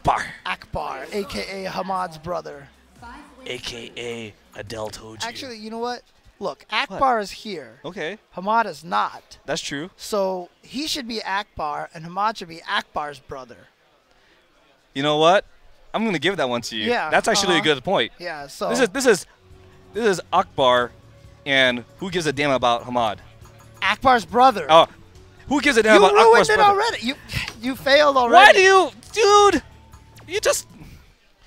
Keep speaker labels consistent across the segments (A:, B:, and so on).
A: Akbar.
B: Akbar, a.k.a. Hamad's brother.
A: A.k.a. Adele Toji.
B: Actually, you know what? Look, Akbar is here.
A: Okay.
B: Hamad is not.
A: That's true.
B: So he should be Akbar, and Hamad should be Akbar's brother.
A: You know what? I'm going to give that one to you.
B: Yeah.
A: That's actually a good point.
B: Yeah, so...
A: This is Akbar, and who gives a damn about Hamad?
B: Akbar's brother.
A: Oh, who gives a damn about Akbar's brother?
B: You ruined it already. You failed already.
A: Why do you... Dude, you just...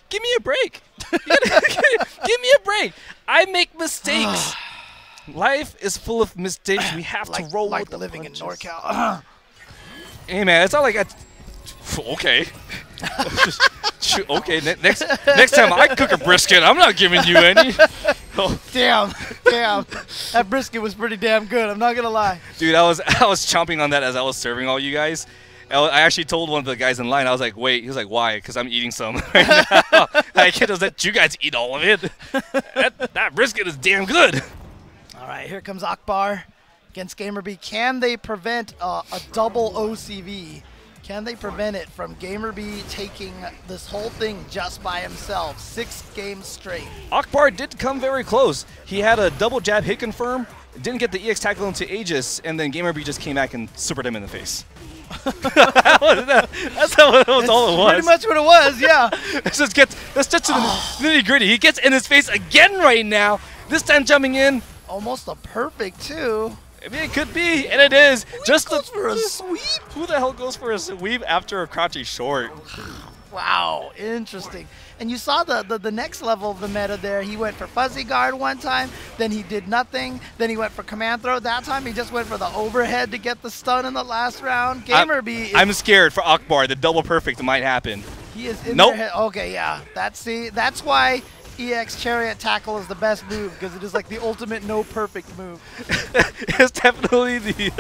A: Give me a break. Give me a break. I make mistakes. Life is full of mistakes. We have to roll with the
B: living
A: punches.
B: in NorCal.
A: Hey, man, it's not like okay. Okay, next time I cook a brisket, I'm not giving you any. Oh.
B: Damn. That brisket was pretty damn good. I'm not going to lie.
A: Dude, I was chomping on that as I was serving all you guys. I actually told one of the guys in line, I was like, wait. He was like, why? Because I'm eating some right now. I can't just let you guys eat all of it. That brisket is damn good.
B: All right, here comes Akbar against GamerB. Can they prevent a double OCV? Can they prevent it from GamerB taking this whole thing just by himself, 6 games straight?
A: Akbar did come very close. He had a double jab hit confirm, didn't get the EX tackle into Aegis, and then GamerB just came back and supered him in the face. That's all it was.
B: Pretty much what it was, yeah.
A: Let's just to the nitty-gritty. He gets in his face again right now, this time jumping in.
B: Almost a perfect, too.
A: I mean, it could be, and it is.
B: Just for a sweep?
A: Who the hell goes for a sweep after a crouching short?
B: Wow, interesting. And you saw the next level of the meta there. He went for Fuzzy Guard one time, then he did nothing, then he went for Command Throw. That time he just went for the overhead to get the stun in the last round. GamerB
A: I'm scared for Akbar. The double perfect might happen.
B: He is in their head. Okay, yeah. That's why EX Chariot Tackle is the best move, because it is like the ultimate no perfect move.
A: It's definitely the...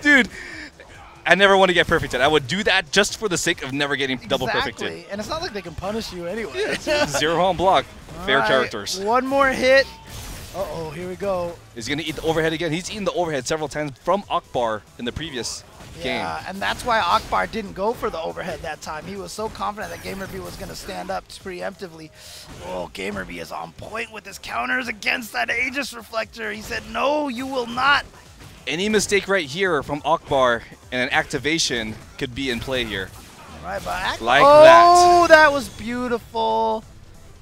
A: Dude, I never want to get perfected. I would do that just for the sake of never getting double perfected.
B: And it's not like they can punish you anyway.
A: Yeah, 0 on block. Fair characters.
B: One more hit. Uh-oh, here we go.
A: He's going to eat the overhead again. He's eaten the overhead several times from Akbar in the previous game.
B: Yeah, and that's why Akbar didn't go for the overhead that time. He was so confident that GamerB was going to stand up preemptively. Oh, GamerB is on point with his counters against that Aegis Reflector. He said, no, you will not.
A: Any mistake right here from Akbar and an activation could be in play here.
B: Right, but
A: like that.
B: Oh, that was beautiful.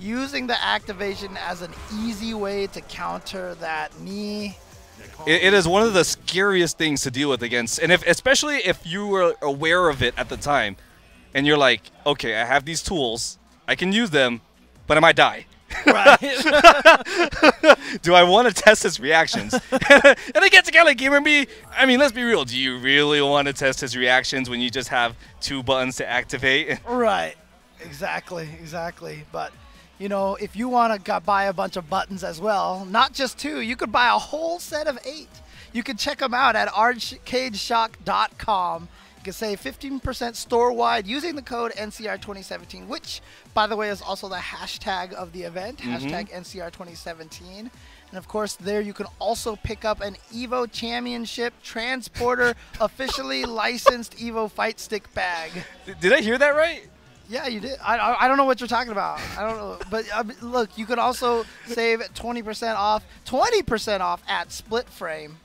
B: Using the activation as an easy way to counter that knee.
A: It is one of the scariest things to deal with against, and especially if you were aware of it at the time, and you're like, okay, I have these tools, I can use them, but I might die.
B: Right.
A: Do I want to test his reactions? And against a guy like GamerB, I mean, let's be real. Do you really want to test his reactions when you just have 2 buttons to activate?
B: Right. Exactly. But, you know, if you want to buy a bunch of buttons as well, not just 2, you could buy a whole set of 8. You can check them out at arcadeshock.com. You can save 15% store-wide using the code NCR2017, which, by the way, is also the hashtag of the event, hashtag NCR2017. And, of course, there you can also pick up an EVO Championship Transporter officially licensed EVO Fight Stick bag.
A: Did I hear that right?
B: Yeah, you did. I don't know what you're talking about. I don't know. But look, you can also save 20% off at Split Frame.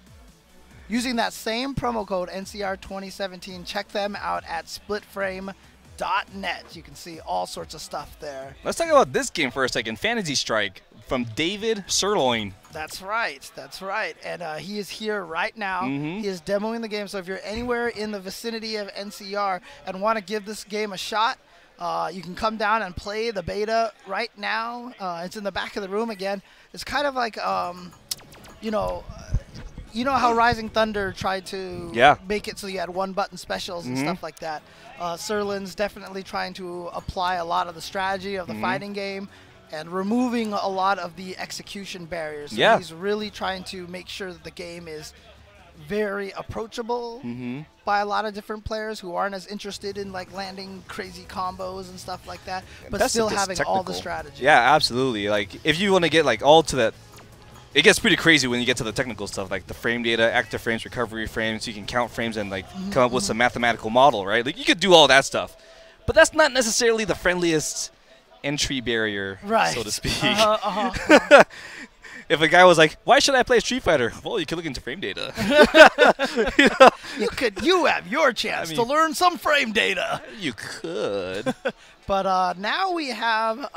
B: Using that same promo code NCR2017, check them out at splitframe.net. You can see all sorts of stuff there.
A: Let's talk about this game for a second. Fantasy Strike from David Sirloin.
B: That's right. And he is here right now. He is demoing the game. So if you're anywhere in the vicinity of NCR and want to give this game a shot, you can come down and play the beta right now. It's in the back of the room again. It's kind of like, you know how Rising Thunder tried to make it so you had 1-button specials and stuff like that. Sirlin's definitely trying to apply a lot of the strategy of the fighting game and removing a lot of the execution barriers. So he's really trying to make sure that the game is very approachable by a lot of different players who aren't as interested in like landing crazy combos and stuff like that, but still having all the strategy.
A: Yeah, absolutely. Like if you want to get like all to that, it gets pretty crazy when you get to the technical stuff, like the frame data, active frames, recovery frames. You can count frames and like come up with some mathematical model, right? Like you could do all that stuff. but that's not necessarily the friendliest entry barrier, so to speak. If a guy was like, "Why should I play Street Fighter?" Well, you could look into frame data.
B: You have your chance to learn some frame data.
A: You could.
B: But now we have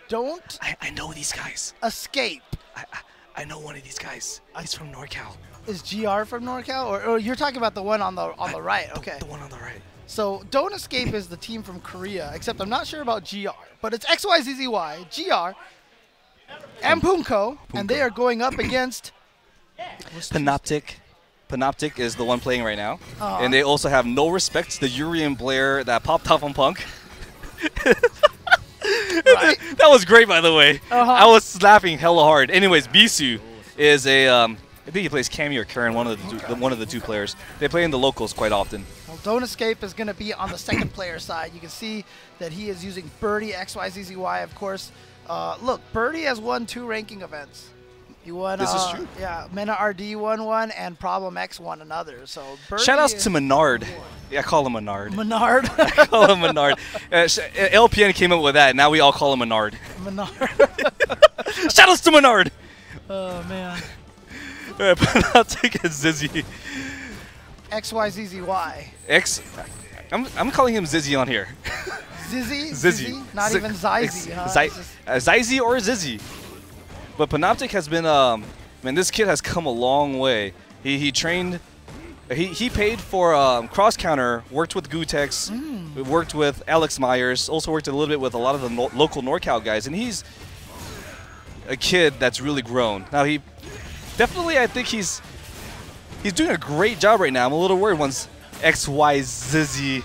B: don't.
A: I know these guys.
B: Escape.
A: I know one of these guys. He's from NorCal.
B: Is GR from NorCal, or you're talking about the one on the right? Okay.
A: The one on the right.
B: So Don't Escape is the team from Korea, except I'm not sure about GR, but it's XYZZY, GR, and Poongko, and they are going up against
A: Panoptic. Panoptic is the one playing right now, and they also have No Respect, the Yuri and Blair that popped off on Punk.
B: Right.
A: That was great, by the way. I was laughing hella hard. Anyways, Bisu is a I think he plays Cammy or Karen, one of the two players. They play in the locals quite often.
B: Well, Don't Escape is going to be on the second player side. You can see that he is using Birdie XYZZY, of course. Look, Birdie has won 2 ranking events. He won.
A: This is true.
B: Yeah, Mena RD won one, and Problem X won another. So Birdie
A: shoutouts to Menard. Yeah, I call him Menard.
B: Menard.
A: I call him Menard. LPN came up with that. Now we all call him Menard.
B: Menard.
A: Shoutouts to Menard.
B: Oh man.
A: But I'll take a Zizzy.
B: XYZZY.
A: I'm calling him Zizzy on here.
B: Zizzy?
A: Zizzy.
B: Not even Zizzy, huh?
A: Zizzy or Zizzy. But Panoptic has been, man, this kid has come a long way. He trained, he paid for cross counter, worked with Gutex, worked with Alex Myers, also worked a little bit with a lot of the local NorCal guys, and he's a kid that's really grown. Now he definitely, I think he's doing a great job right now. I'm a little worried once XYZZ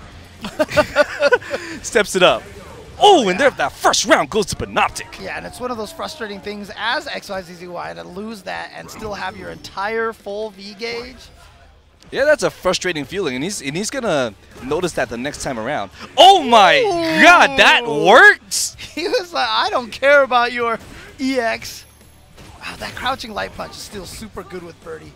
A: steps it up. Oh, and there that first round goes to Panoptic.
B: Yeah, and it's one of those frustrating things as XYZZY to lose that and still have your entire full V gauge.
A: Yeah, that's a frustrating feeling, and he's gonna notice that the next time around. Oh my God, that works!
B: He was like, I don't care about your EX. Wow, that crouching light punch is still super good with Birdie.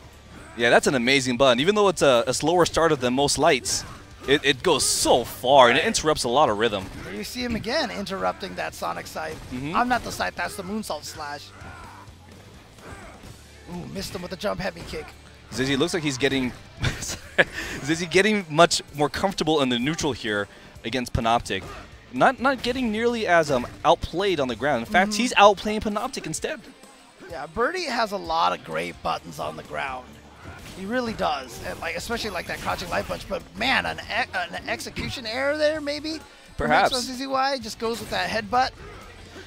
A: Yeah, that's an amazing button. Even though it's a slower starter than most lights, it goes so far, and it interrupts a lot of rhythm.
B: Here you see him again interrupting that Sonic sight. I'm not the sight, that's the moonsault slash. Ooh, missed him with a jump heavy kick.
A: Zizzy looks like he's getting getting much more comfortable in the neutral here against Panoptic. Not getting nearly as outplayed on the ground. In fact, he's outplaying Panoptic instead.
B: Yeah, Birdie has a lot of great buttons on the ground. He really does, and especially that crouching light punch. But man, an execution error there, maybe.
A: Perhaps.
B: XYZZY just goes with that headbutt.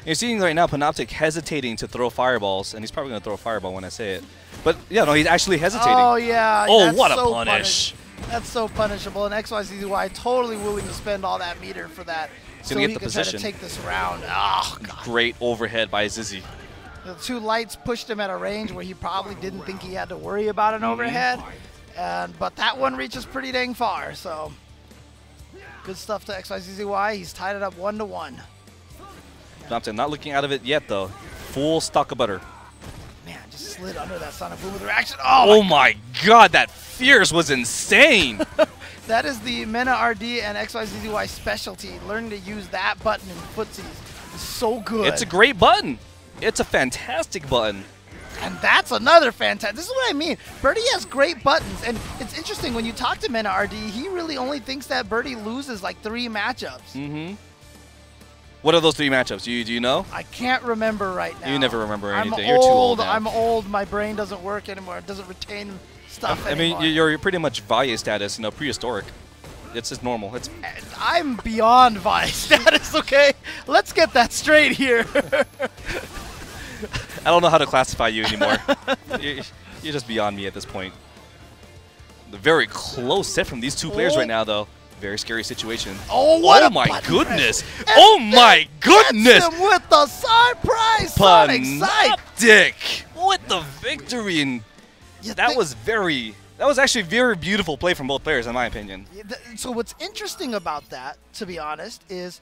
A: You're seeing right now Panoptic hesitating to throw fireballs, and he's probably going to throw a fireball when I say it. But yeah, no, he's actually hesitating.
B: Oh yeah.
A: Oh, what a punish!
B: That's so punishable, and XYZZY totally willing to spend all that meter for that, so he could try to take this round. Oh God.
A: Great overhead by Zizzy.
B: The 2 lights pushed him at a range where he probably didn't think he had to worry about an overhead, but that one reaches pretty dang far. So good stuff to XYZZY. He's tied it up 1-1.
A: Panoptic not looking out of it yet though. Full stock of butter.
B: Man, just slid under that Sonic Boom with reaction.
A: Oh my God, that Fierce was insane.
B: That is the Mena RD and XYZZY specialty. Learning to use that button in footsies is so good.
A: It's a great button. It's a fantastic button.
B: And that's another fantastic. This is what I mean. Birdie has great buttons, and it's interesting when you talk to Mena RD, he really only thinks that Birdie loses 3 matchups.
A: What are those 3 matchups? Do you know?
B: I can't remember right now.
A: You never remember anything.
B: I'm
A: You're too old now.
B: I'm old. My brain doesn't work anymore. It doesn't retain stuff anymore.
A: I mean, you're pretty much Valle status, prehistoric. It's just normal.
B: I'm beyond Valle status, okay? Let's get that straight here.
A: I don't know how to classify you anymore. You're just beyond me at this point. The very close set from these 2 players right now, though. Very scary situation.
B: Oh, what
A: oh my goodness! Oh my goodness!
B: Him with the surprise Sonic Sight!
A: Panoptic with the victory, and that was actually very beautiful play from both players, in my opinion.
B: So what's interesting about that, to be honest, is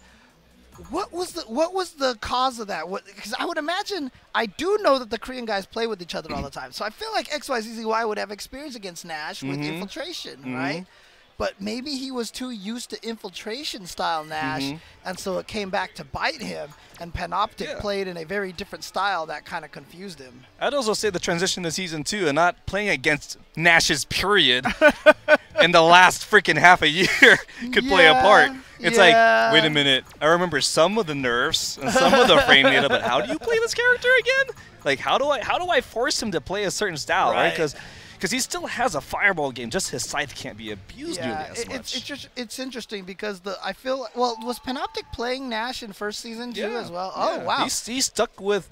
B: what was the cause of that? Because I would imagine, I do know that the Korean guys play with each other all the time, so I feel like XYZZY would have experience against Nash with infiltration, right? but maybe he was too used to infiltration style Nash, and so it came back to bite him, and Panoptic played in a very different style that kind of confused him.
A: I'd also say the transition to Season 2 and not playing against Nash's period in the last freaking half a year could play a part. It's like, wait a minute, I remember some of the nerfs and some of the frame data, but how do you play this character again? Like, how do I force him to play a certain style, right? Because he still has a fireball game, just his scythe can't be abused nearly as much.
B: It's interesting because I feel, well, was Panoptic playing Nash in first season too as well?
A: Yeah.
B: Oh, wow.
A: He's stuck with,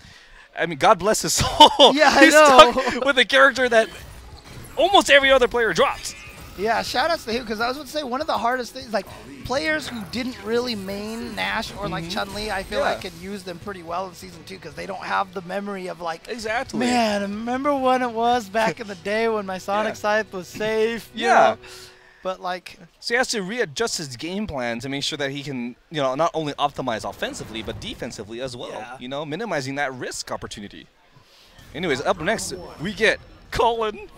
A: I mean, God bless his soul.
B: Yeah, I
A: He's
B: know.
A: stuck with a character that almost every other player drops.
B: Yeah, shout outs to him, because I was going to say one of the hardest things, like players who didn't really main Nash or like Chun-Li, I feel like could use them pretty well in Season 2 because they don't have the memory of like, man, remember when it was back in the day when my Sonic Scythe was safe? You know? But like,
A: so he has to readjust his game plan to make sure that he can, you know, not only optimize offensively but defensively as well. You know, minimizing that risk opportunity. Anyways, up next we get Colin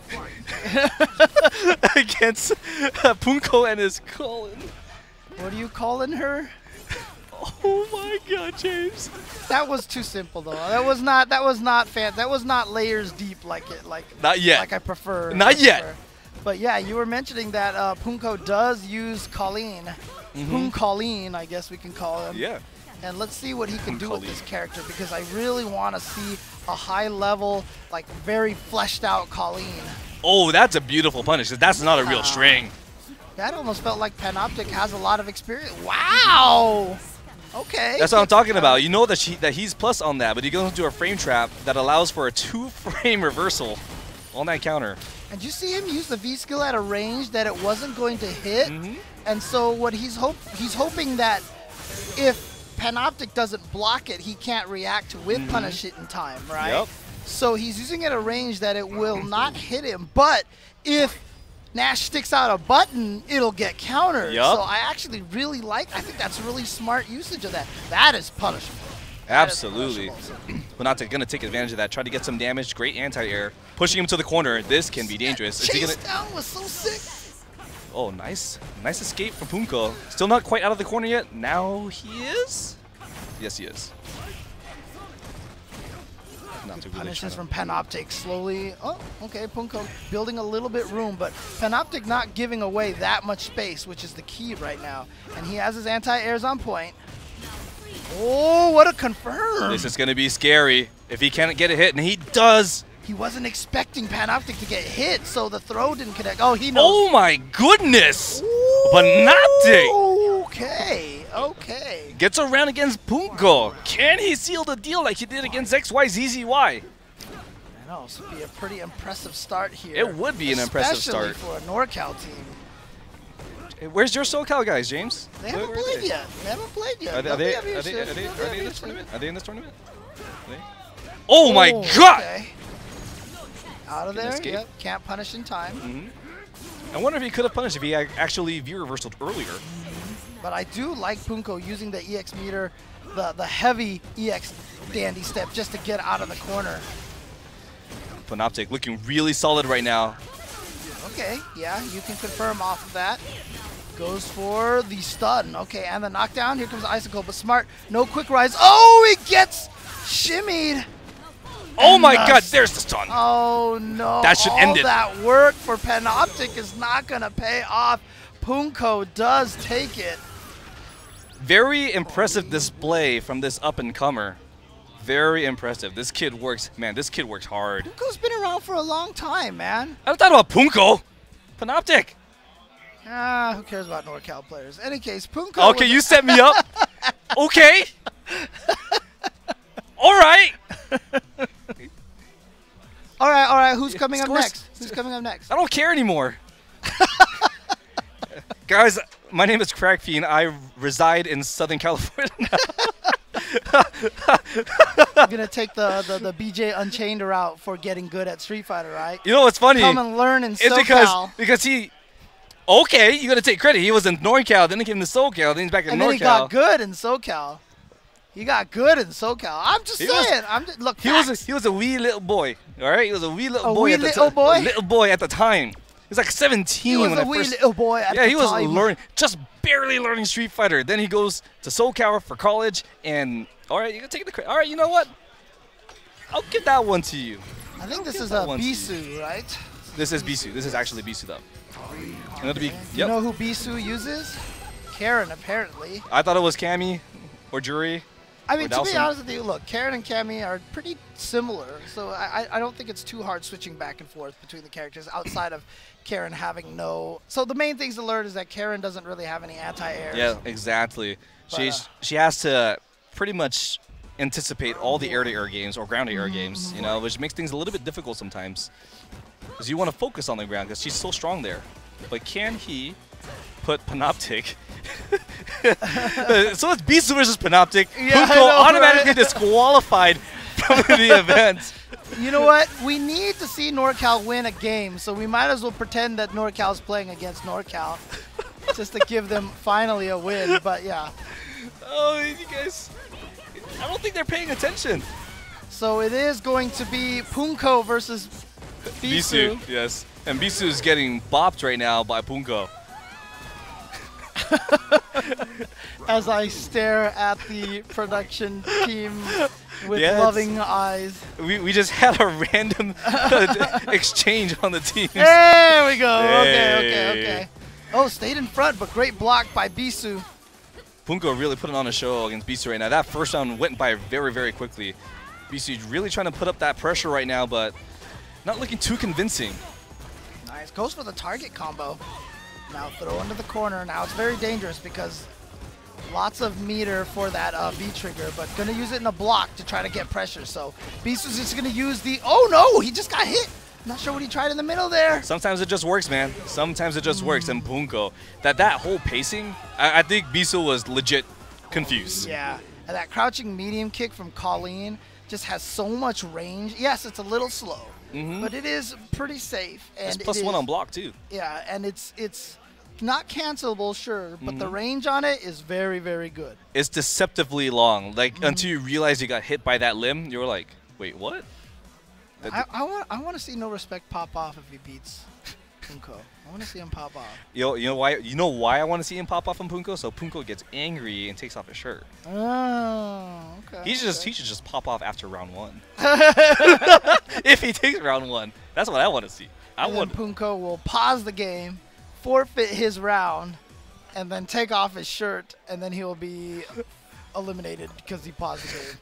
A: against Poongko and his Colin.
B: What are you calling her?
A: Oh my God, James!
B: That was too simple though. That was not fan. That was not layers deep like
A: not yet.
B: Like I prefer.
A: Not yet.
B: But yeah, you were mentioning that Poongko does use Colleen. Colleen, I guess we can call him.
A: Yeah.
B: And let's see what he can do with this character, because I really want to see a high level, like very fleshed out Colleen.
A: Oh, that's a beautiful punish. That's not a real string.
B: That almost felt like Panoptic has a lot of experience. Wow. Okay.
A: That's what I'm talking about. You know that he's plus on that, but he goes into a frame trap that allows for a 2-frame reversal on that counter.
B: And you see him use the V skill at a range that it wasn't going to hit, and so what he's hoping that if Panoptic doesn't block it, he can't react with punish it in time, right?
A: Yep.
B: So he's using it at a range that it will not hit him, but if Nash sticks out a button, it'll get countered.
A: Yep.
B: So I actually really I think that's really smart usage of that. That is punishable.
A: Absolutely. Panoptic going to take advantage of that, try to get some damage, great anti-air, pushing him to the corner. This can be dangerous.
B: That chase down was so sick.
A: Oh, nice. Nice escape from Poongko. Still not quite out of the corner yet. Now he is? Yes, he is.
B: Punishes from Panoptic slowly. Oh, okay. Poongko building a little bit room, but Panoptic not giving away that much space, which is the key right now. And he has his anti-airs on point. Oh, what a confirm.
A: This is going to be scary if he can't get a hit, and he does.
B: He wasn't expecting Panoptic to get hit, so the throw didn't connect. Oh, he knows.
A: Oh my goodness! Panoptic!
B: Okay, okay.
A: Gets around against Poongko. Can he seal the deal like he did against XYZZY?
B: I know, this would be a pretty impressive start here.
A: It would be an impressive start.
B: Especially for a NorCal team.
A: Where's your SoCal guys, James?
B: They haven't played yet. They haven't played yet.
A: Are they in this tournament? Are they in this tournament? Oh my God!
B: Okay. Out of there, yep. Can't punish in time.
A: I wonder if he could have punished if he actually V-reversed earlier.
B: But I do like Poongko using the EX meter, the heavy EX dandy step just to get out of the corner.
A: Panoptic looking really solid right now.
B: Okay, yeah, you can confirm off of that. Goes for the stun. Okay, and the knockdown. Here comes the Icicle, but smart. No quick rise. Oh, he gets shimmied.
A: Oh my God, there's the stun.
B: Oh no.
A: That should end it.
B: All that work for Panoptic is not going to pay off. Poongko does take it.
A: Very impressive display from this up-and-comer. Very impressive. This kid works, man, this kid works hard.
B: Poongko's been around for a long time, man.
A: I thought about Poongko. Panoptic.
B: Who cares about NorCal players? In any case, Poongko.
A: Okay, you set me up. Okay. All right.
B: All right. Who's coming up next? Who's coming up next?
A: I don't care anymore. Guys, my name is Crackfiend. I reside in Southern California now.
B: I'm going to take the BJ Unchained route for getting good at Street Fighter, right?
A: You know what's funny?
B: Come and learn in SoCal.
A: It's because he... Okay, you got to take credit. He was in NorCal, then he came to SoCal, then he's back in NorCal.
B: And then he got good in SoCal. He got good in SoCal. I'm just saying. Look,
A: he was a wee little boy. All right, he was a wee little boy.
B: A little boy
A: at the time. He He's like 17
B: He was
A: when
B: a
A: I
B: wee
A: first.
B: little boy at
A: Yeah,
B: the
A: he was
B: time.
A: learning, just barely learning Street Fighter. Then he goes to SoCal for college, and all right, you can take the credit. All right, you know what? I'll give that one to you.
B: I think this
A: give
B: is
A: that
B: a
A: one to you.
B: Bisu, right?
A: This is Bisu. This is actually Bisu though. Another B.
B: You
A: Yep.
B: know who Bisu uses? Karen, apparently.
A: I thought it was Cammy or Jury.
B: I mean,
A: Or
B: to be
A: Dawson.
B: honest with you, look, Karen and Cammy are pretty similar, so I don't think it's too hard switching back and forth between the characters outside of Karen having no... So the main things to learn is that Karen doesn't really have any anti-airs.
A: Yeah, exactly.
B: But,
A: She has to pretty much anticipate all the air-to-air games or ground-to-air games, you know, which makes things a little bit difficult sometimes. Because you want to focus on the ground because she's so strong there. But can he put Panoptic? So it's Bisu versus Panoptic.
B: Yeah, I
A: Poongko
B: know,
A: automatically
B: right?
A: disqualified from the event.
B: You know what? We need to see NorCal win a game, so we might as well pretend that NorCal's playing against NorCal just to give them finally a win. But yeah.
A: Oh, you guys. I don't think they're paying attention.
B: So it is going to be Poongko versus Bisu.
A: Yes. And Bisu is getting bopped right now by Poongko.
B: As I stare at the production team with
A: Yeah,
B: loving eyes.
A: We just had a random exchange on the teams.
B: There we go. Okay,
A: Hey.
B: okay. Oh, stayed in front, but great block by Bisu.
A: Poongko really putting on a show against Bisu right now. That first round went by very, very quickly. Bisu really trying to put up that pressure right now, but not looking too convincing.
B: Nice. Goes for the target combo. Now throw into the corner. Now it's very dangerous because lots of meter for that V-trigger, but going to use it in a block to try to get pressure. So Bisu's just going to use the... Oh, no! He just got hit. Not sure what he tried in the middle there.
A: Sometimes it just works, man. Sometimes it just works. And Poongko, that whole pacing, I think Bisu was legit confused.
B: Yeah. And that crouching medium kick from Colleen just has so much range. Yes, it's a little slow, but it is pretty safe. And
A: It's +1 on block, too.
B: Yeah, and it's not cancelable, sure, but the range on it is very, very good.
A: It's deceptively long. Like, until you realize you got hit by that limb, you were like, wait, what?
B: I want to see No Respect pop off if he beats Poongko. I want to see him pop off.
A: You know why? You know why I want to see him pop off on Poongko? So Poongko gets angry and takes off his shirt.
B: Oh, okay.
A: He should just pop off after round 1. If he takes round 1, that's what I want to see.
B: And then Poongko will pause the game, forfeit his round, and then take off his shirt, and then he will be eliminated because he paused the game.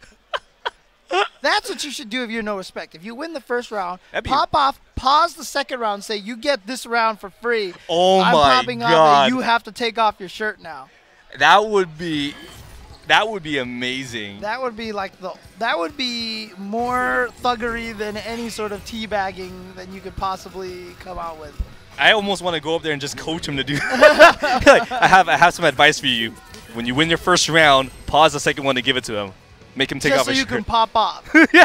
B: That's what you should do if you're No Respect. If you win the first round, pop off, pause the second round, say you get this round for free.
A: Oh
B: I'm
A: my
B: popping off
A: God.
B: and you have to take off your shirt now.
A: That would be amazing.
B: That would be like that would be more thuggery than any sort of teabagging that you could possibly come out with.
A: I almost want to go up there and just coach him to do like, I have some advice for you. When you win your first round, pause the second one to give it to him. Make him take
B: Just
A: off
B: so
A: his
B: you
A: shirt.
B: can pop off.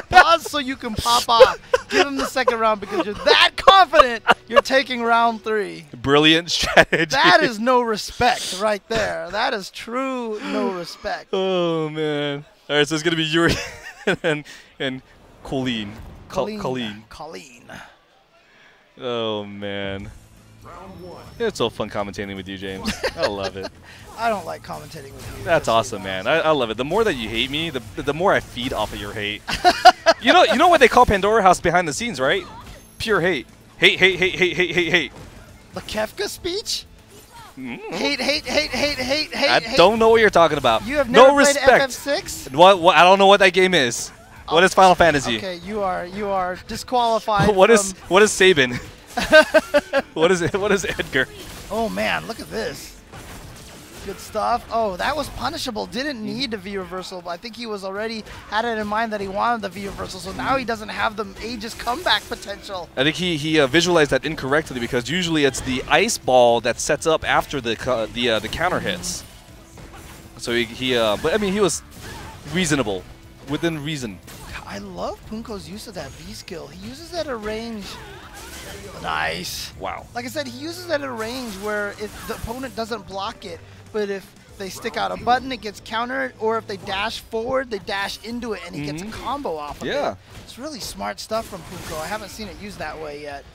B: Pause so you can pop off. Give him the second round because you're that confident you're taking round 3.
A: Brilliant strategy.
B: That is No Respect right there. That is true No Respect.
A: Oh man. All right, so it's gonna be Yuri and Colleen.
B: Colleen.
A: Oh man. It's so fun commentating with you, James. I love it.
B: I don't like commentating with you.
A: That's awesome, man. I love it. The more that you hate me, the more I feed off of your hate. you know what they call Pandora House behind the scenes, right? Pure hate. Hate.
B: The Kefka speech?
A: Mm.
B: Hate.
A: I don't know what you're talking about.
B: You have never
A: no
B: played
A: respect.
B: FF6?
A: What? I don't know what that game is. What is Final Fantasy?
B: Okay, you are disqualified.
A: What is Sabin? What is Edgar?
B: Oh man, look at this. Good stuff. Oh, that was punishable. Didn't need the V reversal, but I think he was already had it in mind that he wanted the V reversal, so now he doesn't have the Aegis comeback potential.
A: I think he visualized that incorrectly because usually it's the ice ball that sets up after the counter hits. So but I mean he was reasonable, within reason.
B: I love Poongko's use of that V skill. He uses that at range. Nice.
A: Wow.
B: Like I said, he uses that at a range where if the opponent doesn't block it, but if they stick out a button, it gets countered, or if they dash forward, they dash into it, and he gets a combo off of it. It's really smart stuff from Poongko. I haven't seen it used that way yet.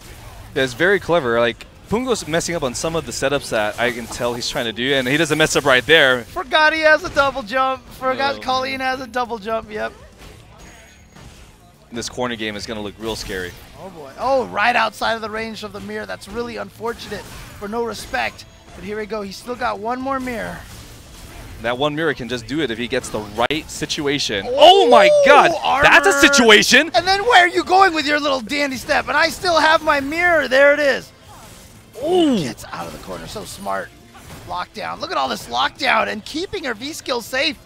A: Yeah, it's very clever. Like, Poongko's messing up on some of the setups that I can tell he's trying to do, and he doesn't mess up right there.
B: Forgot he has a double jump. Forgot Colleen has a double jump. Yep.
A: This corner game is going to look real scary.
B: Oh, boy. Oh, right outside of the range of the mirror. That's really unfortunate for No Respect. But here we go. He's still got one more mirror.
A: That one mirror can just do it if he gets the right situation. Oh my God,
B: armor.
A: That's a situation.
B: And then where are you going with your little dandy step? And I still have my mirror. There it is.
A: Ooh.
B: Gets out of the corner. So smart. Lockdown. Look at all this lockdown and keeping her V-skill safe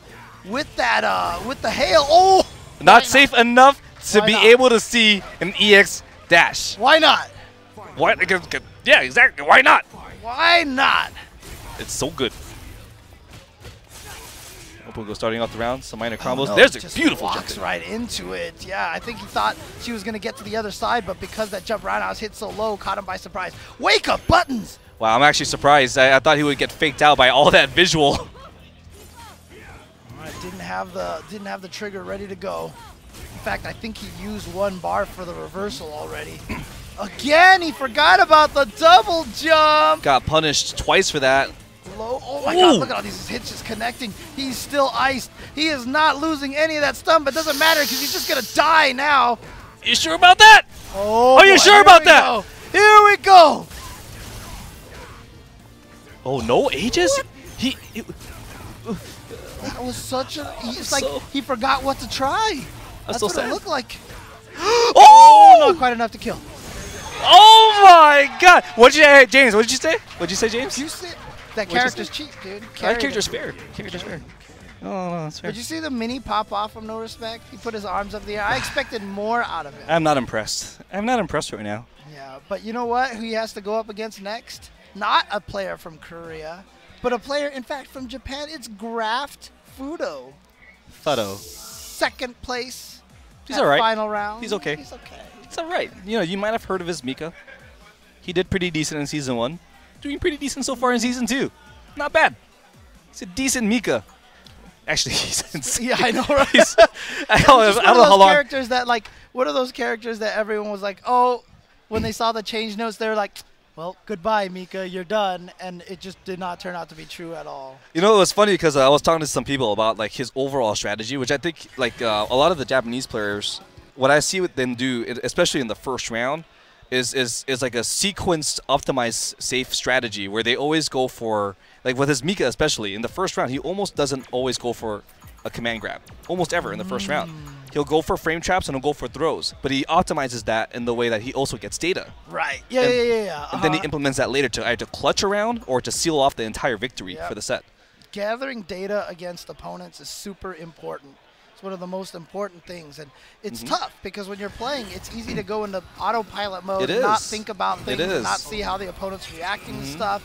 B: with that, with the hail. Oh!
A: Not safe enough to be able to see an EX dash.
B: Why not?
A: Why? Yeah, exactly. Why not?
B: Why not?
A: It's so good. Poongko starting off the round, some minor combos.
B: No,
A: There's a
B: just
A: beautiful
B: walks
A: jump.
B: right into it. Yeah, I think he thought she was going to get to the other side, but because that jump roundhouse hit so low, caught him by surprise. Wake up buttons!
A: Wow, I'm actually surprised. I thought he would get faked out by all that visual.
B: All right, didn't have the trigger ready to go. In fact, I think he used one bar for the reversal already. Again, he forgot about the double jump.
A: Got punished twice for that.
B: Low. Oh my God, look at all these hits just connecting. He's still iced. He is not losing any of that stun, but it doesn't matter because he's just going to die now.
A: You sure about that?
B: Oh,
A: are you sure about that?
B: Here we go.
A: Oh, no Aegis?
B: That was such a... It's like he forgot what to try. That's
A: so
B: what
A: sad.
B: it looked like.
A: Oh!
B: Not quite enough to kill.
A: Oh my God! What'd you say, James? What'd you say? What'd you say, James?
B: You see, that character's cheap, dude.
A: That character's fair. Character's fair. Oh, no, that's fair.
B: Did you see the mini pop off from No Respect? He put his arms up in the air. I expected more out of him.
A: I'm not impressed. I'm not impressed right now.
B: Yeah, but you know what? Who he has to go up against next? Not a player from Korea, but a player, in fact, from Japan. It's Graft Fuudo.
A: Fuudo.
B: Second place.
A: He's all right.
B: Final round.
A: He's okay.
B: He's okay.
A: It's all right. You know, you might have heard of his Mika. He did pretty decent in Season 1. Doing pretty decent so far in Season 2. Not bad. He's a decent Mika. Actually, he's insane.
B: Yeah, I know, right?
A: I don't know how long.
B: Characters that, like, what are those characters that everyone was like, oh, when they saw the change notes, they were like, well, goodbye, Mika, you're done. And it just did not turn out to be true at all.
A: You know, it was funny because I was talking to some people about, like, his overall strategy, which I think, like, a lot of the Japanese players, what I see them do, especially in the first round, is like a sequenced, optimized, safe strategy where they always go for, like with his Mika especially, in the first round, he almost doesn't always go for a command grab. Almost ever in the first round. He'll go for frame traps and he'll go for throws. But he optimizes that in the way that he also gets data.
B: Right. Yeah.
A: And then he implements that later to either clutch around or to seal off the entire victory for the set.
B: Gathering data against opponents is super important. It's one of the most important things, and it's tough because when you're playing, it's easy to go into autopilot mode and not think about things and not see how the opponent's reacting to stuff.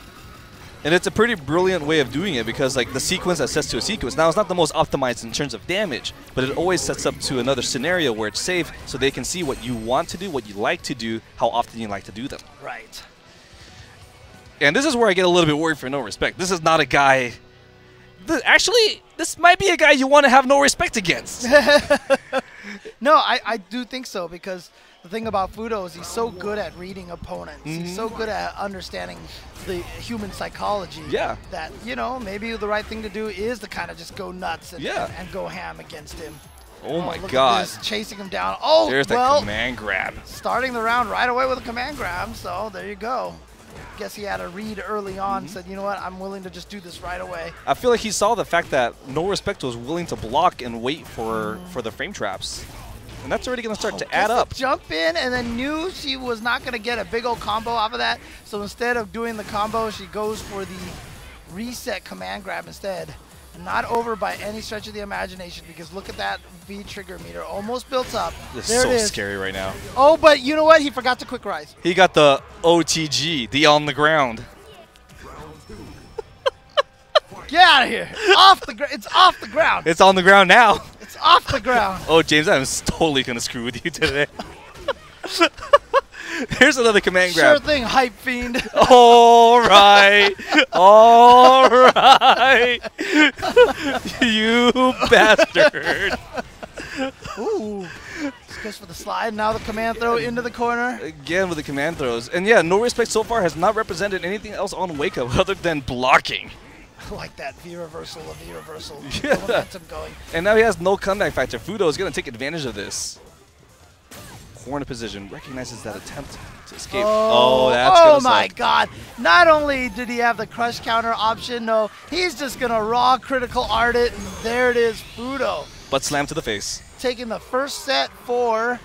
A: And it's a pretty brilliant way of doing it because, like, the sequence that sets to a sequence, now it's not the most optimized in terms of damage, but it always sets up to another scenario where it's safe so they can see what you want to do, what you like to do, how often you like to do them.
B: Right.
A: And this is where I get a little bit worried for No Respect. This is not a guy... Actually, this might be a guy you want to have no respect against.
B: No, I do think so because the thing about Fuudo is he's so good at reading opponents. He's so good at understanding the human psychology that, you know, maybe the right thing to do is to kind of just go nuts and go ham against him.
A: Oh my God.
B: Chasing him down. Oh,
A: there's the command grab.
B: Starting the round right away with a command grab, so there you go. Guess he had a read early on, said, you know what, I'm willing to just do this right away.
A: I feel like he saw the fact that No Respect was willing to block and wait for the frame traps. And that's already going to start to add up.
B: Jump in and then knew she was not going to get a big old combo off of that. So instead of doing the combo, she goes for the reset command grab instead. Not over by any stretch of the imagination because look at that V trigger meter almost built up.
A: This is so scary right now.
B: Oh, but you know what? He forgot to quick rise.
A: He got the OTG, the on the ground.
B: Get out of here. Off the it's off the ground.
A: It's on the ground now.
B: It's off the ground.
A: Oh, James, I'm totally going to screw with you today. Here's another command grab.
B: Sure thing, hype fiend.
A: All right. All right. You bastard.
B: Ooh. Goes for the slide. Now the command throw into the corner.
A: Again with the command throws. And yeah, No Respect so far has not represented anything else on Wake Up other than blocking.
B: Like that V reversal, a V reversal.
A: Yeah.
B: The momentum going.
A: And now he has no comeback factor. Fuudo is going to take advantage of this. Corner position. Recognizes that attempt to escape. That's
B: oh
A: gonna
B: my
A: suck.
B: God. Not only did he have the crush counter option, no, he's just going to raw critical art it. And there it is, Fuudo.
A: But slam to the face.
B: Taking the first set for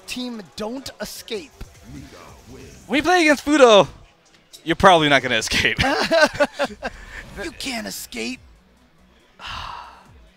B: Team Don't Escape.
A: When you play against Fuudo, you're probably not going to escape.
B: You can't escape.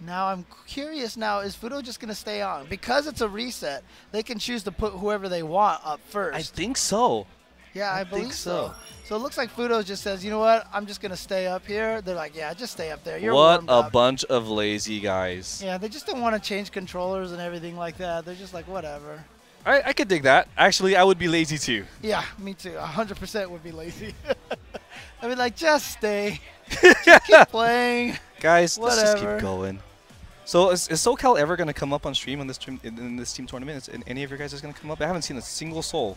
B: Now I'm curious now, is Fuudo just going to stay on? Because it's a reset, they can choose to put whoever they want up first.
A: I think so.
B: Yeah, I believe so. So it looks like Fuudo just says, you know what, I'm just going to stay up here. They're like, yeah, just stay up there. You're
A: What
B: warmed
A: a
B: up.
A: bunch of lazy guys.
B: Yeah, they just don't want to change controllers and everything like that. They're just like, whatever.
A: I could dig that. Actually, I would be lazy too.
B: Yeah, me too. 100% would be lazy. I mean, like, just stay. Just keep playing.
A: Guys, let's just
B: Whatever.
A: keep going. So is SoCal ever going to come up on stream on this in this team tournament? Is any of your guys is going to come up? I haven't seen a single soul.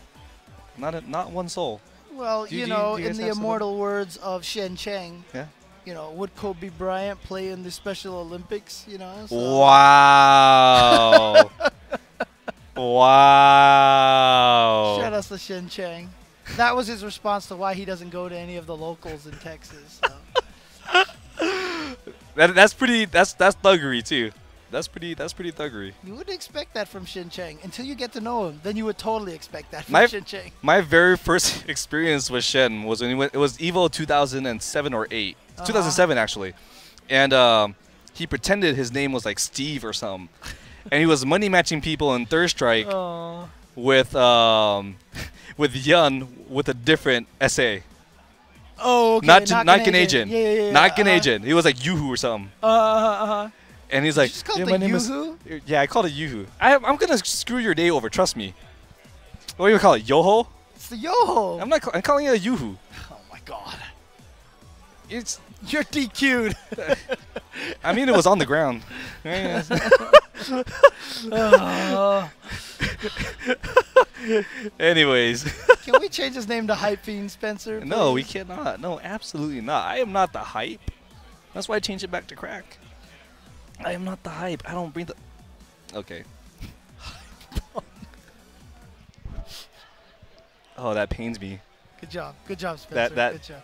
A: Not one soul.
B: Well,
A: Do
B: you
A: you
B: know,
A: guys
B: in the
A: have somebody?
B: immortal words of Shen Cheng,
A: Yeah.
B: you know, would Kobe Bryant play in the Special Olympics, you know? So.
A: Wow. Wow.
B: Shout out to Shen Cheng. That was his response to why he doesn't go to any of the locals in Texas. So.
A: That's thuggery too. That's pretty thuggery.
B: You wouldn't expect that from Shen Cheng until you get to know him. Then you would totally expect that from Shen Cheng.
A: My very first experience with Shen was when it was Evo 2007 or 8. 2007 actually. And he pretended his name was like Steve or something. And he was money matching people in Third Strike with Yun with a different SA.
B: Oh, okay.
A: Not Canadian.
B: Yeah.
A: Not Canadian. He was like Yoo-hoo or something. And he's like,
B: just called
A: yeah,
B: the
A: my name is.
B: Yoo-hoo?
A: Yeah, I called it Yoo-hoo. I'm gonna screw your day over. Trust me. What do you call it? Yoho?
B: It's the Yoho.
A: I'm calling it a Yoo-hoo.
B: Oh my God.
A: It's.
B: You're DQ'd.
A: I mean, it was on the ground. Anyways.
B: Can we change his name to Hype Fiend Spencer?
A: No, we
B: please?
A: cannot. No, absolutely not. I am not the hype. That's why I changed it back to crack. I am not the hype. I don't bring the. Okay. Oh, that pains me.
B: Good job. Good job, Spencer. Good job.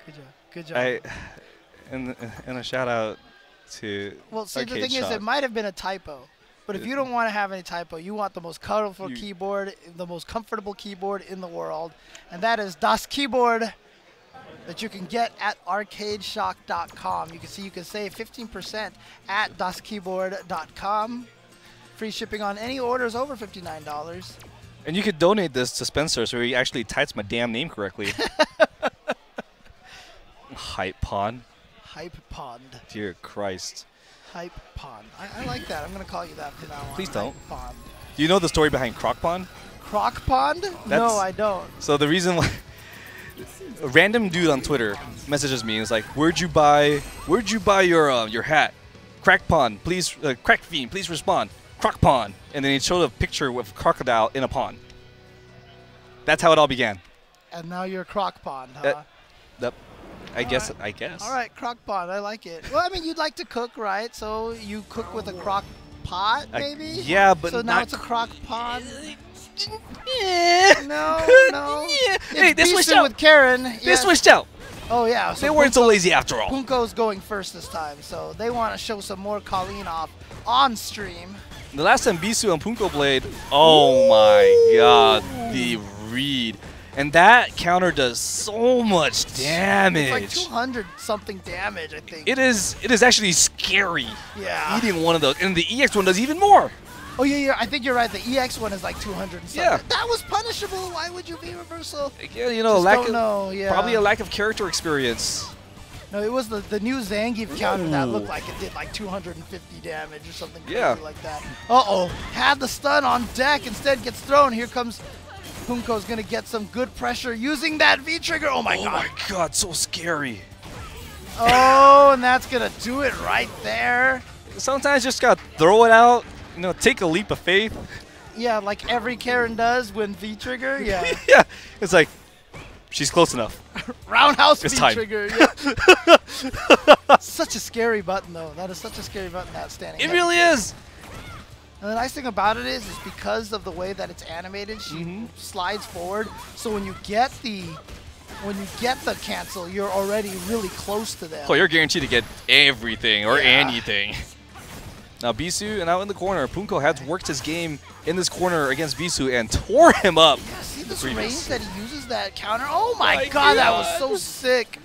B: Good job. Good job.
A: And a shout out to.
B: Well, see, the
A: Arcade
B: thing is,
A: Shop.
B: it might have been a typo. But if you don't want to have any typo, you want the most colorful keyboard, the most comfortable keyboard in the world, and that is Das Keyboard that you can get at arcadeshock.com. You can see you can save 15% at daskeyboard.com. Free shipping on any orders over $59.
A: And you could donate this to Spencer so he actually types my damn name correctly. Hype Pond.
B: Hype Pond.
A: Dear Christ.
B: Hype Pond. I like that. I'm going to call you that from now on.
A: Please don't.
B: Hype Pond.
A: Do you know the story behind Croc Pond?
B: Croc Pond? No, I don't.
A: So the reason why a random dude on Twitter messages me and is like, "Where'd you buy your hat? Crack Pond, please. Crack Fiend, please respond. Croc Pond." And then he showed a picture with crocodile in a pond. That's how it all began.
B: And now you're Croc Pond, huh?
A: Yep. I guess.
B: All right, Croc Pond. I like it. Well, I mean, you'd like to cook, right? So you cook with a crock pot, maybe?
A: Yeah, but
B: so now
A: not
B: it's a crock pot.
A: Yeah.
B: No.
A: Yeah. Hey, they
B: It's
A: switched
B: Beastin'
A: out.
B: with Karen.
A: They
B: Yes.
A: switched out.
B: Oh yeah.
A: They weren't so lazy after all.
B: Poongko's going first this time, so they want to show some more Colleen off on stream.
A: The last time Bisu and Poongko played, oh my god, the read. And that counter does so much damage.
B: It's like 200 something damage, I think.
A: It is actually scary.
B: Yeah.
A: Eating one of those. And the EX one does even more.
B: Oh yeah, I think you're right. The EX one is like 200 and something.
A: Yeah.
B: That was punishable. Why would you be reversal?
A: Yeah, you know, probably a lack of character experience.
B: No, it was the new Zangief counter that looked like it did like 250 damage or something crazy like that. Uh-oh. Had the stun on deck. Instead gets thrown. Here comes Poongko's going to get some good pressure using that V-trigger. Oh, my God.
A: Oh, my God. So scary.
B: Oh, and that's going to do it right there.
A: Sometimes you just got to throw it out take a leap of faith.
B: Yeah, like every Karen does when V-trigger. Yeah.
A: Yeah, it's like she's close enough.
B: Roundhouse
A: It's time.
B: V-trigger. Yeah. Such a scary button, though. That is such a scary button. That standing.
A: It really is.
B: And the nice thing about it is because of the way that it's animated, she slides forward. So when you get the cancel, you're already really close to them.
A: Oh, you're guaranteed to get everything or anything. Now Bisu out in the corner. Poongko has worked his game in this corner against Bisu and tore him up.
B: Yeah, see this range that he uses that counter? Oh my god, that was so sick.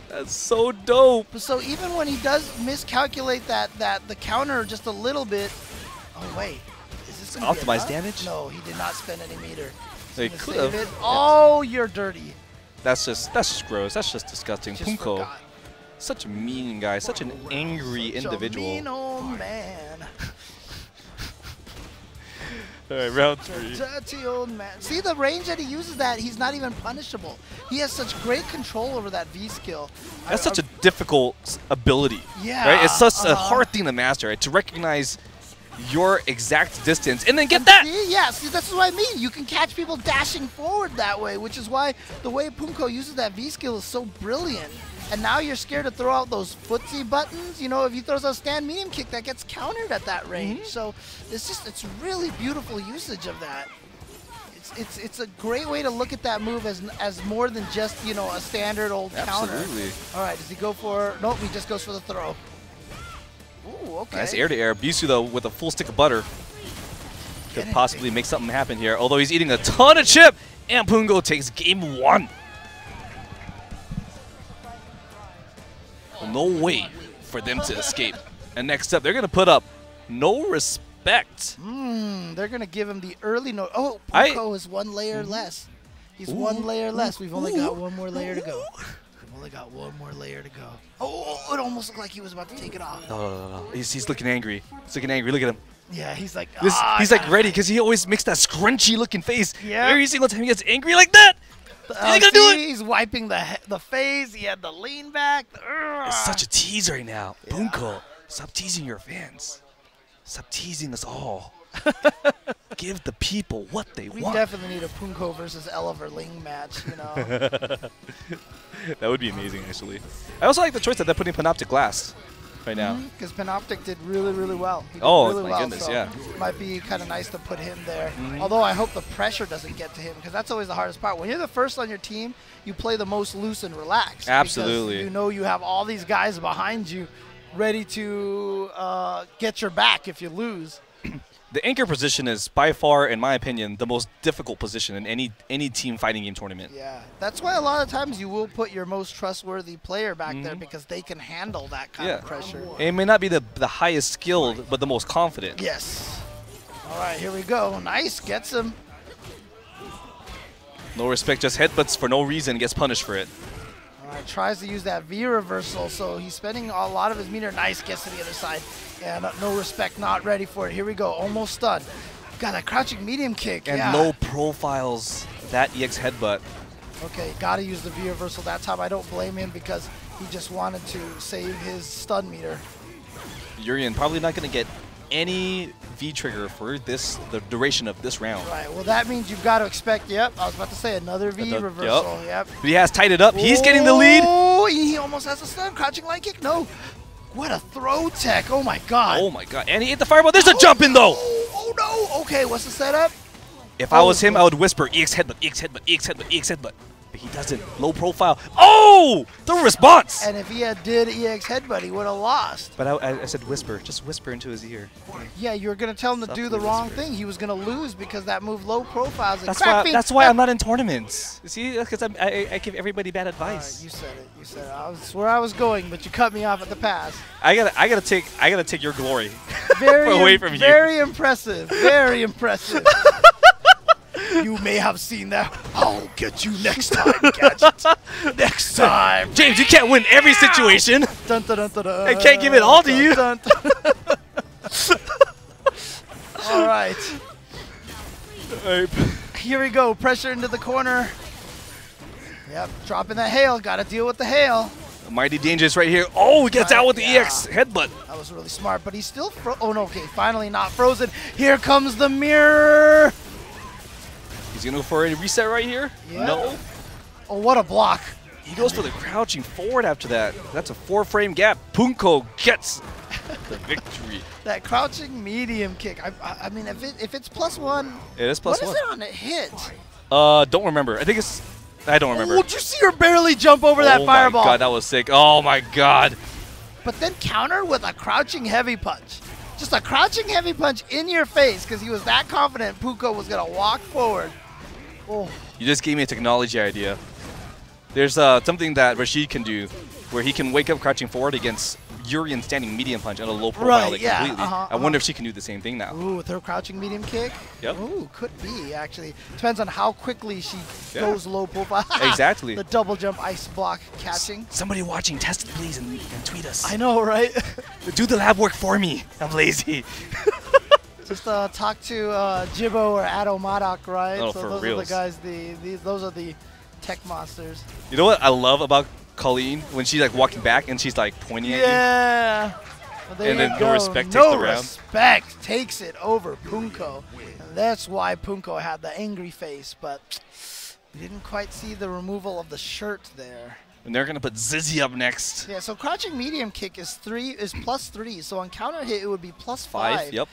A: That's so dope.
B: So even when he does miscalculate the counter just a little bit. Oh wait, is this gonna
A: optimized damage?
B: No, he did not spend any meter.
A: They could have.
B: Oh, you're dirty.
A: That's just gross. That's just disgusting. Poongko, such a mean guy, such an angry individual.
B: Mean old man.
A: All right, round 3.
B: Dirty old man. See the range that he uses that he's not even punishable. He has such great control over that V skill.
A: That's such a difficult ability.
B: Yeah.
A: Right? It's such a hard thing to master, right? To recognize your exact distance and then get that.
B: See, this is what I mean. You can catch people dashing forward that way, which is why the way Poongko uses that V skill is so brilliant. And now you're scared to throw out those footsie buttons. You know, if he throws a stand medium kick, that gets countered at that range. So it's really beautiful usage of that. It's a great way to look at that move as more than just, a standard old counter.
A: Absolutely.
B: All right, does he go for? Nope, he just goes for the throw. Ooh, okay.
A: Nice air to air. Bisu though with a full stick of butter could possibly make something happen here. Although he's eating a ton of chip, and Poongko takes game 1. No way for them to escape. And next up, they're going to put up No Respect.
B: They're going to give him the early note. Oh, Poongko is 1 layer less. He's 1 layer less. We've only got 1 more layer to go. We've only got 1 more layer to go. Oh, it almost looked like he was about to take it off.
A: No. He's looking angry. He's looking angry. Look at him.
B: Yeah, he's like,
A: he's like ready because he always makes that scrunchy looking face.
B: Yeah.
A: Every single time he gets angry like that. He's gonna do it.
B: He's wiping the face. He had the lean back.
A: It's such a tease right now. Yeah. Poongko, stop teasing your fans. Stop teasing us all. Give the people what they want.
B: We definitely need a Poongko versus Oliver Ling match,
A: That would be amazing, actually. I also like the choice that they're putting Panoptic last right now.
B: Because Panoptic did really, really well. He did
A: really
B: my
A: well, goodness,
B: so
A: yeah.
B: It might be kind of nice to put him there. Although I hope the pressure doesn't get to him, because that's always the hardest part. When you're the first on your team, you play the most loose and relaxed.
A: Absolutely.
B: Because you know you have all these guys behind you ready to get your back if you lose.
A: The anchor position is by far, in my opinion, the most difficult position in any team fighting game tournament.
B: Yeah, that's why a lot of times you will put your most trustworthy player back there because they can handle that kind of pressure.
A: It may not be the highest skilled, but the most confident.
B: Yes. All right, here we go. Nice, gets him.
A: No Respect just headbutts for no reason, gets punished for it.
B: All right, tries to use that V reversal, so he's spending a lot of his meter. Nice, gets to the other side. And No Respect, not ready for it. Here we go, almost stunned. Got that crouching medium kick.
A: And low profiles that EX headbutt.
B: Okay, got to use the V reversal that time. I don't blame him because he just wanted to save his stun meter.
A: Urian probably not going to get any V trigger for the duration of this round.
B: Right, well that means you've got to expect, I was about to say another V reversal,
A: But he has tied it up. He's getting the lead.
B: Oh, he almost has a stun, crouching light kick. No. What a throw tech. Oh my god.
A: Oh my god. And he hit the fireball. There's a jump in though.
B: Oh no. Okay, what's the setup?
A: If I was him, I would whisper EX headbutt, EX headbutt, EX headbutt, EX headbutt. But he doesn't. Low profile. Oh! The response!
B: And if he did EX headbutt, he would have lost.
A: But I said whisper. Just whisper into his ear.
B: Yeah, you were going to tell him to do the wrong thing. He was going to lose because that move low profile.
A: That's why I'm not in tournaments. See, because I give everybody bad advice.
B: You said it. You said it. I was where I was going, but you cut me off at the pass.
A: I gotta take your glory
B: away
A: from you.
B: Very impressive. Very impressive. You may have seen that. I'll get you next time, Gadget. Next time.
A: James, you can't win every situation.
B: Dun, dun, dun, dun, dun,
A: I can't give it all to you.
B: Dun, dun. All right. Here we go. Pressure into the corner. Yep, dropping that hail. Got to deal with the hail.
A: Mighty dangerous right here. Oh, he gets out with the EX headbutt.
B: That was really smart, but he's still oh no, okay, finally not frozen. Here comes the mirror.
A: He's gonna go for a reset right here.
B: Yeah.
A: No.
B: Oh, what a block.
A: He goes for the crouching forward after that. That's a 4-frame gap. Poongko gets the victory.
B: That crouching medium kick. I mean, if it's +1,
A: it is +1.
B: What is it on a hit?
A: Don't remember. I think it's. I don't remember.
B: Oh, did you see her barely jump over that fireball?
A: Oh my god, that was sick. Oh my god.
B: But then counter with a crouching heavy punch. Just a crouching heavy punch in your face because he was that confident Poongko was going to walk forward. Oh.
A: You just gave me a technology idea. There's something that Rashid can do where he can wake up crouching forward against Urian standing medium punch at a low profile completely. I wonder if she can do the same thing now.
B: Ooh, with her crouching medium kick?
A: Yep.
B: Ooh, could be, actually. Depends on how quickly she goes low profile.
A: Exactly.
B: The double jump ice block catching.
A: Somebody watching, test it, please, and tweet us.
B: I know, right?
A: Do the lab work for me. I'm lazy.
B: Just talk to Jibbo or Ado Madak, right?
A: Oh,
B: so
A: for
B: those
A: reals.
B: are the guys, those are the tech monsters.
A: You know what I love about Colleen? When she's like walking back and she's like pointing at you.
B: Yeah. Well,
A: and then No Respect takes the round.
B: No Respect takes it over Poongko. And that's why Poongko had the angry face, but we didn't quite see the removal of the shirt there.
A: And they're going to put Zizzy up next.
B: Yeah, so crouching medium kick is +3. So on counter hit, it would be +5.
A: Yep.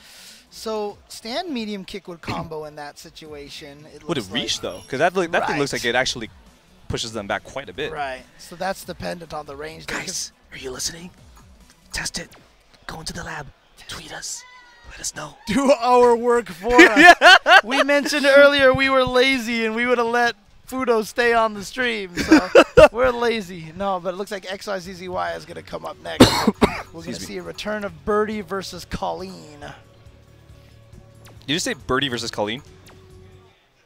B: So stand medium kick would combo in that situation.
A: Would it reach, though? Because that thing looks like it actually pushes them back quite a bit.
B: Right. So that's dependent on the range.
A: Guys, are you listening? Test it. Go into the lab. Tweet us. Let us know.
B: Do our work for us. We mentioned earlier we were lazy and we would have let Fuudo stay on the stream. So we're lazy. No, but it looks like XYZZY is going to come up next. We're going to see a return of Birdie versus Colleen.
A: Did you say Birdie versus Colleen?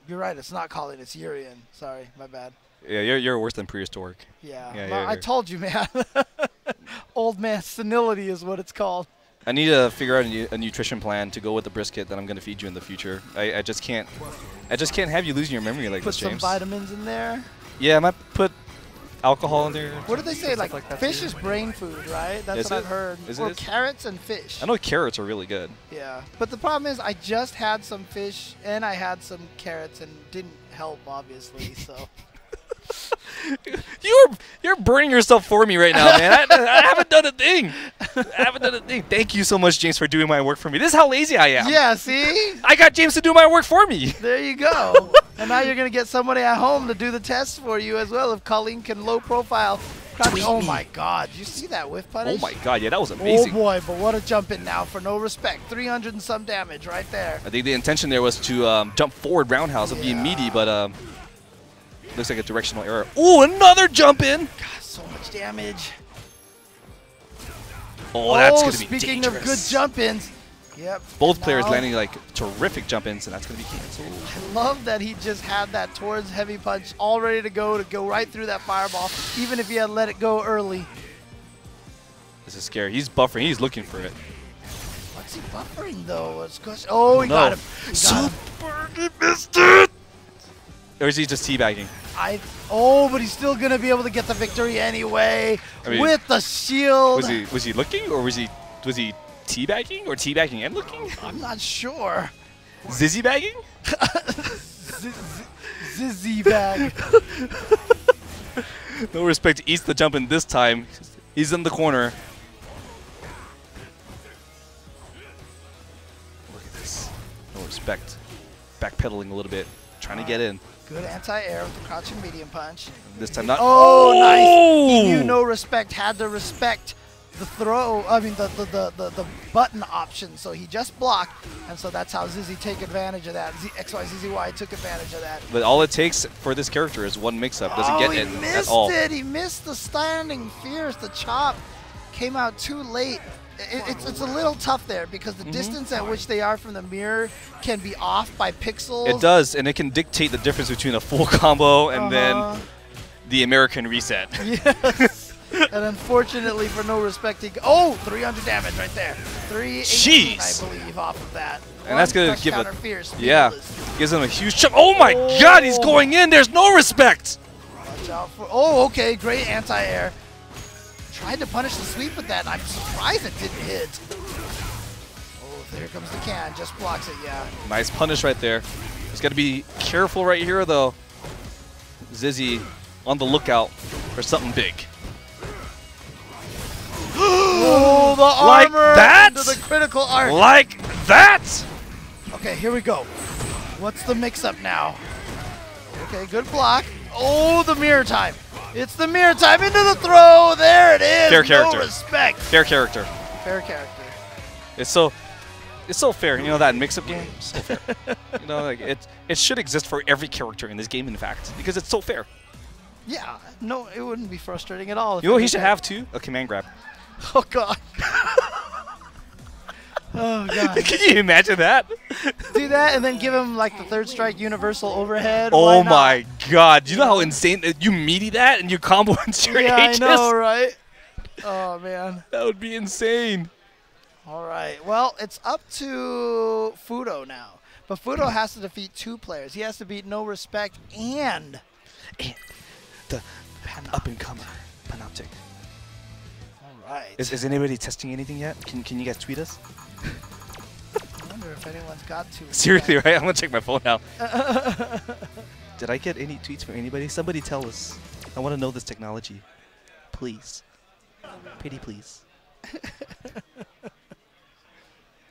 B: You're right. It's not Colleen. It's Urian. Sorry. My bad.
A: Yeah, you're worse than prehistoric.
B: Yeah. Well, I told you, man. Old man senility is what it's called.
A: I need to figure out a nutrition plan to go with the brisket that I'm going to feed you in the future. I just can't have you losing your memory like this, James.
B: Put some vitamins in there.
A: Yeah, I might put alcohol in there.
B: What did they say? Like fish is brain food, right? That's what I've heard. Or carrots and fish.
A: I know carrots are really good.
B: Yeah, but the problem is I just had some fish and I had some carrots and didn't help, obviously. So.
A: You're burning yourself for me right now, man. I haven't done a thing. Thank you so much, James, for doing my work for me. This is how lazy I am.
B: Yeah, see?
A: I got James to do my work for me.
B: There you go. And now you're going to get somebody at home to do the test for you as well if Colleen can low profile. Oh my god, did you see that whiff punish?
A: Oh my god, yeah, that was amazing.
B: Oh boy, but what a jump in now for No Respect. 300 and some damage right there.
A: I think the intention there was to jump forward roundhouse and be meaty, but looks like a directional error. Ooh, another jump in.
B: God, so much damage.
A: Oh, that's going to be
B: speaking
A: dangerous.
B: Of good jump-ins. Yep.
A: Both players landing like terrific jump-ins, and that's going to be canceled.
B: I love that he just had that towards heavy punch all ready to go right through that fireball, even if he had let it go early.
A: This is scary. He's buffering. He's looking for it.
B: What's he buffering, though? Oh, he got him.
A: He missed it. Or is he just teabagging?
B: But he's still gonna be able to get the victory anyway with the shield.
A: Was he looking, or was he teabagging, or teabagging and looking?
B: I'm not sure.
A: Zizzy bagging?
B: Zizzy bag.
A: No Respect eats the jump in this time. He's in the corner. Look at this. No Respect. Backpedaling a little bit, trying to get in.
B: Good anti-air with the crouching medium punch.
A: This time not.
B: Oh, nice. He knew No Respect had to respect the throw. I mean, the button option. So he just blocked, and so that's how Zizzy take advantage of that. XYZZY took advantage of that.
A: But all it takes for this character is one mix-up. Doesn't get it at all.
B: He missed the standing fierce. The chop came out too late. It's a little tough there because the distance at which they are from the mirror can be off by pixels.
A: It does, and it can dictate the difference between a full combo and then the American reset.
B: Yes. And unfortunately for No Respect, 300 damage right there. 318, I believe, off of that.
A: And that's going to give
B: it,
A: gives him a huge chunk. Oh my god, he's going in. There's No Respect.
B: Watch out for, okay, great anti-air. Tried to punish the sweep with that, and I'm surprised it didn't hit. Oh, there comes the can. Just blocks it, yeah.
A: Nice punish right there. Just got to be careful right here, though. Zizzy on the lookout for something big.
B: Oh, the
A: like
B: armor
A: that?
B: into the critical art.
A: Like that?
B: Okay, here we go. What's the mix-up now? Okay, good block. Oh, the mirror time. It's the mirror time into the throw. There it is.
A: Fair character.
B: No respect.
A: Fair character.
B: Fair character.
A: It's so fair. You know, that mix-up game? So fair. You know, like it should exist for every character in this game, in fact, because it's so fair.
B: Yeah. No, it wouldn't be frustrating at all.
A: You know what he should have, too? A command grab.
B: Oh, God. Oh, God.
A: Can you imagine that?
B: Do that and then give him, like, the third strike universal overhead.
A: Oh, my God. Do you know how insane you meaty that and you combo into your H's?
B: Yeah, I know, right? Oh, man.
A: That would be insane.
B: All right. Well, it's up to Fuudo now. But Fuudo has to defeat 2 players. He has to beat No Respect and
A: the up-and-comer Panoptic.
B: All right.
A: Is anybody testing anything yet? Can you guys tweet us?
B: I wonder if anyone's got to.
A: Seriously, right? I'm going to check my phone now. Did I get any tweets from anybody? Somebody tell us. I want to know this technology. Please. Pretty please.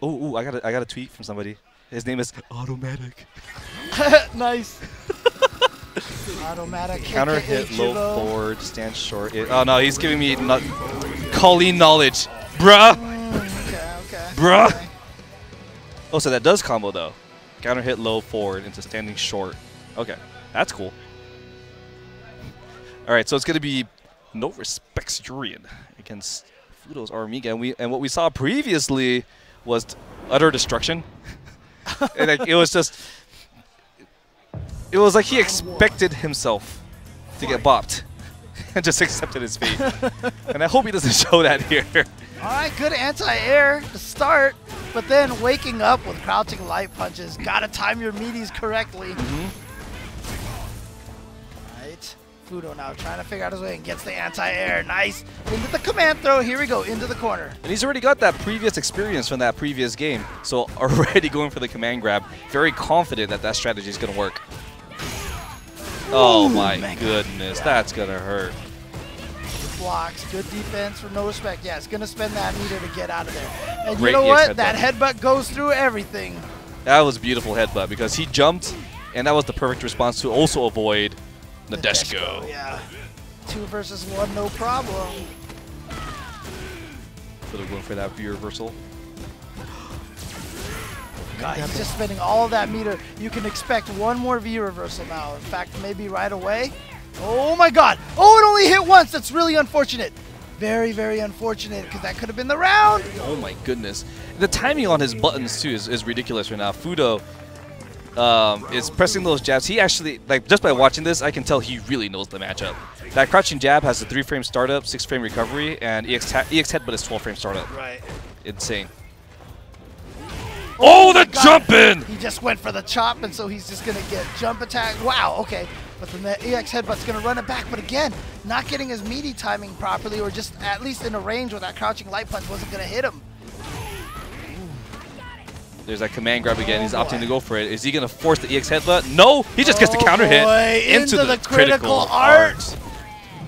A: Oh, I got a tweet from somebody. His name is Automatic.
B: Nice. Automatic.
A: Counter hit, low forward, stand short. Oh no, he's giving me Colleen knowledge. Bruh!
B: Okay.
A: Bruh!
B: Okay.
A: Oh, so that does combo though. Counter hit, low forward into standing short. Okay, that's cool. Alright, so it's going to be No Respects Jurian against Fuudo's Armiga. And what we saw previously was utter destruction. And like, it was like he expected himself to get bopped and just accepted his fate. And I hope he doesn't show that here.
B: All right, good anti-air to start, but then waking up with crouching light punches. Gotta time your meaties correctly. Right, Fuudo now trying to figure out his way and gets the anti-air. Nice, into the command throw. Here we go, into the corner.
A: And he's already got that previous experience from that previous game. So already going for the command grab. Very confident that that strategy is going to work. Oh my goodness, that's going to hurt.
B: Good blocks, good defense for No Respect. Yeah, it's going to spend that meter to get out of there. And
A: Great
B: you know what?
A: headbutt.
B: That headbutt goes through everything.
A: That was a beautiful headbutt because he jumped, and that was the perfect response to also avoid the Deshko.
B: Yeah, 2 versus 1, no problem.
A: Fuudo going for that view reversal.
B: God, he's just spending all of that meter. You can expect 1 more V reversal now. In fact, maybe right away. Oh my God! Oh, it only hit once. That's really unfortunate. Very, very unfortunate because that could have been the round.
A: Oh my goodness. The timing on his buttons too is ridiculous right now. Fuudo is pressing those jabs. He actually, like, just by watching this, I can tell he really knows the matchup. That crouching jab has a 3-frame startup, 6-frame recovery, and EX headbutt is 12-frame startup.
B: Right.
A: Insane. Oh, the jump in!
B: He just went for the chop, and so he's just going to get jump attack. Wow, okay. But then the EX headbutt's going to run it back. But again, not getting his meaty timing properly, or just at least in a range where that crouching light punch wasn't going to hit him.
A: There's that command grab again. He's opting to go for it. Is he going to force the EX headbutt? No! He just gets the counter hit into the critical art.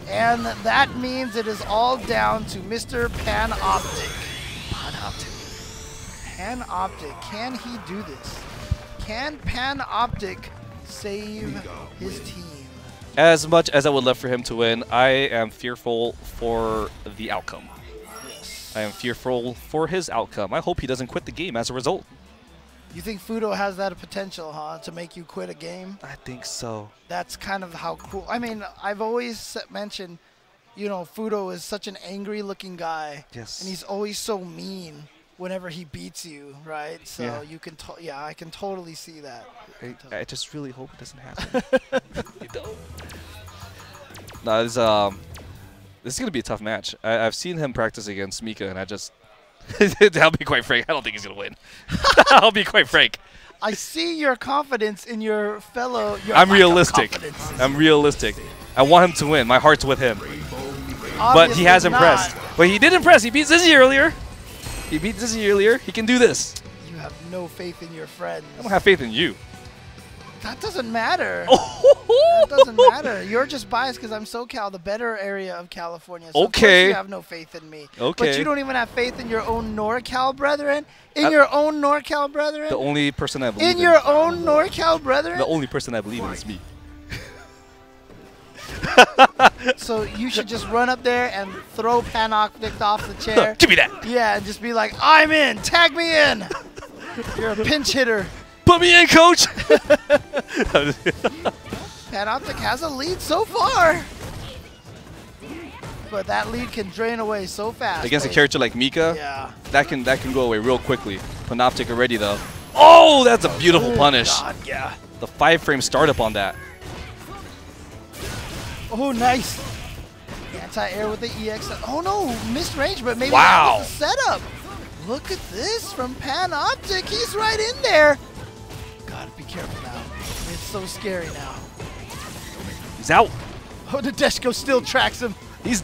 B: And that means it is all down to Mr. Panoptic. Panoptic, can he do this? Can Panoptic save his team?
A: As much as I would love for him to win, I am fearful for the outcome.
B: Yes.
A: I am fearful for his outcome. I hope he doesn't quit the game as a result.
B: You think Fuudo has that potential, huh, to make you quit a game?
A: I think so.
B: That's kind of how cool. I mean, I've always mentioned, you know, Fuudo is such an angry-looking guy.
A: Yes.
B: And he's always so mean whenever he beats you, right? So
A: yeah.
B: you can, I can totally see that.
A: I just really hope it doesn't happen. You don't. No, this is gonna be a tough match. I've seen him practice against Mika, and I just, I'll be quite frank, I don't think he's gonna win. I'll be quite frank.
B: I see your confidence in your fellow.
A: I'm realistic. I'm realistic. I want him to win. My heart's with him. but he has
B: Obviously
A: impressed.
B: not.
A: But he did impress. He beat Zizzy earlier. He beat Zizzy earlier. He can do this.
B: You have no faith in your friends.
A: I don't have faith in you.
B: That doesn't matter.
A: Oh.
B: That doesn't matter. You're just biased because I'm SoCal, the better area of California. So
A: Okay.
B: Of course you have no faith in me.
A: Okay.
B: But you don't even have faith in your own NorCal brethren? In your own NorCal brethren?
A: The only person I believe in.
B: In your own NorCal brethren?
A: The only person I believe in is me.
B: So you should just run up there and throw Panoptic off the chair.
A: Give me that.
B: Yeah, and just be like, I'm in. Tag me in. You're a pinch hitter.
A: Put me in, coach.
B: Panoptic has a lead so far. But that lead can drain away so fast.
A: Against a character like Mika,
B: Yeah.
A: that can go away real quickly. Panoptic already though. Oh, that's a beautiful punish.
B: God, yeah.
A: The 5-frame startup on that.
B: Oh, nice. Anti-air with the EX. Oh, no. Missed range, but maybe
A: Wow.
B: that was the setup. Look at this from Panoptic. He's right in there. Gotta be careful now. It's so scary now.
A: He's out.
B: Oh, Nadeshko still tracks him.
A: He's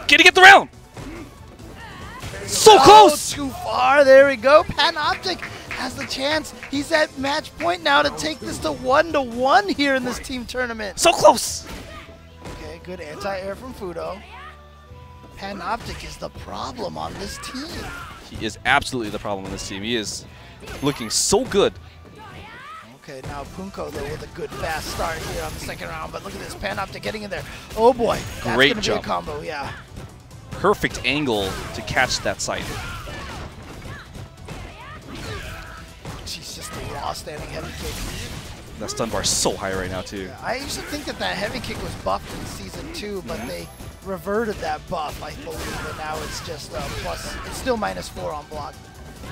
A: getting it the round. So close.
B: Too far. There we go. Panoptic has the chance. He's at match point now to take this to 1-1 here in this team tournament.
A: So close.
B: Okay, good anti-air from Fuudo. Panoptic is the problem on this team.
A: He is absolutely the problem on this team. He is looking so good.
B: Okay, now Poongko though with a good fast start here on the second round, but look at this, Panoptic getting in there. Oh boy, that's
A: Great
B: gonna
A: jump.
B: be a combo, yeah.
A: Perfect angle to catch that sight.
B: She's just a raw standing heavy kick.
A: That stun bar is so high right now too.
B: I used to think that that heavy kick was buffed in season 2, but they reverted that buff, I believe, and now it's just plus. It's still -4 on block.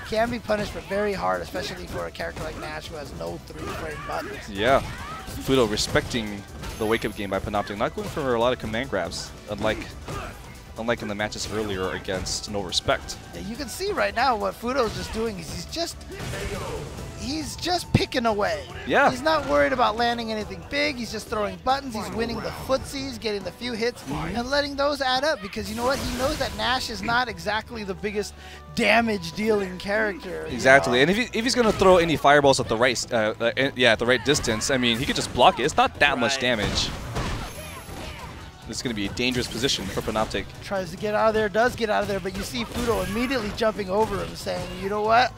B: Can be punished, but very hard, especially for a character like Nash who has no 3-frame buttons.
A: Yeah. Fuudo respecting the wake-up game by Panoptic, not going for a lot of command grabs, unlike in the matches earlier against No Respect.
B: Yeah, you can see right now what Fuudo's just doing is he's just picking away.
A: Yeah.
B: He's not worried about landing anything big. He's just throwing buttons. He's winning the footsies, getting the few hits, and letting those add up because you know what? He knows that Nash is not exactly the biggest damage-dealing character.
A: Exactly, and if he's gonna throw any fireballs at the right, at the right distance, I mean, he could just block it. It's not that much damage. This is gonna be a dangerous position for Panoptic.
B: Tries to get out of there, does get out of there, but you see Fuudo immediately jumping over him, saying, "You know what?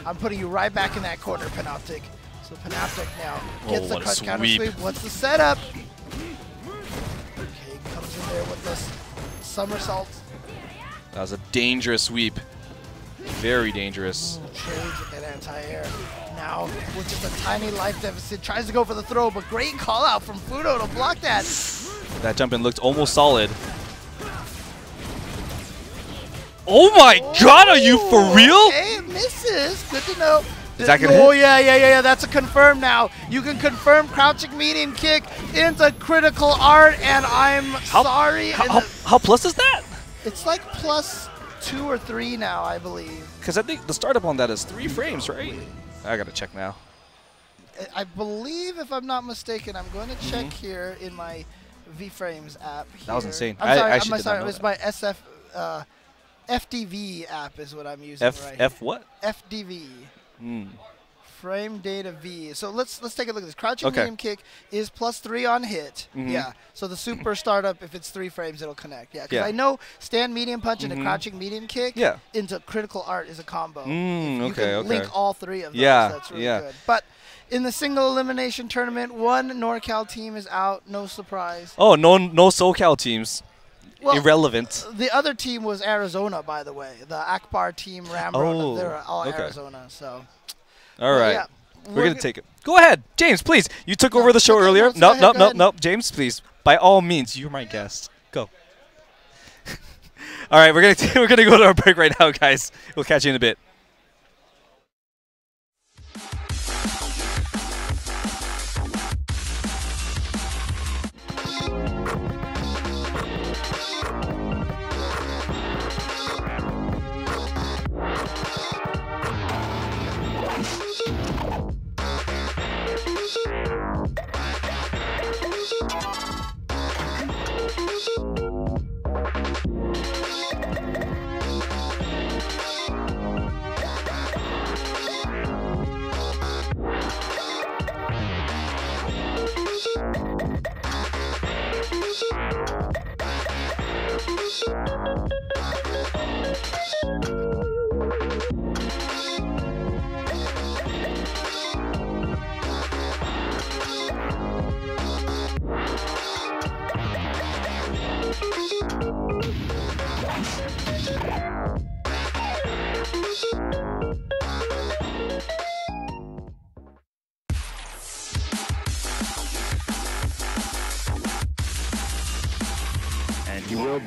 B: I'm putting you right back in that corner, Panoptic." So Panoptic now gets the
A: what a
B: cut counter
A: sweep.
B: sweep. What's the setup? Okay, comes in there with this somersault.
A: That was a dangerous sweep. Very dangerous.
B: Trades with that anti-air. Now, with just a tiny life deficit, tries to go for the throw, but great call out from Fuudo to block that.
A: That jump in looked almost solid. Oh my god, are you for real?
B: Okay, it misses. Good to know.
A: Is that gonna
B: Oh,
A: hit?
B: yeah. That's a confirm now. You can confirm crouching medium kick into critical art, and I'm sorry.
A: How plus is that?
B: It's like +2 or 3 now, I believe.
A: Because I think the startup on that is 3 frames, right? I gotta check now.
B: I believe, if I'm not mistaken, I'm going to check here in my VFrames app.
A: That was
B: here.
A: insane.
B: I'm sorry,
A: I actually did not
B: sorry.
A: know
B: It was
A: that.
B: my FDV app is what I'm using right here.
A: F what?
B: FDV.
A: Hmm.
B: Frame data V. So let's take a look at this. Crouching
A: Okay.
B: medium kick is +3 on hit.
A: Mhm.
B: Yeah. So the super startup, if it's 3 frames, it'll connect. Yeah. Because
A: Yeah.
B: I know stand medium punch and a crouching medium kick
A: Yeah.
B: into critical art is a combo.
A: Mm,
B: You
A: okay,
B: can
A: okay.
B: link all 3 of those.
A: Yeah,
B: That's really
A: yeah.
B: good. But in the single elimination tournament, one NorCal team is out. No surprise.
A: Oh, no SoCal teams.
B: Well,
A: Irrelevant.
B: the other team was Arizona, by the way. The Akbar team, Rambo,
A: Oh,
B: they're all
A: okay.
B: Arizona. So.
A: All right.
B: Yeah,
A: We're going to take it. Go ahead. James, please. You took over the show
B: okay,
A: earlier.
B: go ahead.
A: Nope. James, please. By all means, you're my guest. Go. All right, we're gonna go to our break right now, guys. We'll catch you in a bit.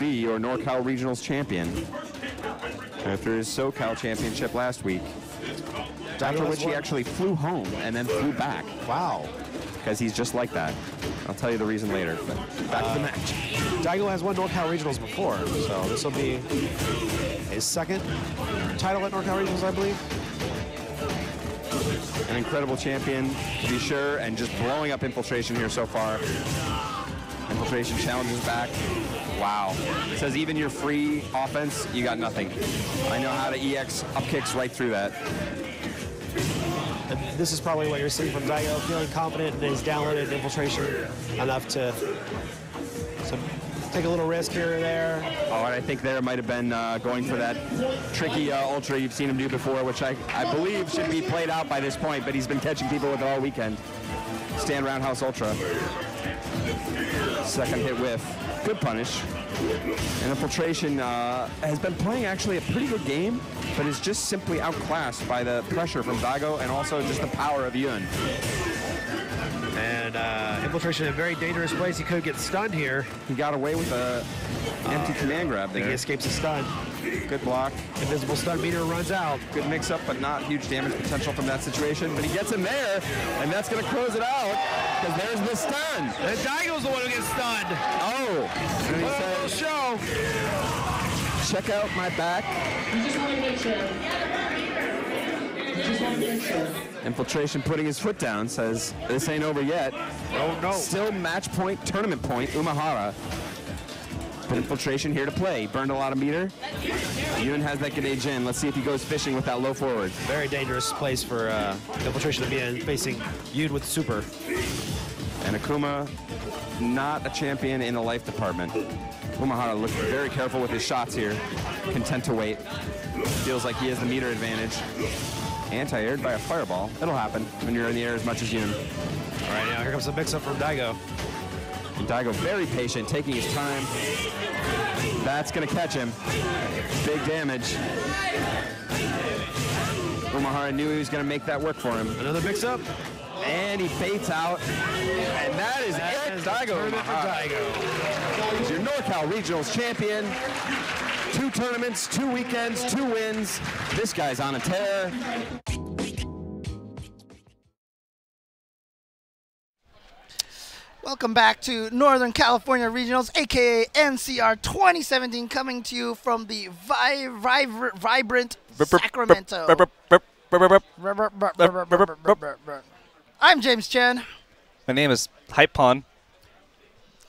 C: be your NorCal Regionals champion after his SoCal championship last week, after which he actually flew home and then flew back.
D: Wow.
C: Because he's just like that. I'll tell you the reason later, but back to the match.
D: Daigo has won NorCal Regionals before, so this will be his second title at NorCal Regionals, I believe.
C: An incredible champion, to be sure, and just blowing up Infiltration here so far. Infiltration challenges back. Wow. It says even your free offense, you got nothing. I know how to EX up kicks right through that.
D: And this is probably what you're seeing from Daigo, feeling confident in his downloaded Infiltration enough to take a little risk here or there.
C: Oh, and I think there might have been going for that tricky ultra you've seen him do before, which I believe should be played out by this point, but he's been catching people with it all weekend. Stand roundhouse ultra. Second hit whiff. Good punish. And Infiltration has been playing actually a pretty good game, but is just simply outclassed by the pressure from Daigo and also just the power of Yun.
D: And Infiltration in a very dangerous place. He could get stunned here.
C: He got away with a empty command grab
D: I think
C: there.
D: he escapes a stun.
C: Good block.
D: Invisible stun meter runs out.
C: Good mix-up, but not huge damage potential from that situation. But he gets him there, and that's going to close it out, because there's the stun.
D: And Daigo's the one who gets stunned.
C: Oh. And he says,
D: Show.
C: check out my back.
E: You just want to make sure. You just want to make sure.
C: Infiltration putting his foot down, says, this ain't over yet.
D: Oh, no.
C: Still match point, tournament point, Umehara. But Infiltration here to play. Burned a lot of meter. Yun has that grenade in. Let's see if he goes fishing with that low forward.
D: Very dangerous place for Infiltration to be in, facing Yun with super.
C: And Akuma, not a champion in the life department. Umehara looks very careful with his shots here. Content to wait. Feels like he has the meter advantage. Anti-aired by a fireball. It'll happen when you're in the air as much as Yun.
D: All right, now here comes the mix-up from Daigo.
C: And Daigo very patient, taking his time. That's going to catch him. Big damage. Umehara knew he was going to make that work for him.
D: Another mix-up.
C: And he baits out. And that is it. Daigo Umehara is your NorCal Regionals champion. 2 tournaments, 2 weekends, 2 wins. This guy's on a tear.
B: Welcome back to Northern California Regionals, aka NCR 2017, coming to you from the vibrant Sacramento. I'm James Chen.
A: My name is Hype Pon.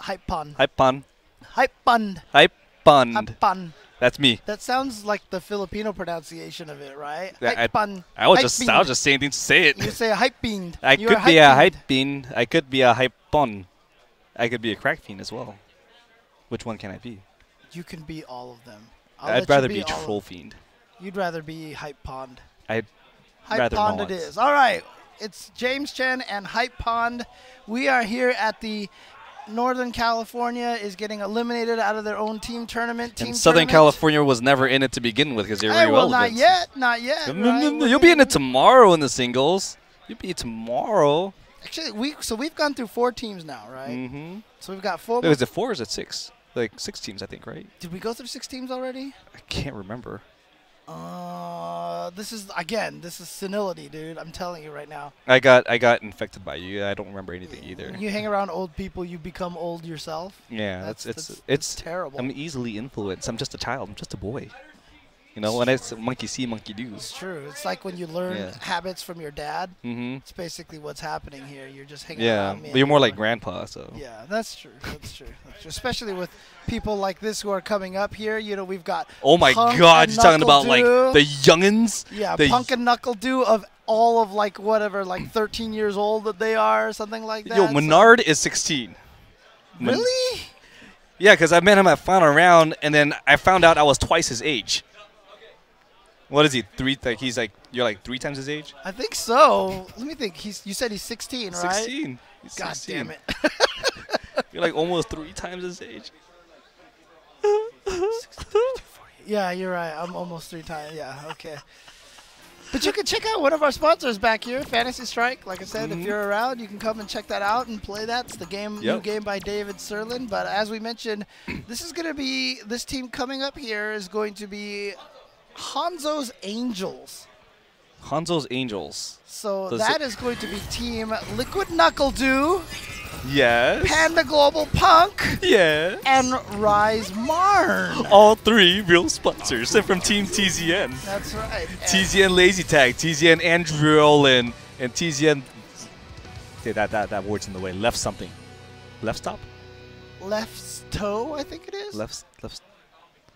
B: Hype Pon.
A: Hype Pon.
B: Hype Pund.
A: Hype Pond.
B: Hype Pun.
A: That's me.
B: That sounds like the Filipino pronunciation of it, right?
A: Yeah,
B: Hype Pun.
A: I was
B: Hype
A: just
B: bean.
A: saying things to say it.
B: You say a hype bean.
A: I
B: You're
A: could be a
B: bean.
A: hype bean. I could be a hype pon. I could be a crack fiend as well. Which one can I be?
B: You can be all of them.
A: I'd rather be troll fiend.
B: You'd rather be hype pond.
A: I'd
B: Hype
A: rather
B: Pond
A: not.
B: it is. All right. It's James Chen and Hype Pond. We are here at the Northern California is getting eliminated out of their own team tournament.
A: And Southern California was never in it to begin with because they were irrelevant.
B: Well, not yet. Not yet. Right?
A: You'll be in it tomorrow in the singles. You'll be tomorrow.
B: Actually, we've gone through 4 teams now, right?
A: Mm-hmm.
B: So we've got 4.
A: Wait, was it 4 or is it 6? Like 6 teams, I think, right?
B: Did we go through 6 teams already?
A: I can't remember.
B: This is senility, dude. I'm telling you right now.
A: I got infected by you. I don't remember anything either.
B: When you hang around old people, you become old yourself.
A: Yeah,
B: it's terrible.
A: I'm easily influenced. I'm just a child. I'm just a boy. You know, and it's monkey see, monkey do.
B: It's true. It's like when you learn habits from your dad.
A: Mm-hmm.
B: It's basically what's happening here. You're just hanging around me.
A: Yeah, but you're more like grandpa, so.
B: Yeah, that's true. That's true. That's true. Especially with people like this who are coming up here. You know, we've got.
A: Oh my
B: Punk
A: God!
B: and
A: You're talking about
B: Knuckle
A: like
B: Dew.
A: the youngins.
B: Yeah,
A: the
B: Punk and Knuckle Dew of all of like whatever, like 13 years old that they are, or something like that.
A: Yo, Menard is 16.
B: Really?
A: Yeah, because I met him at final round, and then I found out I was twice his age. What is he? 3? Like you're like 3 times his age.
B: I think so. Let me think. You said he's 16, right?
A: 16. He's
B: God
A: 16.
B: damn it.
A: You're like almost 3 times his age.
B: Yeah, you're right. I'm almost 3 times. Yeah, okay. But you can check out one of our sponsors back here, Fantasy Strike. Like I said, if you're around, you can come and check that out and play that. It's the game, new game by David Serlin. But as we mentioned, this team coming up here is going to be Hanzo's Angels.
A: Hanzo's Angels.
B: So that is going to be Team Liquid Knuckle Dew,
A: Yes.
B: Panda Global Punk,
A: Yeah.
B: and Rise Marn.
A: All 3 real sponsors and from Team TZN.
B: That's right.
A: TZN Lazy Tag, TZN Andriolin, and TZN. Okay, that word's in the way. Left something. Left stop?
B: Left toe, I think it is.
A: Left.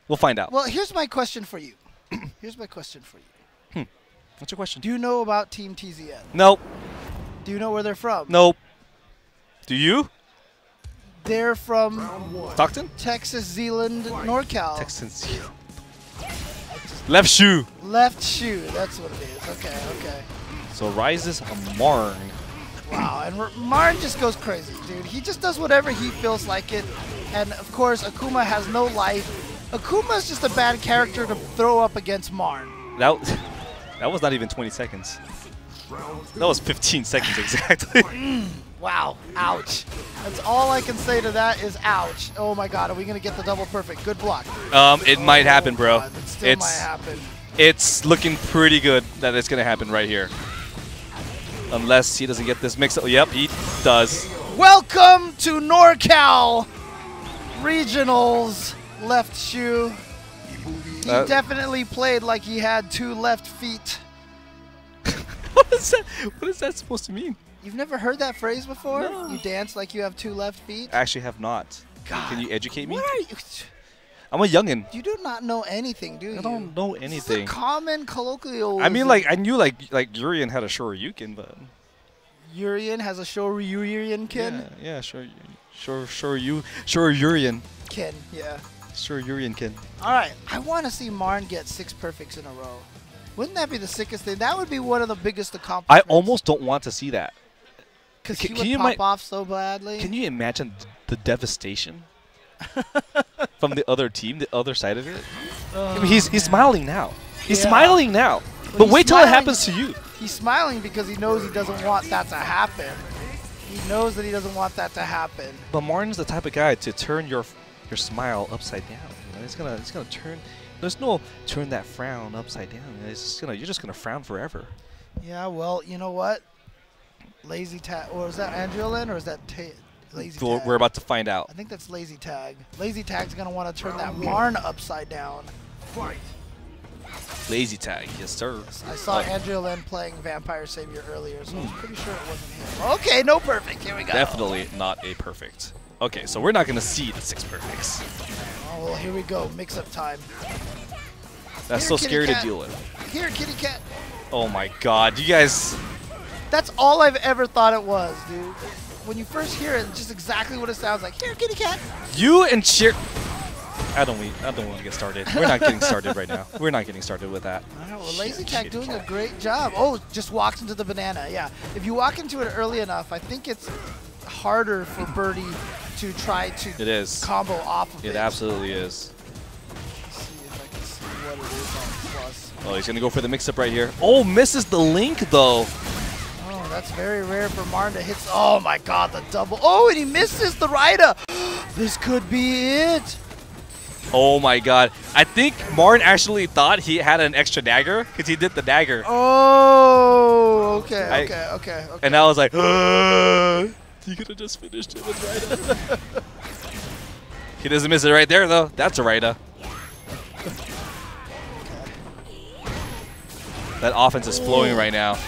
A: We'll find out.
B: Well, here's my question for you.
A: What's your question?
B: Do you know about Team TZN?
A: Nope.
B: Do you know where they're from?
A: Nope. Do you?
B: They're from
A: Stockton?
B: Texas, Zealand, NorCal.
A: Texans. Left shoe.
B: Left shoe, that's what it is. Okay.
A: So rises a Marn.
B: Wow, and Marn just goes crazy, dude. He just does whatever he feels like it. And of course, Akuma has no life. Akuma's just a bad character to throw up against Marn.
A: That was not even 20 seconds. That was 15 seconds exactly.
B: Wow, ouch. That's all I can say to that is ouch. Oh my god, are we going to get the double perfect? Good block.
A: It might happen, bro.
B: God, it still might happen.
A: It's looking pretty good that it's going to happen right here. Unless he doesn't get this mix up. Yep, he does.
B: Welcome to NorCal Regionals left shoe. He definitely played like he had 2 left feet.
A: What is that supposed to mean?
B: You've never heard that phrase before?
A: No.
B: You dance like you have 2 left feet?
A: I actually have not.
B: God.
A: Can you educate me?
B: What are you?
A: I'm a youngin.
B: You do not know anything, do you?
A: I don't know
B: This
A: anything.
B: is a common colloquial.
A: I mean, like I knew like Urian had a Shoryuken, but
B: Urian has a Shoryuken kin.
A: Yeah, sure Urian.
B: Kin, yeah.
A: Sure Urian kin.
B: All right, I want to see Marn get 6 perfects in a row. Wouldn't that be the sickest thing? That would be one of the biggest
A: I
B: accomplishments.
A: almost don't want to see that.
B: Because
A: Can
B: he
A: you
B: would pop off so badly.
A: Can you imagine the devastation from the other team, the other side of it? I mean, he's smiling now. He's smiling now. But wait till it happens to you.
B: He's smiling because he knows he doesn't want that to happen. He knows that he doesn't want that to happen.
A: But Martin's the type of guy to turn your smile upside down. You know, he's gonna turn. There's no turn that frown upside down. You're just gonna frown forever.
B: Yeah, well, you know what? Lazy Tag, or is that Andriolin, or is that Lazy Tag?
A: We're about to find out.
B: I think that's Lazy Tag. Lazy Tag's gonna want to turn that Marn upside down.
A: Lazy Tag, yes sir.
B: I saw Andriolin playing Vampire Savior earlier, so I was pretty sure it wasn't him. Okay, no perfect. Here we go.
A: Definitely not a perfect. Okay, so we're not gonna see the 6 perfects.
B: Oh well, here we go. Mix-up time.
A: That's
B: Here,
A: so
B: kitty
A: scary
B: cat.
A: to deal with.
B: Here, kitty cat.
A: Oh my God, you guys.
B: That's all I've ever thought it was, dude. When you first hear it, it's just exactly what it sounds like. Here, kitty cat.
A: You and Cheer. I don't want to get started. We're not getting started right now. We're not getting started with that.
B: All right, well, Lazy Tag doing a great job. Oh, just walks into the banana. Yeah, if you walk into it early enough, I think it's harder for Birdie to try to combo off of it.
A: It absolutely is.
B: Let's see if I can see what it is on plus.
A: Oh, he's gonna go for the mix-up right here. Oh, misses the link though.
B: Oh, that's very rare for Marn to hit. Oh my God, the double. Oh, and he misses the rider. This could be it.
A: Oh my God. I think Martin actually thought he had an extra dagger because he did the dagger.
B: Oh, okay.
A: And I was like, he could have just finished it with Raida. He doesn't miss it right there though. That's a Raida. That offense is flowing right now.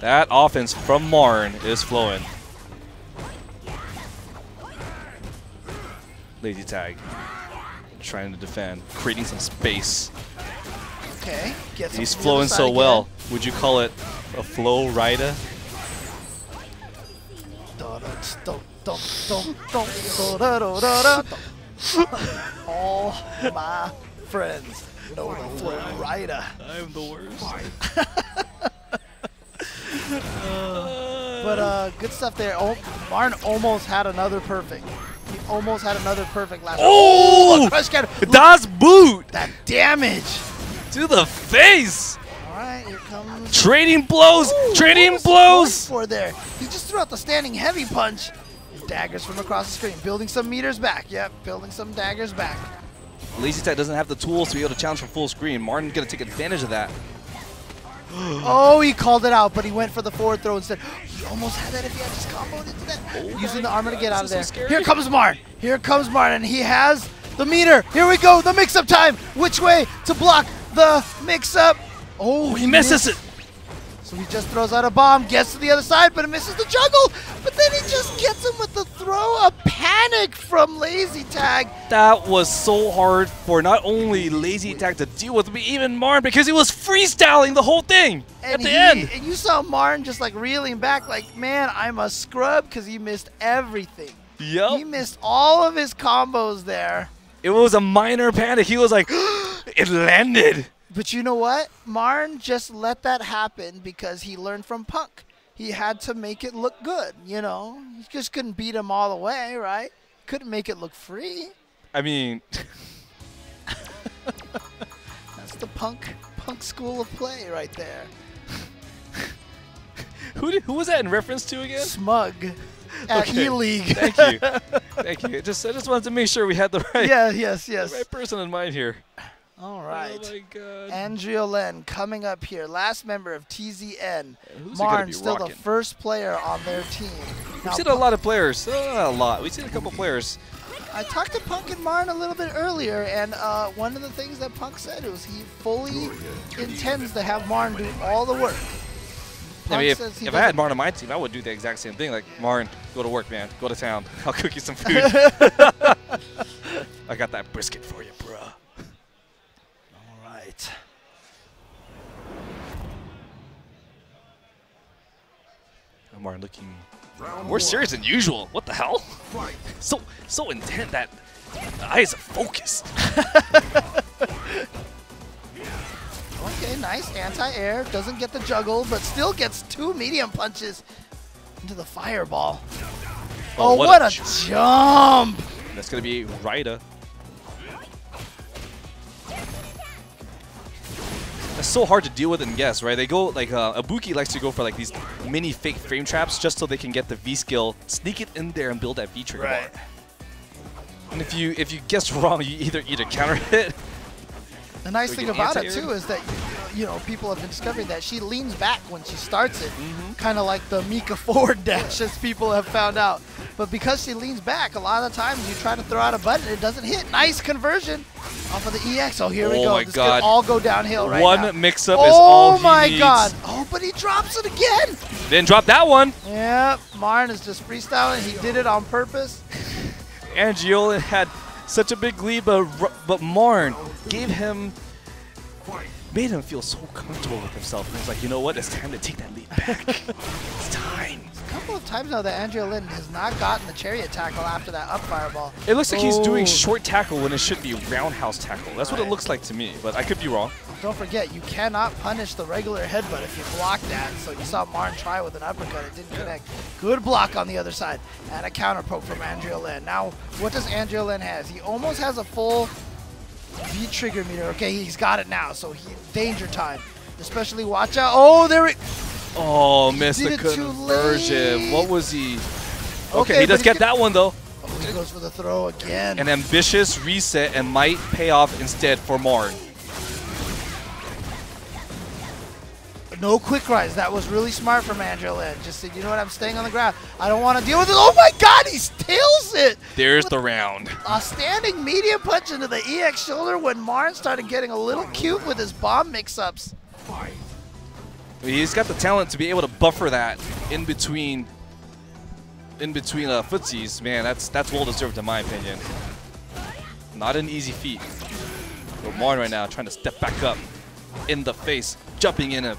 A: That offense from Marn is flowing. Lazy Tag. Trying to defend, creating some space.
B: Okay.
A: He's flowing so well. Would you call it a flow rider?
B: All my friends know the flow rider.
A: I'm the worst.
B: But good stuff there. Oh, Marn almost had another perfect. He almost had another perfect last round.
A: Oh!
B: Crush counter.
A: Das Boot!
B: That damage.
A: To the face!
B: All right, here comes.
A: Trading blows!
B: Ooh,
A: Trading
B: what was he
A: blows!
B: going for there? He just threw out the standing heavy punch. Daggers from across the screen, building some meters back. Yep, building some daggers back.
A: Lazy Tech doesn't have the tools to be able to challenge from full screen. Martin's going to take advantage of that.
B: Oh, he called it out, but he went for the forward throw instead. He almost had that if he had just comboed into that.
A: Oh
B: Using the armor to get out of there.
A: So scary.
B: Here comes Martin. Here comes Martin. He has the meter. Here we go. The mix-up time. Which way to block the mix-up? Oh,
A: He misses it.
B: So he just throws out a bomb, gets to the other side, but it misses the juggle. But then he just gets him with the throw. A panic from Lazy Tag.
A: That was so hard for not only Lazy Tag to deal with, but even Martin, because he was freestyling the whole thing at the end.
B: And you saw Martin just like reeling back like, man, I'm a scrub, because he missed everything. He
A: Yep.
B: missed all of his combos there.
A: It was a minor panic. He was like, it landed.
B: But you know what? Marn just let that happen because he learned from Punk. He had to make it look good, you know? He just couldn't beat him all the way, right? Couldn't make it look free.
A: I mean,
B: That's the Punk school of play right there.
A: who was that in reference to again?
B: Smug at
A: Okay.
B: E-League.
A: Thank you. Thank you. I just wanted to make sure we had the right,
B: Yeah, yes.
A: the right person in mind here.
B: All right.
A: Oh my god.
B: Andriolen coming up here, last member of TZN.
A: Who's he gonna
B: Marn
A: be
B: still
A: rocking?
B: the first player on their team.
A: We've
B: Now,
A: seen a lot of players. Not a lot. We've seen a couple players.
B: I talked to Punk and Marn a little bit earlier, and one of the things that Punk said was he fully intends to have Marn do all the work.
A: I mean,
B: says he
A: if I had
B: doesn't-
A: Marn on my team, I would do the exact same thing. Like, Marn, go to work, man. Go to town. I'll cook you some food. I got that brisket for you, bruh.
B: All right.
A: Martin looking more serious than usual. What the hell? So intent that the eyes are focused.
B: Okay, nice anti-air. Doesn't get the juggle, but still gets 2 medium punches into the fireball. Oh, what a jump!
A: That's gonna be Raida. That's so hard to deal with and guess, right? They go like Ibuki likes to go for like these mini fake frame traps just so they can get the V skill, sneak it in there, and build that V trigger bar. And if you guess wrong, you either counter hit.
B: The nice
A: So we
B: thing
A: get
B: about it
A: anti-air?
B: too is that you know people have been discovering that she leans back when she starts it, kind of like the Mika forward dash, as people have found out. But because she leans back, a lot of the times you try to throw out a button, it doesn't hit. Nice conversion off of the EX. Oh, here we
A: Oh
B: go.
A: my
B: This
A: God.
B: could all go downhill right now.
A: One mix-up is all he
B: my
A: needs.
B: God! Oh, but he drops it again.
A: Didn't drop that one.
B: Yep, Marn is just freestyling. He did it on purpose.
A: Andriolen had such a big lead, but Marn made him feel so comfortable with himself. And he's like, you know what? It's time to take that lead back. It's time.
B: A couple of times now that Andriolen has not gotten the chariot tackle after that up fireball.
A: It looks like he's doing
B: Oh.
A: short tackle when it should be roundhouse tackle. That's what it
B: Right.
A: looks like to me, but I could be wrong.
B: Don't forget, you cannot punish the regular headbutt if you block that. So you saw Marn try with an uppercut. It didn't connect. Good block on the other side. And a counter poke from Andriolen. Now, what does Andriolen has? He almost has a full V-trigger meter. Okay, he's got it now. So danger time. Especially watch out. Oh, there it.
A: Oh, missed
B: did
A: the
B: it too
A: conversion.
B: late.
A: What was he?
B: Okay,
A: Okay, he
B: but
A: does
B: he
A: get
B: can-
A: that one, though.
B: Oh, he goes for the throw again.
A: An ambitious reset and might pay off instead for Marn.
B: No quick rise. That was really smart from Andriolen. Just said, you know what, I'm staying on the ground. I don't want to deal with it. Oh my God, he tails it.
A: There's the round.
B: A standing medium punch into the EX shoulder when Marn started getting a little cute with his bomb mix-ups.
A: He's got the talent to be able to buffer that in between footsies. Man, that's well deserved in my opinion. Not an easy feat. But Marn right now trying to step back up in the face, jumping in him.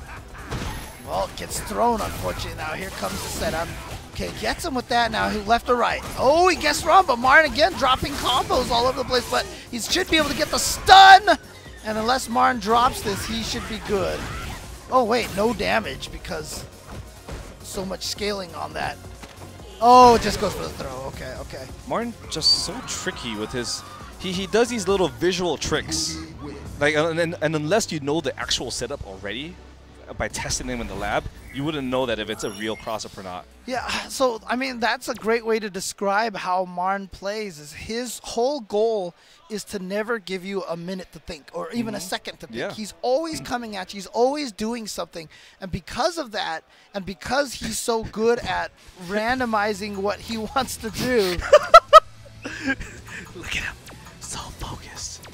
B: Well, it gets thrown, unfortunately. Now here comes the setup. Okay, gets him with that now. He left or right. Oh, he guessed wrong, but Marn again dropping combos all over the place, but he should be able to get the stun. And unless Marn drops this, he should be good. Oh, wait, no damage because so much scaling on that. Oh, it just goes for the throw. Okay, okay.
A: Martin just so tricky with his. He does these little visual tricks, like and unless you know the actual setup already, by testing them in the lab, you wouldn't know that if it's a real cross-up or not.
B: Yeah, so, I mean, that's a great way to describe how Marn plays. Is his whole goal is to never give you a minute to think or even a second to think.
A: Yeah.
B: He's always coming at you. He's always doing something. And because of that, and because he's so good at randomizing what he wants to do.
A: Look at him. So focused.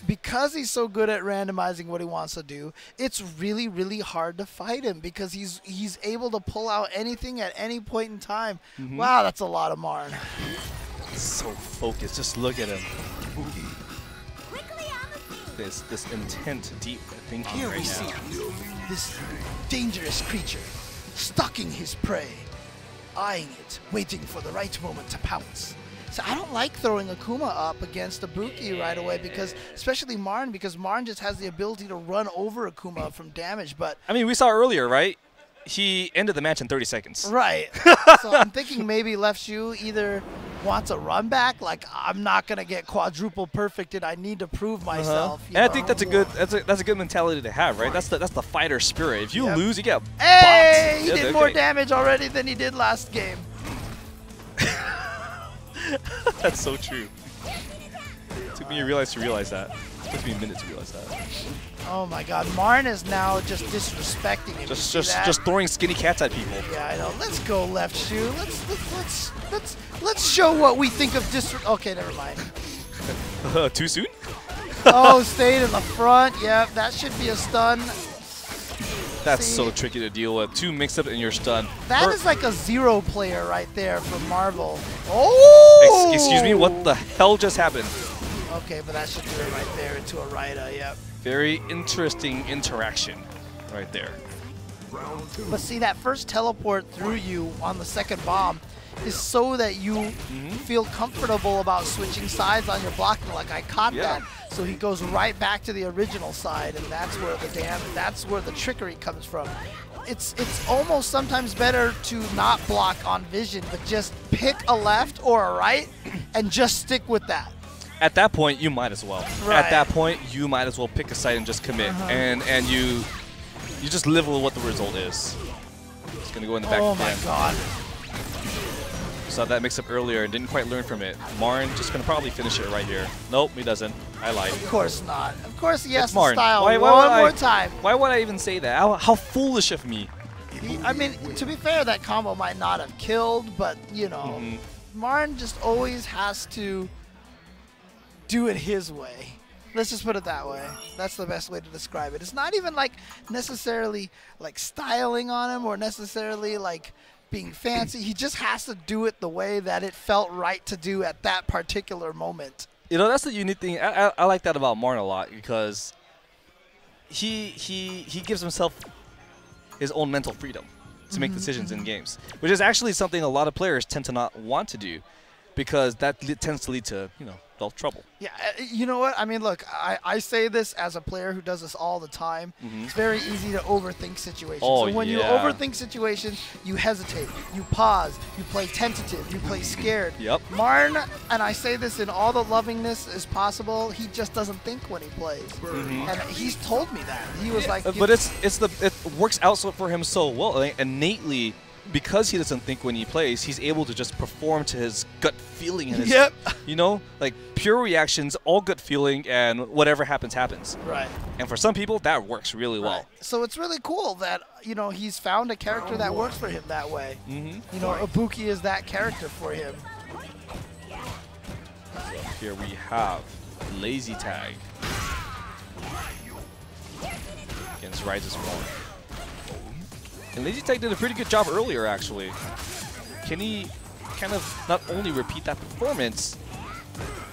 B: Because he's so good at randomizing what he wants to do, it's really, really hard to fight him because he's able to pull out anything at any point in time. Wow, that's a lot of Marn.
A: So focused. Just look at him. This intent, deep thinking
B: Here
A: right
B: we
A: now.
B: see this dangerous creature stalking his prey, eyeing it, waiting for the right moment to pounce. So I don't like throwing Akuma up against Ibuki right away because, especially Marn, because Marn just has the ability to run over Akuma from damage. But
A: I mean, we saw earlier, right? He ended the match in 30 seconds.
B: right. So I'm thinking maybe Left Shoe either wants a run back, like I'm not gonna get quadruple perfected. I need to prove myself. you
A: And I
B: know?
A: think that's a good mentality to have, right? That's the fighter spirit. If you
B: Yep.
A: lose, you get
B: Hey,
A: bopped.
B: he
A: Yeah,
B: did
A: okay.
B: more damage already than he did last game.
A: That's so true. Took me to realize that. Took me a minute to realize that.
B: Oh my God, Marn is now just disrespecting him. You see that?
A: Just throwing skinny cats at people.
B: Yeah, I know. Let's go Left Shoe. Let's show what we think of Okay, never mind.
A: Too soon?
B: Oh, stayed in the front. Yep, that should be a stun.
A: That's
B: See?
A: so tricky to deal with. Two mixed up and you're stunned.
B: That is like a 0 player right there for Marvel. Oh!
A: Excuse me, what the hell just happened?
B: Okay, but that should do it right there into a Raida, yep.
A: Very interesting interaction right there.
B: But see, that first teleport through you on the second bomb is so that you feel comfortable about switching sides on your blocking. Like, I caught
A: Yeah.
B: that. So he goes right back to the original side, and that's where that's where the trickery comes from. It's almost sometimes better to not block on vision, but just pick a left or a right and just stick with that.
A: At that point, you might as well.
B: Right.
A: At that point, you might as well pick a side and just commit, and you just live with what the result is. It's gonna go in the back.
B: Oh my God.
A: Saw that mix up earlier and didn't quite learn from it. Marn just gonna probably finish it right here. Nope, he doesn't. I lied.
B: Of course not. Of course he has
A: It's
B: to
A: Marn.
B: style
A: Why would
B: one more time.
A: Why would I even say that? How foolish of me.
B: I mean, to be fair, that combo might not have killed, but, you know, Marn just always has to do it his way. Let's just put it that way. That's the best way to describe it. It's not even like necessarily like styling on him or necessarily like being fancy. He just has to do it the way that it felt right to do at that particular moment.
A: You know, that's the unique thing. I like that about Marn a lot because he gives himself his own mental freedom to make decisions in games, which is actually something a lot of players tend to not want to do because that tends to lead to, you know, trouble.
B: Yeah, you know what? I mean, look, I say this as a player who does this all the time. It's very easy to overthink situations.
A: Oh,
B: so when you
A: yeah.
B: overthink situations, you hesitate, you pause, you play tentative, you play scared.
A: Yep.
B: Marn, and I say this in all the lovingness as possible, he just doesn't think when he plays. And he's told me that. He was like...
A: But it works out for him so well. Like, innately, because he doesn't think when he plays, he's able to just perform to his gut feeling. And his,
B: Yep.
A: You know, like pure reactions, all gut feeling, and whatever happens, happens.
B: Right.
A: And for some people, that works really well.
B: Right. So it's really cool that, you know, he's found a character that works for him that way. You know, Ibuki is that character for him.
A: Here we have Lazy Tag against Rises One. And Lazy Tag did a pretty good job earlier, actually. Can he kind of not only repeat that performance,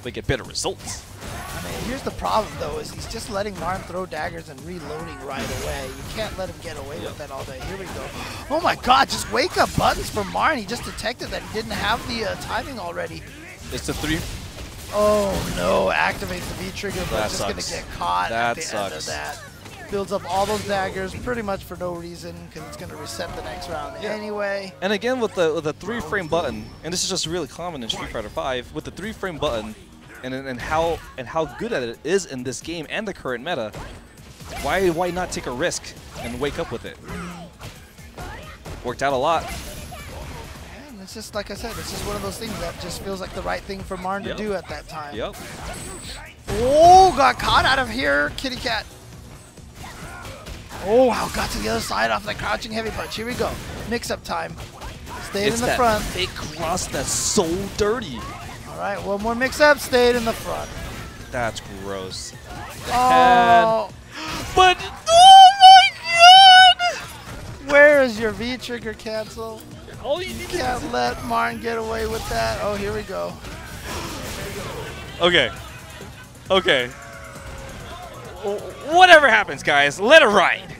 A: but get better results?
B: I mean, here's the problem, though, is he's just letting Marn throw daggers and reloading right away. You can't let him get away with that all day. Here we go. Oh, my God, just wake up buttons from Marn. He just detected that he didn't have the timing already.
A: It's the 3.
B: Oh, no. Activates the V-trigger, but
A: That
B: just going to
A: sucks.
B: get caught at
A: That
B: the end of
A: sucks.
B: that. Builds up all those daggers pretty much for no reason because it's going to reset the next round anyway.
A: And again, with the 3-frame button, and this is just really common in Street Fighter V, with the 3-frame button, and how good at it is in this game and the current meta, why not take a risk and wake up with it. Worked out a lot.
B: And it's just like I said, it's just one of those things that just feels like the right thing for Marn to do at that time.
A: Yep.
B: Oh, got caught out of here, Kitty Cat. Oh, wow, got to the other side off the crouching heavy punch. Here we go. Mix-up time. Stayed in the front.
A: Fake cross that's so dirty.
B: All right, one more mix-up. Stayed in the front.
A: That's gross.
B: Oh.
A: But, oh my god!
B: Where is your V-trigger cancel?
A: All you need
B: Can't let Martin get away with that. Oh, here we go.
A: Okay. Okay. Whatever happens, guys, let it ride.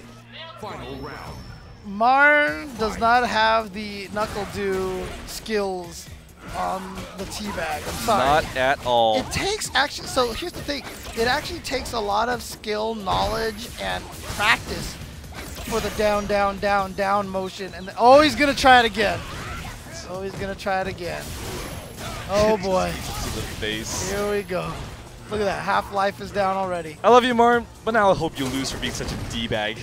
B: Marn does not have the knuckle do skills on the teabag. I'm sorry.
A: Not at all.
B: It takes actually. So here's the thing. It actually takes a lot of skill, knowledge, and practice for the down, down, down, down motion. And oh, he's gonna try it again. Oh, he's gonna try it again. Oh boy.
A: To the face.
B: Here we go. Look at that. Half-life is down already.
A: I love you, Marn, but now I hope you lose for being such a D-bag.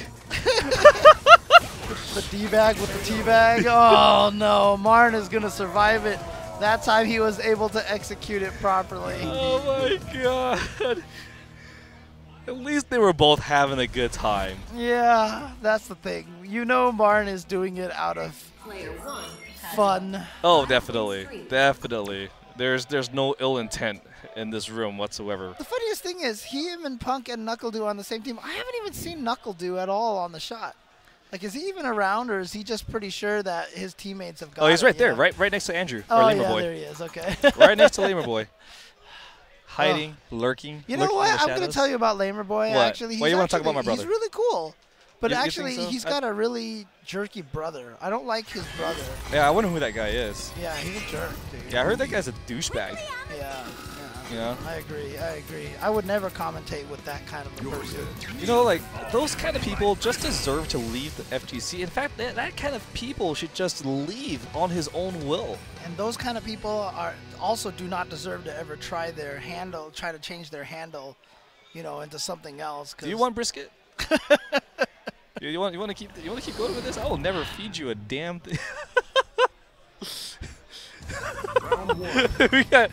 B: The D-bag with the T-bag. Oh no, Marn is gonna survive it. That time he was able to execute it properly.
A: Oh my god. At least they were both having a good time.
B: Yeah, that's the thing. You know Marn is doing it out of fun.
A: Oh, definitely. Definitely. There's no ill intent in this room whatsoever.
B: The funniest thing is him and Punk and NuckleDo on the same team. I haven't even seen NuckleDo at all on the shot. Like, is he even around, or is he just pretty sure that his teammates have got
A: Oh, he's right
B: it,
A: there,
B: know?
A: right next to Andrew,
B: Oh,
A: or Lamer
B: yeah,
A: Boy.
B: there he is. Okay.
A: Right next to Lamer Boy. Hiding, lurking.
B: You know
A: lurking
B: what?
A: in the
B: I'm going to
A: shadows.
B: tell you about Lamer Boy.
A: What?
B: Actually,
A: Why you want to talk about my brother?
B: He's really cool. But
A: You think
B: actually,
A: so?
B: he's got a really jerky brother. I don't like his brother.
A: Yeah, I wonder who that guy is.
B: Yeah, he's a jerk, dude.
A: Yeah, I heard that guy's a douchebag.
B: Yeah.
A: You know?
B: I agree. I agree. I would never commentate with that kind of a person.
A: You know, like, those kind of people just deserve to leave the FGC. In fact, that kind of people should just leave on his own will.
B: And those kind of people also do not deserve to ever try to change their handle, you know, into something else.
A: Do you want brisket? you want to keep going with this? I will never feed you a damn thing.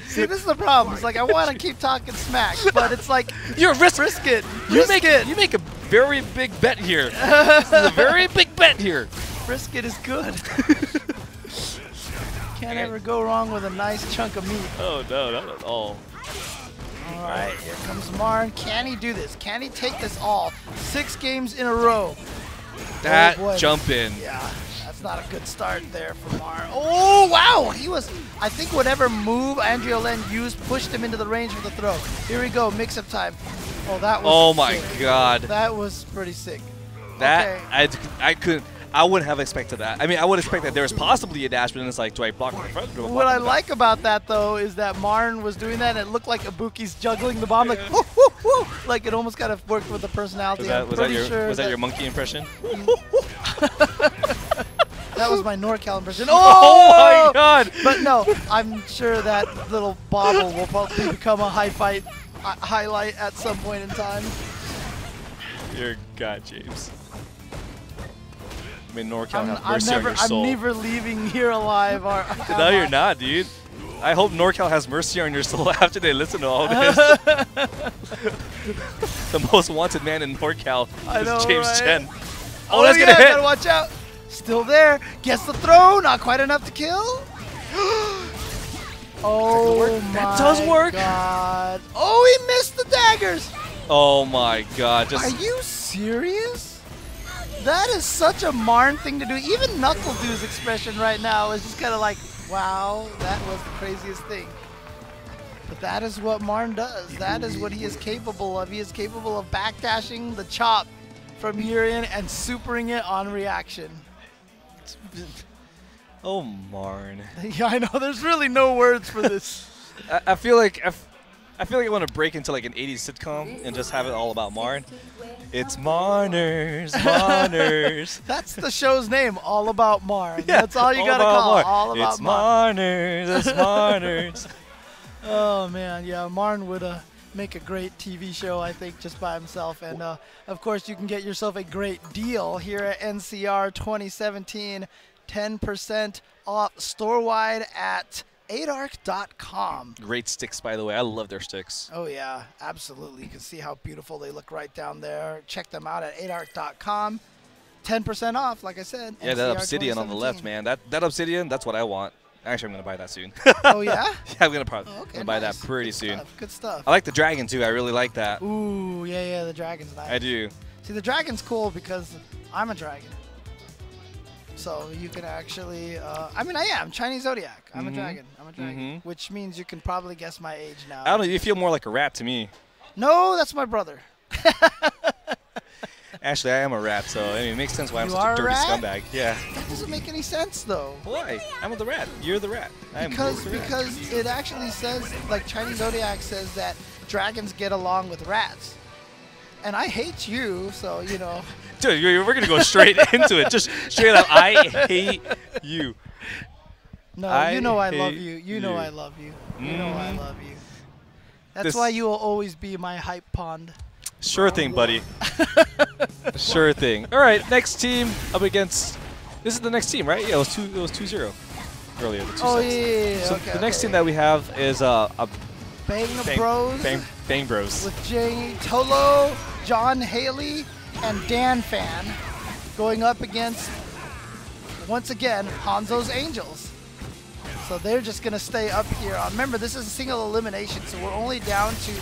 B: See, this is the problem. It's like I want to keep talking smack, but it's like
A: you're a
B: brisket.
A: You make a very big bet here. This is a very big bet here.
B: Brisket is good. Can't ever go wrong with a nice chunk of meat.
A: Oh no, not at all.
B: All right, here comes Marn. Can he do this? Can he take this all? 6 games in a row.
A: That
B: boy.
A: jump in.
B: Yeah, that's not a good start there for Marn. Oh, wow. I think whatever move Andrea Len used pushed him into the range for the throw. Here we go, mix-up time. Oh, that was
A: Oh my
B: sick.
A: god.
B: That was pretty sick.
A: That,
B: Okay.
A: I wouldn't have expected that. I mean, I would expect that there was possibly a dash, but then it's like, do I block in the front? Or do I block
B: What
A: in
B: I
A: the back?
B: like about that, though, is that Marn was doing that, and it looked like Ibuki's juggling the bomb, like, whoo, whoo, woo. Like, it almost kind of worked with the personality.
A: Was that your monkey impression?
B: That was my NorCal impression.
A: Oh my god!
B: But no, I'm sure that little bobble will probably become a highlight at some point in time.
A: You're God, James. I mean, NorCal have mercy
B: I'm
A: on your soul.
B: I'm never leaving here alive.
A: No, you're not, dude. I hope NorCal has mercy on your soul after they listen to all this. The most wanted man in NorCal is James
B: right?
A: Chen.
B: Oh,
A: that's
B: yeah,
A: gonna hit.
B: gotta watch out. Still there. Gets the throw. Not quite enough to kill. Oh my
A: That does work.
B: God. Oh, he missed the daggers.
A: Oh my god.
B: Are you serious? That is such a Marn thing to do. Even NuckleDo's expression right now is just kind of like, wow, that was the craziest thing. But that is what Marn does. That is what he is capable of. He is capable of backdashing the chop from here in and supering it on reaction.
A: Oh, Marn.
B: Yeah, I know. There's really no words for this.
A: I feel like I want to break into like an 80s sitcom and just have it all about Marn. It's Marners, Marners.
B: That's the show's name, All About Marn.
A: Yeah,
B: That's all you
A: all
B: gotta
A: about
B: call
A: Marn.
B: All About
A: It's
B: Marn.
A: Marners, it's Marners.
B: Oh man, yeah, Marn would make a great TV show, I think, just by himself. And of course, you can get yourself a great deal here at NCR 2017, 10% off store-wide at adarc.com.
A: Great sticks, by the way. I love their sticks.
B: Oh, yeah, absolutely. You can see how beautiful they look right down there. Check them out at adarc.com. 10% off, like I said.
A: Yeah,
B: NCR
A: that obsidian on the
B: 2017.
A: left, man. That obsidian, that's what I want. Actually, I'm going to buy that soon.
B: Oh, yeah?
A: Yeah, I'm going to probably buy
B: nice.
A: that pretty
B: Good
A: soon.
B: Stuff. Good stuff.
A: I like the dragon, too. I really like that.
B: Ooh, yeah, the dragon's nice.
A: I do.
B: See, the dragon's cool because I'm a dragon. So you can actually, I mean, I am Chinese Zodiac. I'm a dragon. I'm a dragon. Which means you can probably guess my age now.
A: I don't know. You feel more like a rat to me.
B: No, that's my brother.
A: Actually, I am a rat, so I mean, it makes sense why I'm
B: You
A: such
B: are
A: a
B: a
A: dirty
B: rat?
A: scumbag. Yeah.
B: That doesn't make any sense, though.
A: Why? I'm the rat. You're the rat.
B: Because it actually says, like Chinese Zodiac says that dragons get along with rats. And I hate you, so, you know.
A: Dude, we're going to go straight into it. Just straight up. I hate you.
B: No, you know I love
A: hate
B: you. You know I love you. You know I love you. That's
A: This-
B: why you will always be my hype pond.
A: Sure thing, buddy. Sure thing. All right, next team up against. This is the next team, right? Yeah, it was 2-0 earlier. The two
B: Oh,
A: sets.
B: yeah.
A: So
B: Okay,
A: the next
B: okay.
A: team that we have is
B: Bang
A: Bang
B: Bros
A: Bang Bros.
B: with Jay Tolo, John Haley, and Dan Fan going up against, once again, Hanzo's Angels. So they're just going to stay up here. Remember, this is a single elimination, so we're only down to...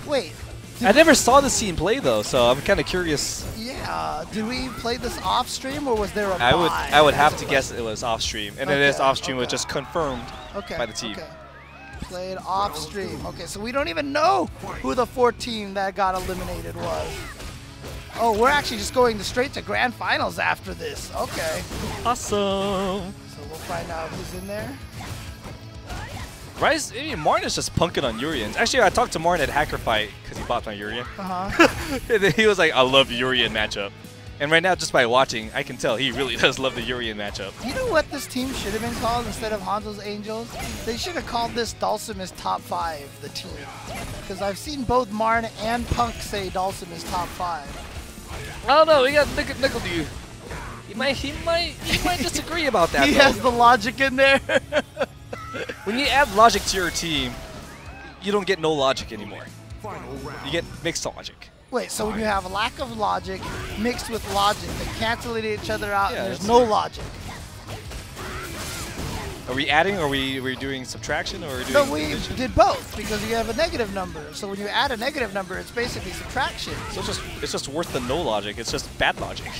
B: Wait.
A: I never saw this team play though, so I'm kind of curious.
B: Yeah. Did we play this off stream, or was there a
A: I would have to guess it was off stream, and it is
B: Okay,
A: off stream. It was
B: okay.
A: just confirmed by the team.
B: Okay. Played off stream. Okay, so we don't even know who the 4th team that got eliminated was. Oh, we're actually just going straight to grand finals after this. Okay.
A: Awesome.
B: So we'll find out who's in there.
A: Rise, I mean, Martin is just punking on Urians. Actually, I talked to Martin at Hacker Fight because he bought my Urian. And then he was like, I love Urian matchup. And right now, just by watching, I can tell he really does love the Urian matchup.
B: You know what this team should have been called instead of Hanzo's Angels? They should have called this Dulcim is top 5, the team. Because I've seen both Martin and Punk say Dulcim is top 5.
A: I don't know. We got Nickel Dude. He might disagree about that.
B: He
A: though.
B: has the logic in there.
A: When you add logic to your team, you don't get no logic anymore. You get mixed logic.
B: Wait, so when you have a lack of logic mixed with logic, they cancel each other out,
A: Yeah,
B: and there's
A: that's
B: no
A: right.
B: logic.
A: Are we adding, or are we doing subtraction, or are we doing
B: No, we
A: addition?
B: did both because you have a negative number. So when you add a negative number, it's basically subtraction.
A: So it's just worth the no logic. It's just bad logic.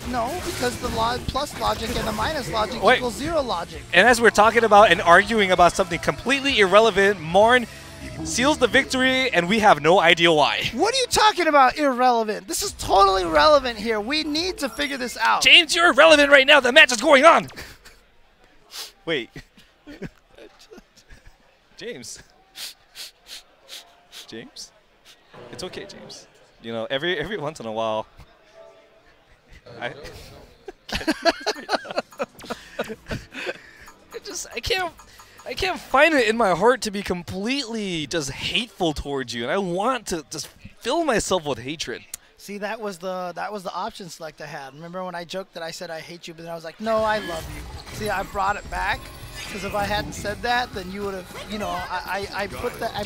B: No, because the plus logic and the minus logic
A: Wait.
B: equals 0 logic.
A: And as we're talking about and arguing about something completely irrelevant, Marn seals the victory, and we have no idea why.
B: What are you talking about, irrelevant? This is totally relevant here. We need to figure this out.
A: James, you're irrelevant right now. The match is going on. Wait. James. James? It's okay, James. You know, every once in a while, I I can't find it in my heart to be completely just hateful towards you, and I want to just fill myself with hatred.
B: See, that was the option select I had. Remember when I joked that I said I hate you, but then I was like, no, I love you. See, I brought it back because if I hadn't said that, then you would have, you know, I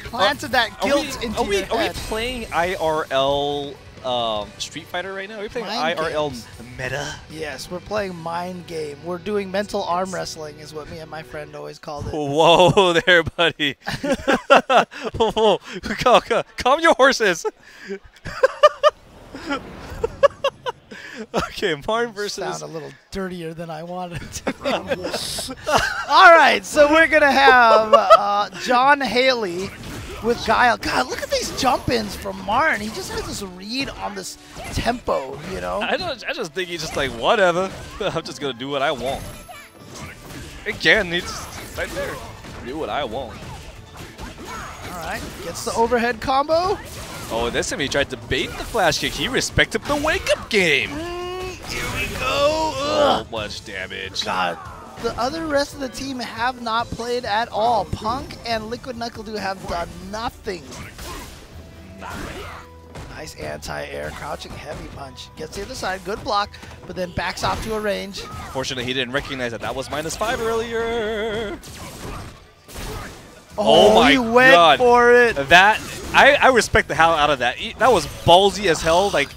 B: planted that guilt into your head.
A: Are we playing IRL Street Fighter right now? Are we playing
B: Mind
A: IRL
B: games.
A: meta?
B: Yes, we're playing mind game. We're doing mental arm wrestling, is what me and my friend always called it.
A: Whoa there, buddy. Whoa. Calm your horses. Okay, Martin versus...
B: Sound a little dirtier than I wanted to. All right, so we're going to have John Haley with Guile. God, look at these jump-ins from Martin. He just has this read on this tempo, you know?
A: I just think he's just like, whatever. I'm just going to do what I want. Again, he's right there. Do what I want.
B: All right, gets the overhead combo.
A: Oh, this time he tried to bait the flash kick. He respected the wake-up game.
B: Here we go.
A: So much damage.
B: God, the other rest of the team have not played at all. Punk and Liquid Knuckle have done nothing. Nice anti-air crouching heavy punch. Gets the other side, good block, but then backs off to a range.
A: Fortunately, he didn't recognize that was -5 earlier.
B: Oh,
A: my
B: he went
A: God.
B: for it.
A: That I respect the hell out of that. That was ballsy as hell. Like,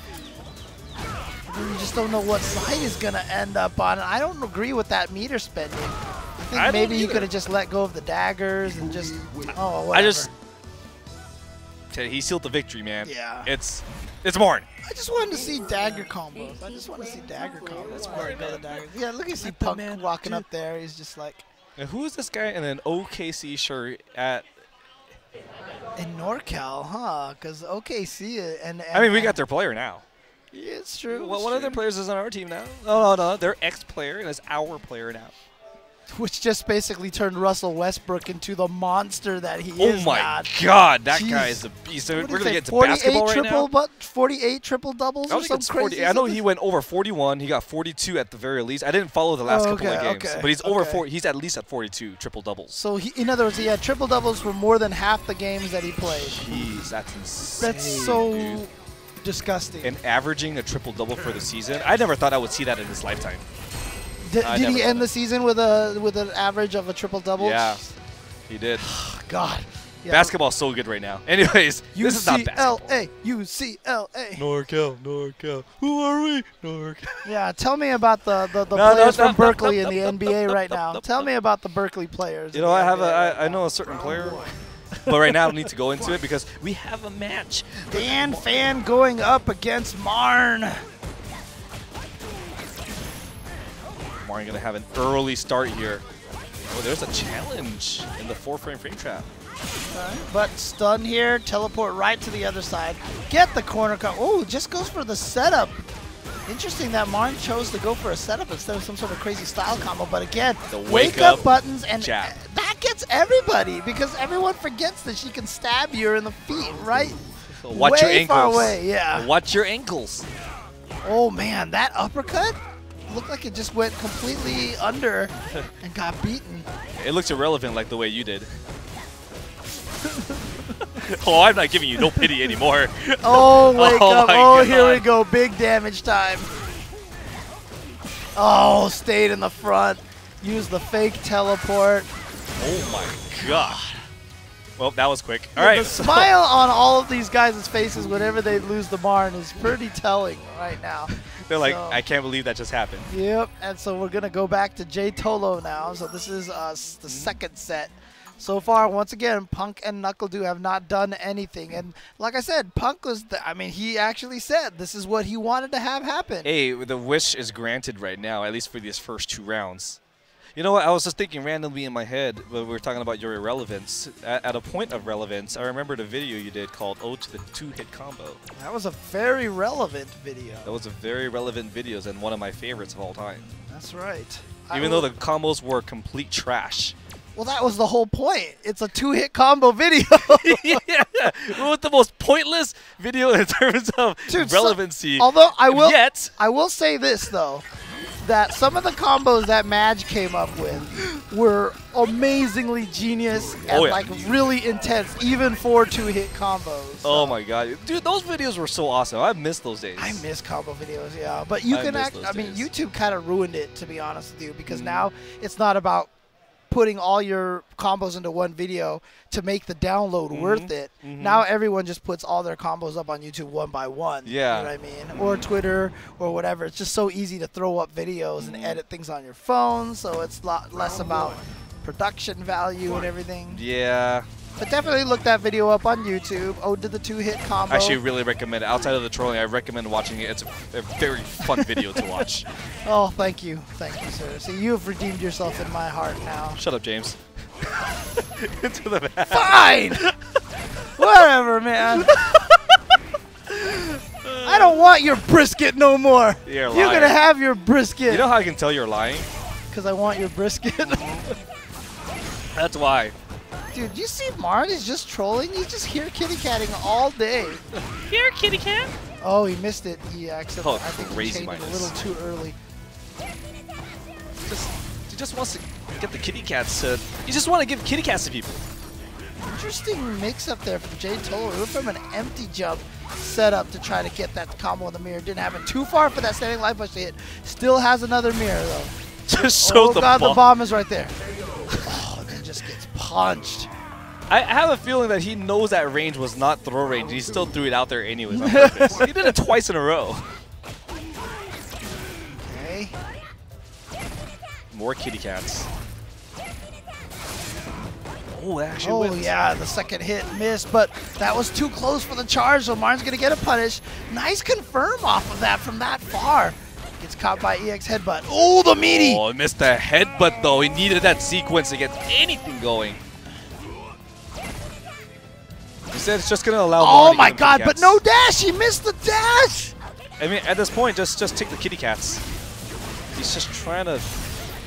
B: You just don't know what side he's gonna end up on. I don't agree with that meter spending. I think
A: I
B: maybe
A: don't
B: he
A: either.
B: could have just let go of the daggers and just whatever.
A: I just he sealed the victory, man.
B: Yeah.
A: It's Marn.
B: I just wanted to see dagger combos. I just want to see dagger combos. Where go the dagger. Yeah, look at see Punk walking up there. He's just like.
A: And who is this guy in an OKC shirt at?
B: In NorCal, huh? Because OKC and
A: I mean, we got their player now.
B: Yeah, it's true.
A: Well,
B: it's
A: one of their
B: true.
A: players is on our team now. No, they're ex-player and is our player now.
B: Which just basically turned Russell Westbrook into the monster that he
A: Oh
B: is.
A: my
B: now.
A: God, that
B: Jeez.
A: guy is a beast. So we're
B: What
A: gonna
B: is it,
A: get to basketball right now.
B: 48 triple doubles
A: I
B: or
A: don't think
B: something
A: it's
B: crazy.
A: 40. I know he went over 41. He got 42 at the very least. I didn't follow the last couple of games, but he's over 40. He's at least at 42 triple doubles.
B: So in other words, he had triple doubles for more than half the games that he played.
A: Jeez, that's insane.
B: That's so
A: dude.
B: disgusting.
A: And averaging a triple double for the season, I never thought I would see that in his lifetime.
B: Did
A: I
B: he
A: never
B: end
A: thought
B: the season with an average of a triple double?
A: Yeah, he did.
B: God. Yeah.
A: Basketball's so good right now. Anyways, this is not basketball.
B: UCLA.
A: NorCal. Who are we? NorCal.
B: Yeah, tell me about the
A: No,
B: players
A: no,
B: from
A: no,
B: Berkeley
A: no,
B: in the
A: no,
B: NBA
A: no,
B: right
A: no,
B: now.
A: no,
B: Tell
A: no.
B: me about the Berkeley players.
A: You
B: in
A: know,
B: the
A: I have
B: NBA
A: I know a certain player, but right now I don't need to go into it because we have a match.
B: Dan Fan going up against Marn.
A: Marn gonna have an early start here. Oh, there's a challenge in the 4-frame frame trap.
B: But stun here, teleport right to the other side. Get the corner cut. Oh, just goes for the setup. Interesting that Marn chose to go for a setup instead of some sort of crazy style combo. But again,
A: The
B: wake up buttons, and
A: jab.
B: that gets everybody because everyone forgets that she can stab you in the feet, right?
A: So watch your
B: Way
A: ankles.
B: far away, yeah.
A: Watch your ankles.
B: Oh man, that uppercut looked like it just went completely under and got beaten.
A: It looks irrelevant like the way you did. Oh, I'm not giving you no pity anymore.
B: Oh, wake
A: Oh
B: up.
A: my
B: Oh, here we
A: God.
B: go. Big damage time. Oh, stayed in the front. Used the fake teleport.
A: Oh my God. Well, that was quick. All
B: The
A: right.
B: smile on all of these guys' faces whenever they lose the Marn is pretty telling right now.
A: They're like,
B: So-
A: I can't believe that just happened.
B: Yep, and so we're going to go back to Jay Tolo now. So this is the second set. So far, once again, Punk and NuckleDu have not done anything. And like I said, Punk was, he actually said this is what he wanted to have happen.
A: Hey, the wish is granted right now, at least for these first 2 rounds. You know what? I was just thinking randomly in my head when we were talking about your irrelevance. At a point of relevance, I remember the video you did called Ode to the 2-hit combo.
B: That was a very relevant video.
A: That was a very relevant video and one of my favorites of all time.
B: That's right.
A: Even though the combos were complete trash.
B: Well, that was the whole point. It's a 2-hit combo video.
A: Yeah, it was the most pointless video in terms of
B: Dude,
A: relevancy.
B: Although I will say this though, that some of the combos that Madge came up with were amazingly genius and like really intense, even for 2-hit combos. So.
A: Oh my God, dude, those videos were so awesome. I miss those days.
B: I miss combo videos, yeah. But you can act. I mean, YouTube kind of ruined it, to be honest with you, because now it's not about putting all your combos into one video to make the download worth it. Now everyone just puts all their combos up on YouTube one by one.
A: Yeah.
B: You know what I mean? Or Twitter or whatever. It's just so easy to throw up videos and edit things on your phone, so it's a lot less about production value and everything.
A: Yeah.
B: But definitely look that video up on YouTube. Ode to the 2-hit combo.
A: I actually really recommend it. Outside of the trolling, I recommend watching it. It's a very fun video to watch.
B: Oh, thank you. Thank you, sir. See, you have redeemed yourself in my heart now.
A: Shut up, James. Into the back.
B: Fine! Whatever, man. I don't want your brisket no more.
A: You're a
B: You're
A: liar.
B: going to have your brisket.
A: You know how I can tell you're lying?
B: Because I want your brisket.
A: That's why.
B: Dude, you see Marn is just trolling? You just hear kitty catting all day.
A: Here, kitty cat.
B: Oh, he missed it. He accidentally,
A: Oh,
B: I think he
A: crazy
B: changed it a
A: minus.
B: little too early.
A: He just wants to get the kitty cats to. You just want to give kitty cats to people.
B: Interesting mix-up there from Jay Tolo. He went from an empty jump setup to try to get that combo in the mirror. Didn't happen too far for that standing life push to hit. Still has another mirror, though.
A: Just shows the
B: God,
A: bomb.
B: the bomb is right there. Oh, and then just gets punched.
A: I have a feeling that he knows that range was not throw range, and he still threw it out there anyways on purpose. He did it twice in a row.
B: Okay.
A: More kitty cats. Oh, that actually
B: Oh,
A: whipped.
B: yeah, the second hit missed, but that was too close for the charge, so Marn's going to get a punish. Nice confirm off of that from that far. Gets caught by EX headbutt. Oh, the meaty!
A: Oh, missed the headbutt, though. He needed that sequence to get anything going. He said it's just going to allow
B: Oh,
A: Marn to
B: my
A: get him
B: God,
A: kitty
B: but
A: cats.
B: no dash! He missed the dash!
A: I mean, at this point, just take the kitty cats. He's just trying to,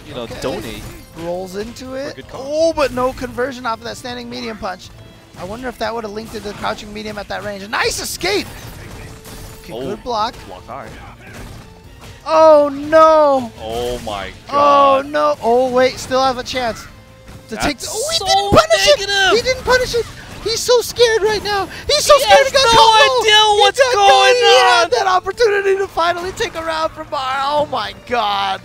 A: you know,
B: Okay.
A: donate.
B: Rolls into it.
A: good cause.
B: Oh, but no conversion off of that standing medium punch. I wonder if that would have linked into the crouching medium at that range. A nice escape! Okay,
A: Oh.
B: good block.
A: Block high.
B: Oh, no!
A: Oh, my
B: Oh,
A: God.
B: no. Oh, wait, still have a chance to take the.
A: That's
B: Oh, he
A: so
B: didn't punish it!
A: negative.
B: He didn't punish it! He's so scared right now. He's so scared
A: has
B: to get
A: no
B: combo.
A: idea what's
B: He
A: going
B: He had
A: on.
B: that opportunity to finally take a round from Mar. Oh, my God.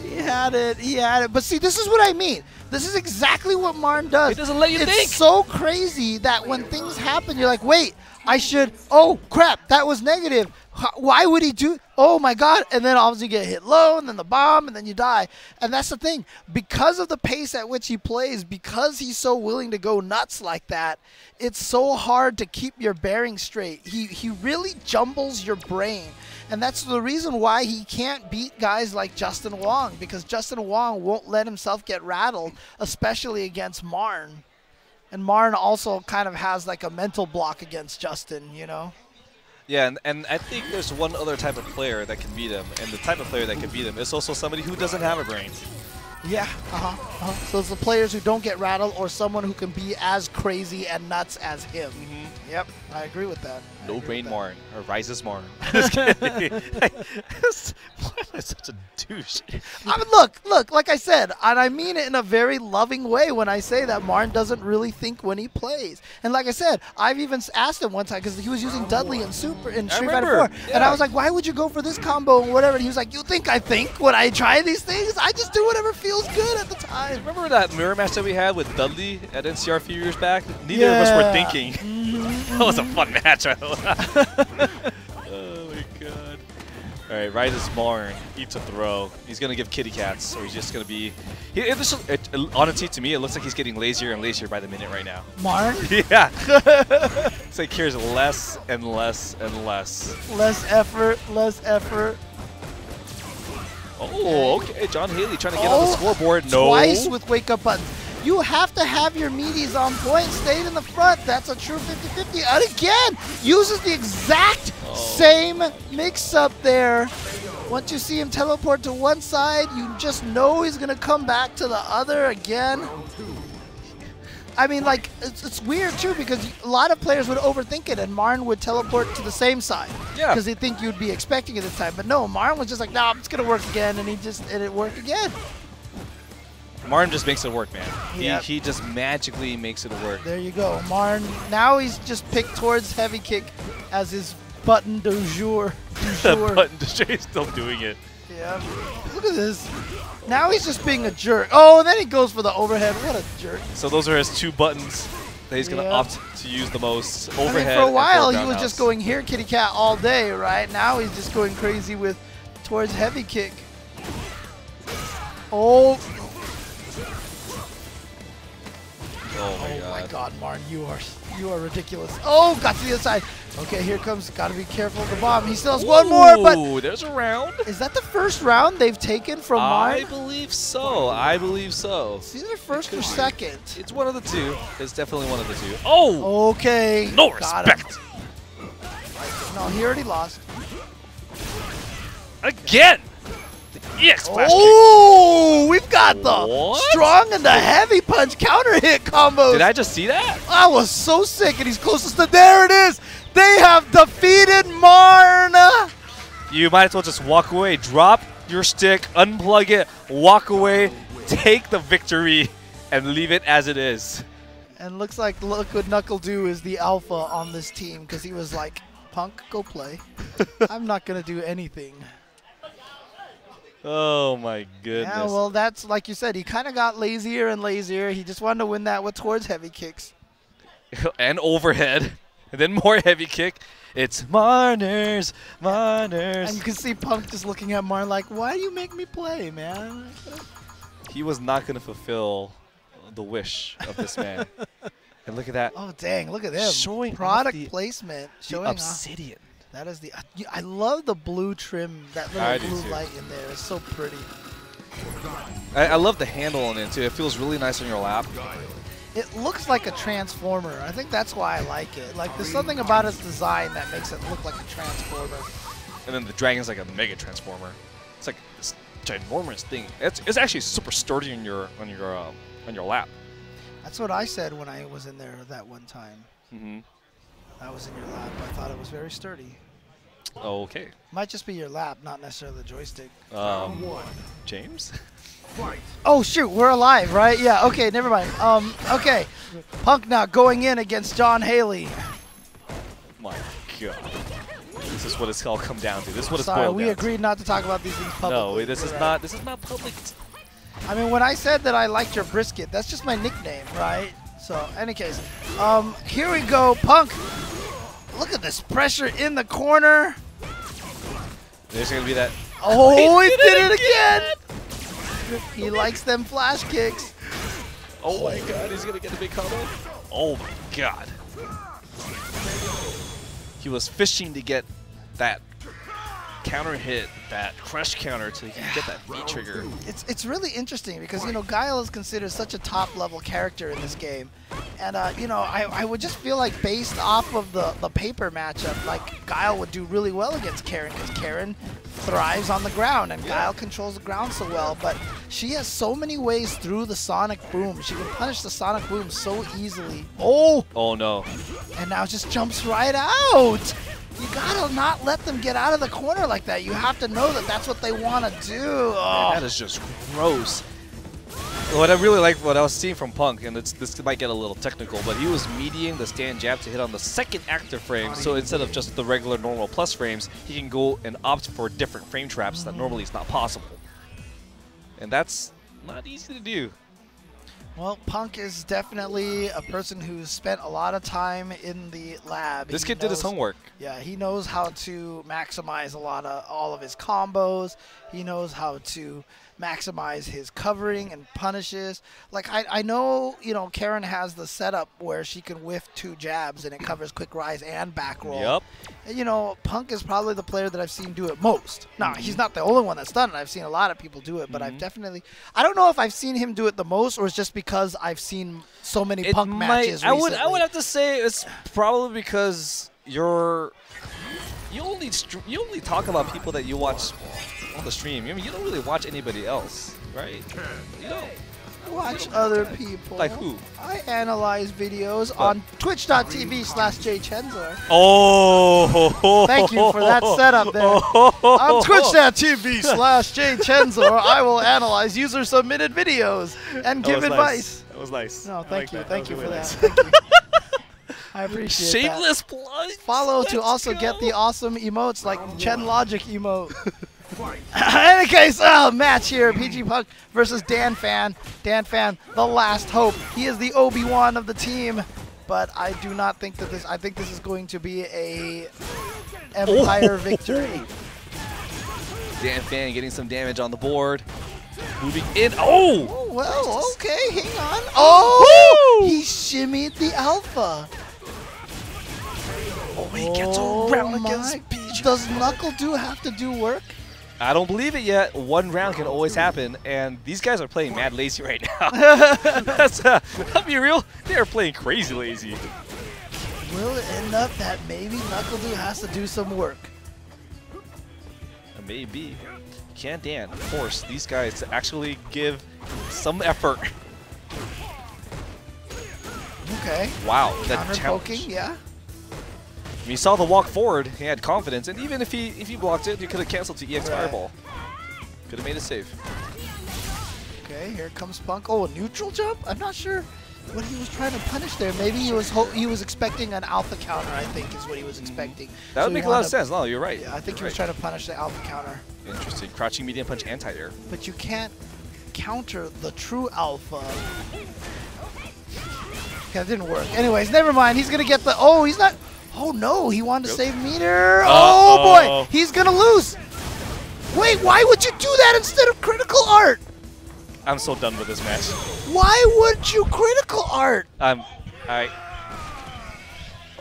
B: He had it. He had it. But see, this is what I mean. This is exactly what Marn does.
A: He doesn't let you
B: it's
A: think.
B: so crazy that when things happen, you're like, wait, I should. Oh, crap. That was negative. Why would he do? Oh, my God. And then obviously you get hit low, and then the bomb, and then you die. And that's the thing. Because of the pace at which he plays, because he's so willing to go nuts like that, it's so hard to keep your bearings straight. He really jumbles your brain. And that's the reason why he can't beat guys like Justin Wong, because Justin Wong won't let himself get rattled, especially against Marn. And Marn also kind of has like a mental block against Justin, you know?
A: Yeah, and I think there's one other type of player that can beat him, and the type of player that can beat him is also somebody who doesn't have a brain.
B: Yeah, So it's the players who don't get rattled or someone who can be as crazy and nuts as him. Yep, I agree with that.
A: No brain Marn, or rises Marn. Just kidding. Why am I such a douche?
B: I mean, look, like I said, and I mean it in a very loving way when I say that Marn doesn't really think when he plays. And like I said, I've even asked him one time because he was using Dudley in Street Fighter 4. And I was like, why would you go for this combo and whatever? And he was like, you think I think when I try these things? I just do whatever feels good at the time.
A: Remember that mirror match that we had with Dudley at NCR a few years back? Neither of us were thinking. That was a fun match, by the way. Oh my God. All right, Rises Marn eats a throw. He's going to give kitty cats, or he's just going to be... honestly, to me, it looks like he's getting lazier and lazier by the minute right now.
B: Marn?
A: Yeah. It's like here's less and less and less.
B: Less effort, less effort.
A: Oh, okay. John Haley trying to get on the scoreboard. No.
B: Twice with wake-up buttons. You have to have your meaties on point, stayed in the front. That's a true 50-50. And again, uses the exact same mix-up there. Once you see him teleport to one side, you just know he's going to come back to the other again. I mean, like, it's weird, too, because a lot of players would overthink it, and Marn would teleport to the same side.
A: Yeah.
B: Because they think you'd be expecting it this time. But no, Marn was just like, nah, it's going to work again, and it worked again.
A: Marn just makes it work, man.
B: Yep.
A: He just magically makes it work.
B: There you go. Marn, now he's just picked towards heavy kick as his button du jour.
A: Button Jay's still doing it.
B: Yeah. Look at this. Now he's just being a jerk. Oh, and then he goes for the overhead. What a jerk.
A: So those are his two buttons that he's going to
B: Yeah.
A: opt to use the most. Overhead.
B: I mean, for a while,
A: and
B: he was just going here, kitty cat, all day, right? Now he's just going crazy with towards heavy kick. Oh.
A: Oh my
B: Oh
A: God.
B: my God, Marn, you are ridiculous. Oh, got to the other side. Okay, here comes. Got to be careful of the bomb. He still has one more, but
A: Ooh, there's a round.
B: is that the first round they've taken from Marn?
A: I believe so. I believe so.
B: It's either first or second.
A: It's one of the two. It's definitely one of the two. Oh!
B: Okay.
A: No
B: got him.
A: respect.
B: No, he already lost.
A: Again! The EX flash kick.
B: Oh, we've got the
A: What?
B: strong and the heavy punch counter hit combos.
A: Did I just see that?
B: I was so sick, and he's closest to. There it is. They have defeated Marn.
A: You might as well just walk away. Drop your stick, unplug it, walk away, take the victory, and leave it as it is.
B: And looks like look what Knuckle do is the alpha on this team because he was like, Punk, go play. I'm not going to do anything.
A: Oh, my goodness.
B: Yeah, well, that's like you said. He kind of got lazier and lazier. He just wanted to win that with towards heavy kicks.
A: And overhead. And then more heavy kick. It's Marners, Marners.
B: And you can see Punk just looking at Marn like, why do you make me play, man?
A: He was not going to fulfill the wish of this man. And look at that.
B: Oh, dang, look at them.
A: Showing
B: product
A: off
B: placement.
A: the
B: Showing
A: obsidian.
B: That is the. I love the blue trim. That
A: I
B: little
A: do
B: blue
A: too.
B: light in there. It's so pretty.
A: I love the handle on it, too. It feels really nice on your lap.
B: It looks like a transformer. I think that's why I like it. Like, there's something about its design that makes it look like a transformer.
A: And then the dragon's like a mega transformer. It's like this ginormous thing. It's actually super sturdy on your lap.
B: That's what I said when I was in there that one time.
A: Mm-hmm.
B: I was in your lap. I thought it was very sturdy.
A: Okay.
B: Might just be your lap, not necessarily the joystick.
A: James?
B: Oh, shoot. We're alive, right? Yeah. Okay. Never mind. Okay. Punk now going in against John Haley.
A: My God. This is what it's all come down to. This is what it's
B: Sorry,
A: boiled
B: we
A: down to.
B: agreed not to talk about these things publicly.
A: No, this is not. This is not public.
B: I mean, when I said that I liked your brisket, that's just my nickname, right? So, any case, here we go, Punk. Look at this pressure in the corner.
A: There's gonna be that.
B: Oh, he did it again. He likes them flash kicks.
A: Oh my God, he's gonna get a big combo. Oh my God. He was fishing to get that counter hit, that crush counter, to get that V trigger.
B: It's really interesting because, you know, Guile is considered such a top-level character in this game. And, you know, I would just feel like based off of the paper matchup, like, Guile would do really well against Karen because Karen thrives on the ground and Guile controls the ground so well. But she has so many ways through the Sonic Boom. She can punish the Sonic Boom so easily. Oh!
A: Oh no.
B: And now it just jumps right out. You gotta not let them get out of the corner like that. You have to know that that's what they want to do. Oh.
A: Man, that is just gross. What I really like, what I was seeing from Punk, and this might get a little technical, but he was mediating the stand jab to hit on the second active frame. So instead of just the regular normal plus frames, he can go and opt for different frame traps that normally is not possible. And that's not easy to do.
B: Well, Punk is definitely a person who's spent a lot of time in the lab.
A: This kid did his homework.
B: Yeah, he knows how to maximize all of his combos. He knows how to maximize his covering and punishes. Like, I know, you know, Karen has the setup where she can whiff 2 jabs and it covers quick rise and back roll.
A: Yep.
B: And, you know, Punk is probably the player that I've seen do it most. Now, he's not the only one that's done it. I've seen a lot of people do it, but I've definitely... I don't know if I've seen him do it the most or it's just because I've seen so many Punk matches recently.
A: I would have to say it's probably because you only talk about people that you watch on the stream. I mean, you don't really watch anybody else, right? You don't.
B: Watch other people.
A: Like who?
B: I analyze videos on twitch.tv/jchenzor.
A: Oh!
B: Thank you for that setup there. On twitch.tv/jchenzor, I will analyze user-submitted videos and give advice.
A: That was nice.
B: No, thank you. Thank you for that.
A: Nice.
B: Thank you. I appreciate
A: Shameless
B: that.
A: plug.
B: Follow to also get the awesome emotes like Chen Logic emote. In any case, match here, PG Punk versus Dan Fan. Dan Fan, the last hope. He is the Obi-Wan of the team, but I do not think that I think this is going to be a Empire victory.
A: Dan Fan getting some damage on the board. Moving in. Oh!
B: Well, okay, hang on. Oh! He shimmied the alpha.
A: Oh, he gets around against PG.
B: Does Knuckle have to do work?
A: I don't believe it yet. One round can always happen, and these guys are playing mad lazy right now. I'll be real, they are playing crazy lazy.
B: Will it end up that maybe Knuckle has to do some work?
A: Maybe. Can Dan force these guys to actually give some effort?
B: Okay.
A: Wow, that
B: Counter
A: challenge.
B: poking, yeah.
A: I mean, he saw the walk forward, he had confidence, and even if he blocked it, he could have canceled to EX Fireball. Could have made it safe.
B: Okay, here comes Punk. Oh, a neutral jump? I'm not sure what he was trying to punish there. Maybe he was expecting an alpha counter, I think is what he was expecting.
A: That would
B: So
A: make
B: he
A: a lot of
B: wound
A: sense. No, you're right.
B: Yeah, I think he
A: You're
B: was
A: right.
B: trying to punish the alpha counter.
A: Interesting. Crouching medium punch anti-air.
B: But you can't counter the true alpha. Okay, that didn't work. Anyways, never mind. He's gonna get the. Oh, he's not. Oh no, he wanted to save meter. Oh boy, he's gonna lose. Wait, why would you do that instead of critical art?
A: I'm so done with this match.
B: Why would you critical art?
A: I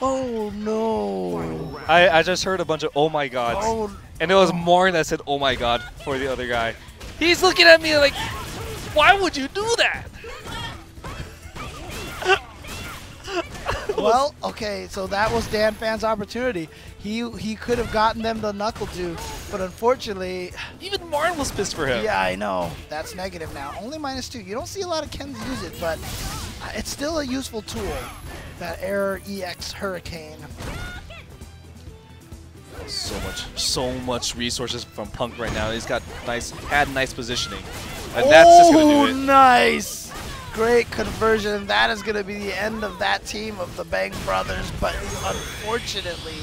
B: Oh no.
A: I just heard a bunch of oh my gods.
B: Oh,
A: And it was Marn that said oh my god for the other guy. He's looking at me like, why would you do that?
B: well, okay, so that was Dan Fan's opportunity. He could have gotten them the knuckle do, but unfortunately,
A: Even Marn was pissed for him.
B: yeah, I know. That's negative now. Only -2. You don't see a lot of Kens use it, but it's still a useful tool. That Air EX Hurricane.
A: So much resources from Punk right now. He's got nice positioning. And that's just gonna do it.
B: Nice! Great conversion. That is going to be the end of that team of the Bang Brothers, but unfortunately,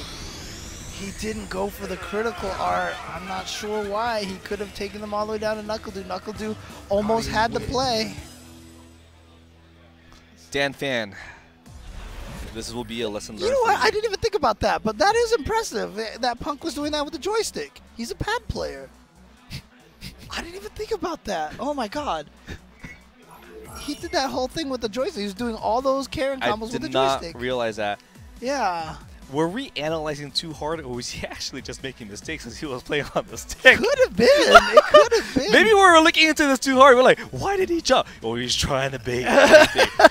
B: he didn't go for the critical art. I'm not sure why. He could have taken them all the way down to Knuckle Do. Knuckle Do almost had the play.
A: Dan Fan. This will be a lesson learned.
B: You know
A: for
B: what? I didn't even think about that, but that is impressive. That Punk was doing that with the joystick. He's a pad player. I didn't even think about that. Oh my god. He did that whole thing with the joystick. He was doing all those Karen combos with the joystick.
A: I did not realize that.
B: Yeah.
A: Were we analyzing too hard, or was he actually just making mistakes as he was playing on the stick?
B: Could have been. It could have been.
A: Maybe we were looking into this too hard. We're like, why did he jump? Oh, he's trying to bait everything.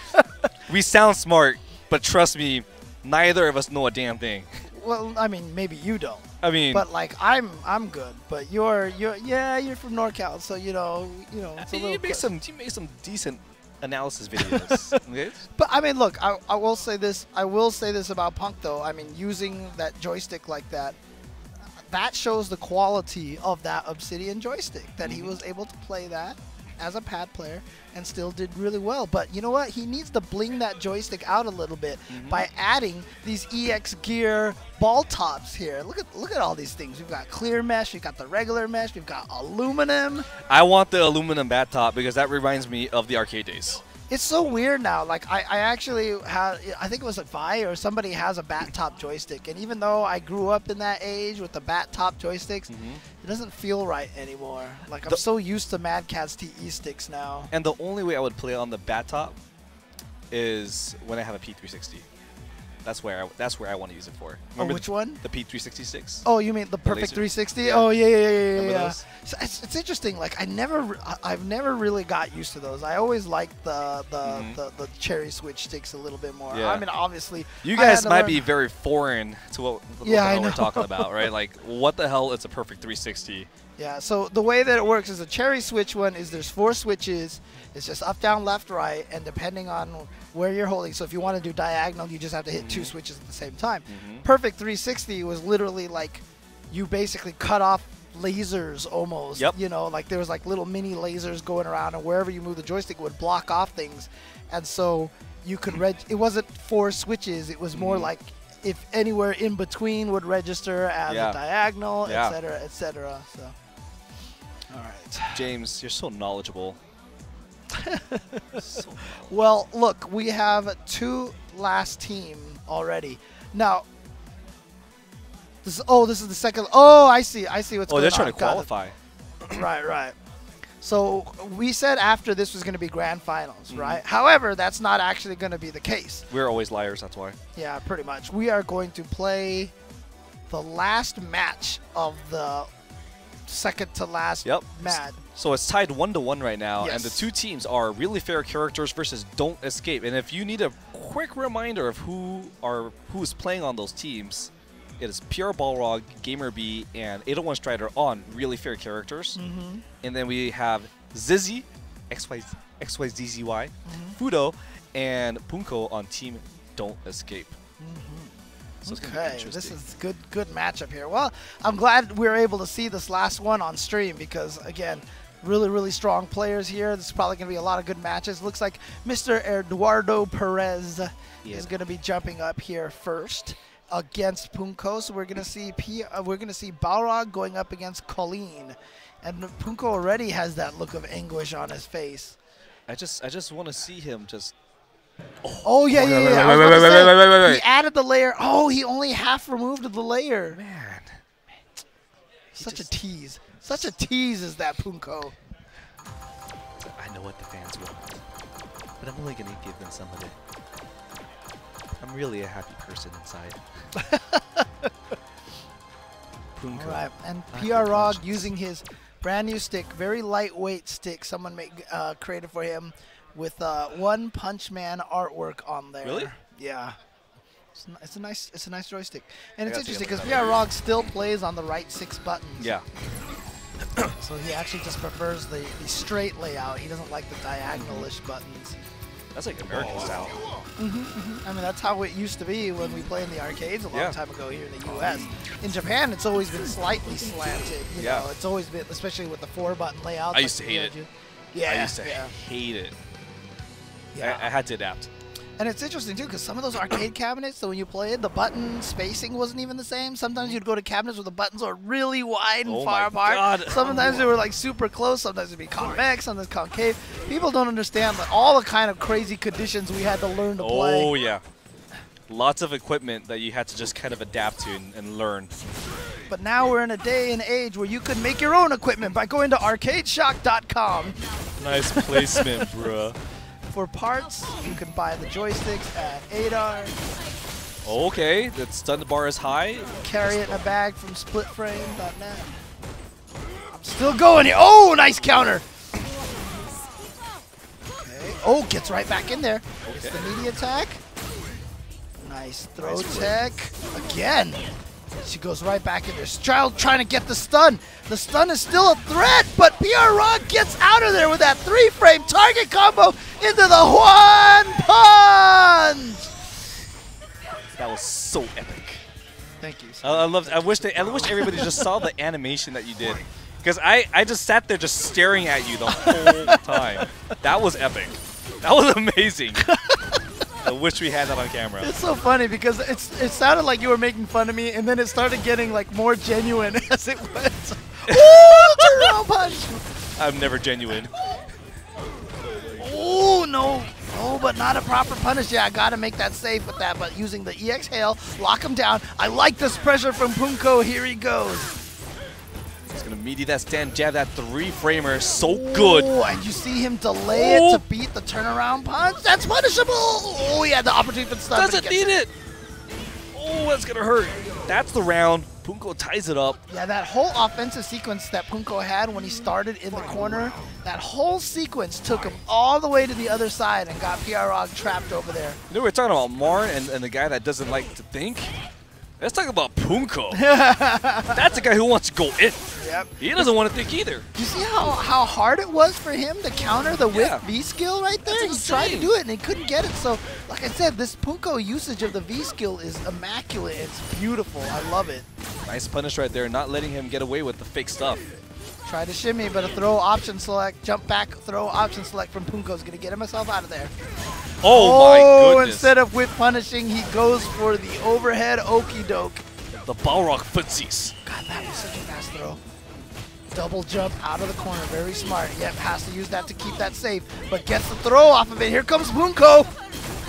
A: We sound smart, but trust me, neither of us know a damn thing.
B: Well, I mean, maybe you don't.
A: I mean,
B: But like, I'm good. But you're from NorCal, so you know. It's a little
A: you make some decent analysis videos. Okay?
B: But I mean, look, I will say this. I will say this about Punk, though. I mean, using that joystick like that, that shows the quality of that Obsidian joystick. That he was able to play that as a pad player and still did really well. But you know what? He needs to bling that joystick out a little bit by adding these EX Gear ball tops here. Look at all these things. We've got clear mesh. We've got the regular mesh. We've got aluminum.
A: I want the aluminum bat top because that reminds me of the arcade days.
B: It's so weird now. Like I actually had, I think it was a Vi or somebody has a bat top joystick, and even though I grew up in that age with the bat top joysticks, it doesn't feel right anymore. Like I'm so used to Mad Catz TE sticks now.
A: And the only way I would play on the bat top is when I have a P360. That's where I want to use it for. Remember
B: which one?
A: The P366.
B: Oh, you mean the Perfect
A: laser?
B: 360?
A: Yeah.
B: Oh, yeah.
A: Remember
B: Yeah.
A: those?
B: So it's interesting. Like I've never really got used to those. I always liked the cherry switch sticks a little bit more.
A: Yeah.
B: I mean, obviously,
A: You
B: I had
A: guys
B: to
A: might
B: learn-
A: be very foreign to what the
B: Yeah, I
A: hell we're
B: know.
A: talking about, right? Like, what the hell is a perfect 360?
B: Yeah, so the way that it works is a cherry switch one is there's 4 switches. It's just up, down, left, right, and depending on where you're holding. So if you want to do diagonal, you just have to hit 2 switches at the same time. Perfect 360 was literally like you basically cut off lasers almost.
A: Yep.
B: You know, like there was like little mini lasers going around, and wherever you move the joystick, it would block off things. And so you could it wasn't 4 switches. It was more like if anywhere in between would register as a diagonal, etc., etc. So. All right.
A: James, you're so knowledgeable.
B: Well, look, we have 2 last team already. Now, this is the second. Oh, I see what's going on.
A: Oh, they're trying to
B: Got
A: qualify.
B: it. Right. So we said after this was going to be grand finals, right? However, that's not actually going to be the case.
A: We're always liars, that's why.
B: Yeah, pretty much. We are going to play the last match of the second to last match.
A: So it's tied 1-1 right now, and the
B: Yes.
A: 2 teams are Really Fair Characters versus Don't Escape. And if you need a quick reminder of who is playing on those teams, it is PR Balrog, Gamer B, and 801 Strider on Really Fair Characters. And then we have Zizzy, XYZZY, Fuudo, and Poongko on Team Don't Escape. So it's gonna be
B: Okay,
A: interesting.
B: this is good matchup here. Well, I'm glad we were able to see this last one on stream because, again, Really, really strong players here. This is probably going to be a lot of good matches. Looks like Mr. Eduardo Perez is going to be jumping up here first against Poongko. So we're going to see Balrog going up against Colleen, and Poongko already has that look of anguish on his face.
A: I just want to see him just.
B: Oh yeah, yeah, yeah.
A: Wait.
B: He added the layer. Oh, he only half removed the layer.
A: Man.
B: Such a tease. Such a tease is that Poongko.
A: I know what the fans want, but I'm only going to give them some of it. I'm really a happy person inside. Poongko.
B: All right, and PR Rog using his brand new stick, very lightweight stick someone created for him with One Punch Man artwork on there.
A: Really?
B: Yeah. It's a nice joystick. And it's interesting because PR Rog still plays on the right 6 buttons.
A: Yeah.
B: So he actually just prefers the straight layout. He doesn't like the diagonal-ish buttons.
A: That's like American style.
B: I mean, that's how it used to be when we played in the arcades a long time ago here in the U.S. In Japan, it's always been slightly slanted. You know, it's always been, especially with the 4-button layout.
A: I used to hate it.
B: Yeah,
A: I used to hate it.
B: Yeah.
A: I had to adapt.
B: And it's interesting, too, because some of those arcade cabinets, so when you played, the button spacing wasn't even the same. Sometimes you'd go to cabinets where the buttons are really wide and far apart.
A: God.
B: Sometimes they were, like, super close. Sometimes it'd be convex, sometimes concave. People don't understand all the kind of crazy conditions we had to learn to play.
A: Oh, yeah. Lots of equipment that you had to just kind of adapt to and learn.
B: But now we're in a day and age where you can make your own equipment by going to arcadeshock.com.
A: Nice placement, bruh.
B: For parts, you can buy the joysticks at Adar.
A: Okay, the stun bar is high.
B: Carry it in a bag from splitframe.net. I'm still going here. Oh, nice counter. Okay. Oh, gets right back in there. It's the meaty attack. Nice throw tech. Again. She goes right back in there. Child trying to get the stun. The stun is still a threat, but PR Rog gets out of there with that 3-frame target combo into the One Punch.
A: That was so epic.
B: Thank you.
A: I wish everybody just saw the animation that you did, because I just sat there just staring at you the whole time. That was epic. That was amazing. I wish we had that on camera.
B: It's so funny because it sounded like you were making fun of me, and then it started getting like more genuine as it went. Ooh, turnaround punch!
A: I'm never genuine.
B: Oh no! Oh, but not a proper punish. Yeah, I gotta make that safe with that. But using the EX Hail, lock him down. I like this pressure from Poongko. Here he goes.
A: He's gonna meaty that stand jab, that 3-framer, so good.
B: Oh, and you see him delay it to beat the turnaround punch. That's punishable. Oh, yeah, the opportunity for the stun.
A: Doesn't need it. Oh, that's gonna hurt. That's the round. Poongko ties it up.
B: Yeah, that whole offensive sequence that Poongko had when he started in the corner, that whole sequence took him all the way to the other side and got PR Rog trapped over there.
A: You know, we're talking about Marn and the guy that doesn't like to think. Let's talk about Poongko. That's a guy who wants to go in.
B: Yep.
A: He doesn't want to think either.
B: You see how hard it was for him to counter the whip V skill right there? He tried to do it and he couldn't get it. So, like I said, this Poongko usage of the V skill is immaculate. It's beautiful. I love it.
A: Nice punish right there, not letting him get away with the fake stuff.
B: Try to shimmy, but a throw option select, jump back, throw option select from Poongko is going to get himself out of there.
A: Oh my goodness.
B: Instead of whip punishing, he goes for the overhead okey doke.
A: The Balrog footsies.
B: God, that was such a fast throw. Double jump out of the corner, very smart. Yep, has to use that to keep that safe, but gets the throw off of it. Here comes Poongko.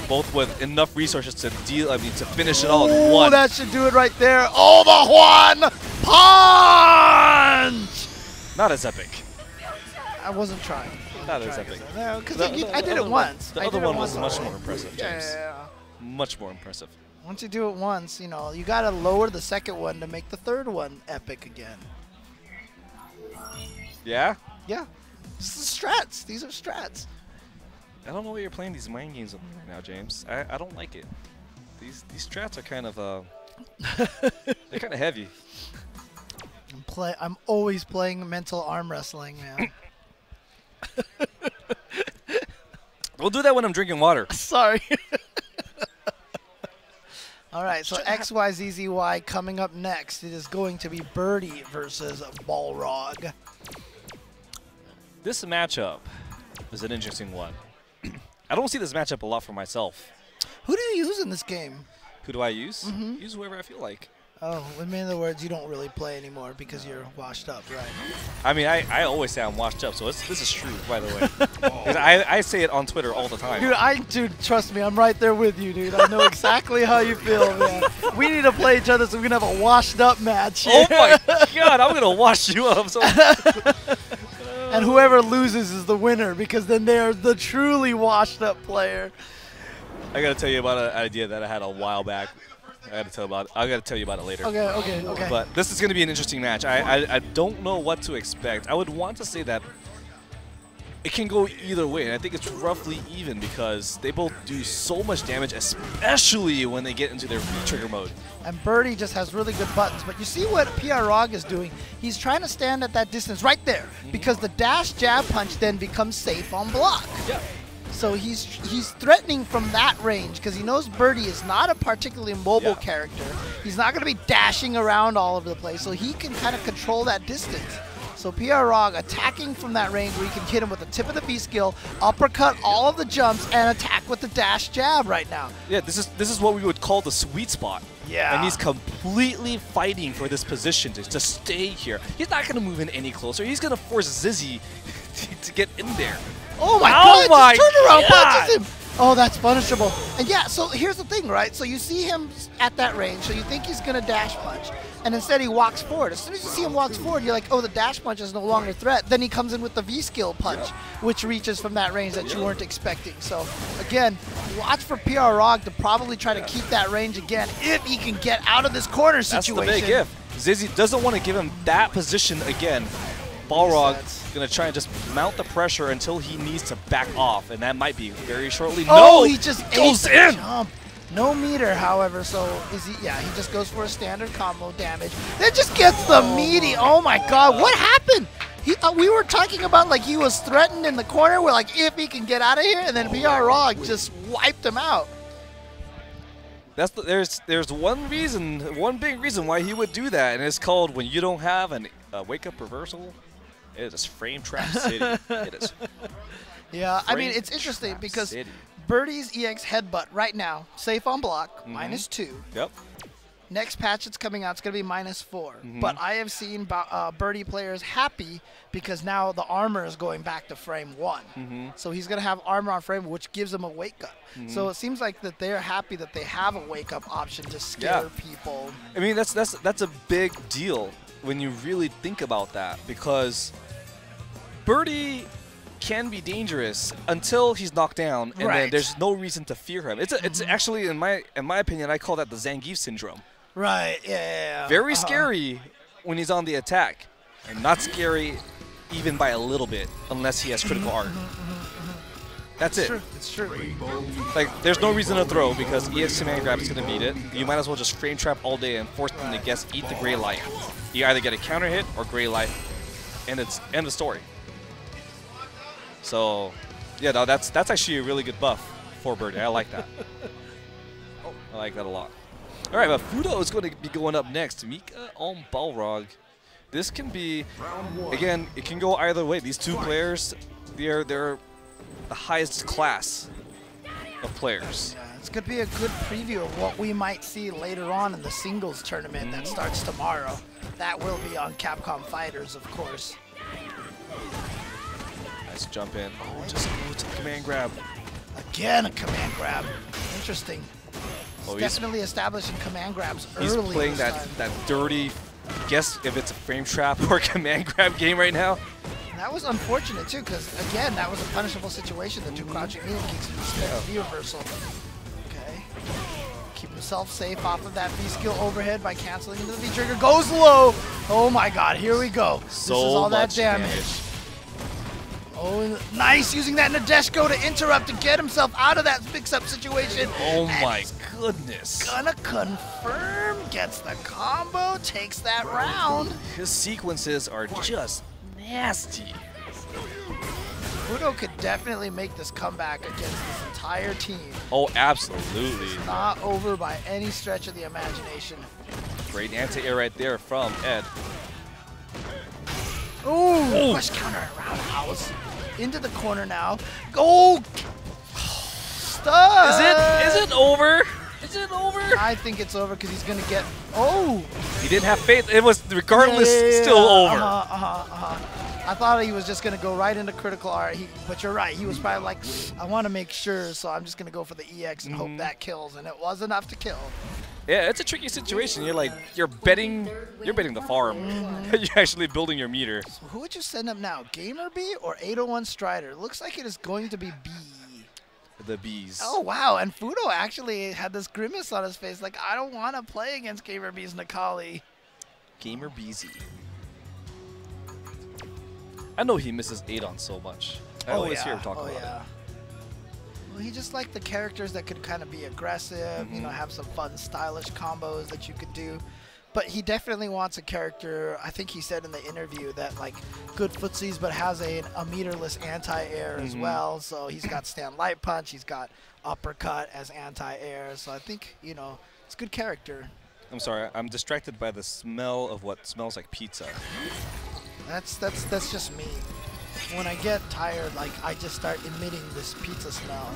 A: Both with enough resources to to finish it all in one.
B: Oh, that should do it right there. Oh, the One Punch!
A: Not as epic.
B: I wasn't trying.
A: Not as epic.
B: No, because I did it once.
A: The other one was much more impressive, James.
B: Yeah.
A: Much more impressive.
B: Once you do it once, you know, you got to lower the second one to make the third one epic again.
A: Yeah?
B: Yeah. This is strats. These are strats.
A: I don't know why you're playing these mind games with me right now, James. I don't like it. These strats are kind of they're kind of heavy.
B: I'm always playing mental arm wrestling, man.
A: We'll do that when I'm drinking water.
B: Sorry. All right, so XYZZY coming up next. It is going to be Birdie versus Balrog.
A: This matchup is an interesting one. I don't see this matchup a lot for myself.
B: Who do you use in this game?
A: Who do I use? Use whoever I feel like.
B: Oh, in other words, you don't really play anymore because you're washed up, right?
A: I mean, I always say I'm washed up, so this is true, by the way. 'Cause I say it on Twitter all the time.
B: Dude, trust me, I'm right there with you, dude. I know exactly how you feel, man. We need to play each other so we can have a washed up match.
A: Oh my God, I'm gonna wash you up. So.
B: And whoever loses is the winner because then they're the truly washed up player.
A: I gotta tell you about an idea that I had a while back. I gotta tell you about it later.
B: Okay.
A: But this is gonna be an interesting match. I don't know what to expect. I would want to say that it can go either way, and I think it's roughly even because they both do so much damage, especially when they get into their V-trigger mode.
B: And Birdie just has really good buttons. But you see what PR Rog is doing? He's trying to stand at that distance right there because the dash jab punch then becomes safe on block.
A: Yeah.
B: So he's threatening from that range because he knows Birdie is not a particularly mobile character. He's not going to be dashing around all over the place, so he can kind of control that distance. So PR Rog attacking from that range where you can hit him with the tip of the B skill, uppercut all of the jumps, and attack with the dash jab right now.
A: Yeah, this is what we would call the sweet spot.
B: Yeah.
A: And he's completely fighting for this position to stay here. He's not going to move in any closer. He's going to force Zizzy to get in there.
B: Oh my God, just turn around, punches him. Oh, that's punishable. And yeah, so here's the thing, right? So you see him at that range, so you think he's going to dash punch. And instead he walks forward. As soon as you see him walks forward, you're like, oh, the dash punch is no longer a threat. Then he comes in with the V-skill punch, which reaches from that range that you weren't expecting. So again, watch for PR Rog to probably try to keep that range again if he can get out of this corner situation.
A: That's the big if. Zizzy doesn't want to give him that position again. Balrog's going to try and just mount the pressure until he needs to back off, and that might be very shortly.
B: Oh, he just
A: goes
B: ate the
A: in.
B: Jump. No meter, however, so is he? Yeah, he just goes for a standard combo damage. Then just gets the meaty. Oh my God, what happened? He thought we were talking about like he was threatened in the corner. We're like, if he can get out of here, and then PR Rog just wiped him out.
A: That's there's one big reason why he would do that, and it's called when you don't have a wake up reversal. It is frame trap city. It is.
B: Yeah, I mean it's interesting because Birdie's EX headbutt right now safe on block -2.
A: Yep.
B: Next patch that's coming out, it's going to be -4. But I have seen Birdie players happy because now the armor is going back to frame 1. So he's going to have armor on frame, which gives him a wake-up. So it seems like that they're happy that they have a wake-up option to scare people.
A: I mean, that's a big deal when you really think about that because Birdie can be dangerous until he's knocked down, and then there's no reason to fear him. It's actually, in my opinion, I call that the Zangief syndrome.
B: Right, yeah.
A: Very scary when he's on the attack, and not scary even by a little bit unless he has critical art. That's it.
B: It's true.
A: Like, there's no reason to throw because EX command grab is going to beat it. You might as well just frame trap all day and force them to guess, eat the gray light. You either get a counter hit or gray light, and it's end of story. So, yeah, no, that's actually a really good buff for Birdie. I like that. I like that a lot. All right, but Fuudo is going to be going up next. Mika on Balrog. This can be, again, it can go either way. These two players, they're the highest class of players.
B: Yeah, it's going to be a good preview of what we might see later on in the singles tournament that starts tomorrow. That will be on Capcom Fighters, of course.
A: Nice jump in. Oh, just a command grab.
B: Again, a command grab. Interesting.
A: Oh,
B: He's definitely establishing command grabs early.
A: He's playing that dirty, guess if it's a frame trap or command grab game right now.
B: And that was unfortunate too, because again, that was a punishable situation. The two crouching knee kicks instead of V reversal. Okay. Keep himself safe off of that V skill overhead by canceling into the V trigger. Goes low. Oh my God, here we go. This is all that damage. Oh, nice using that Nadeshko to interrupt to get himself out of that mix-up situation.
A: Oh my goodness.
B: Gonna confirm, gets the combo, takes that round.
A: His sequences are just nasty.
B: Fuudo could definitely make this comeback against this entire team.
A: Oh, absolutely.
B: It's not over by any stretch of the imagination.
A: Great anti-air right there from Ed.
B: Ooh, push counter around. combos. Into the corner now. Go! Stuck!
A: Is it over? Is it over?
B: I think it's over because he's going to get... Oh!
A: He didn't have faith. It was, regardless, still over.
B: I thought he was just going to go right into critical art, but you're right. He was probably like, I want to make sure, so I'm just going to go for the EX and hope that kills, and it was enough to kill.
A: Yeah, it's a tricky situation. You're betting the farm. You're actually building your meter.
B: So who would you send up now, Gamer B or 801 Strider? Looks like it is going to be B.
A: The bees.
B: Oh, wow. And Fuudo actually had this grimace on his face, like, I don't want to play against Gamer B's Nakali.
A: Gamer BZ. I know he misses Adon so much. I always hear him talk about it.
B: Well, he just liked the characters that could kind of be aggressive, you know, have some fun, stylish combos that you could do. But he definitely wants a character, I think he said in the interview, that like good footsies but has a meterless anti-air as well. So he's got stand light punch, he's got uppercut as anti-air. So I think, you know, it's a good character.
A: I'm sorry, I'm distracted by the smell of what smells like pizza.
B: That's just me. When I get tired, like I just start emitting this pizza smell.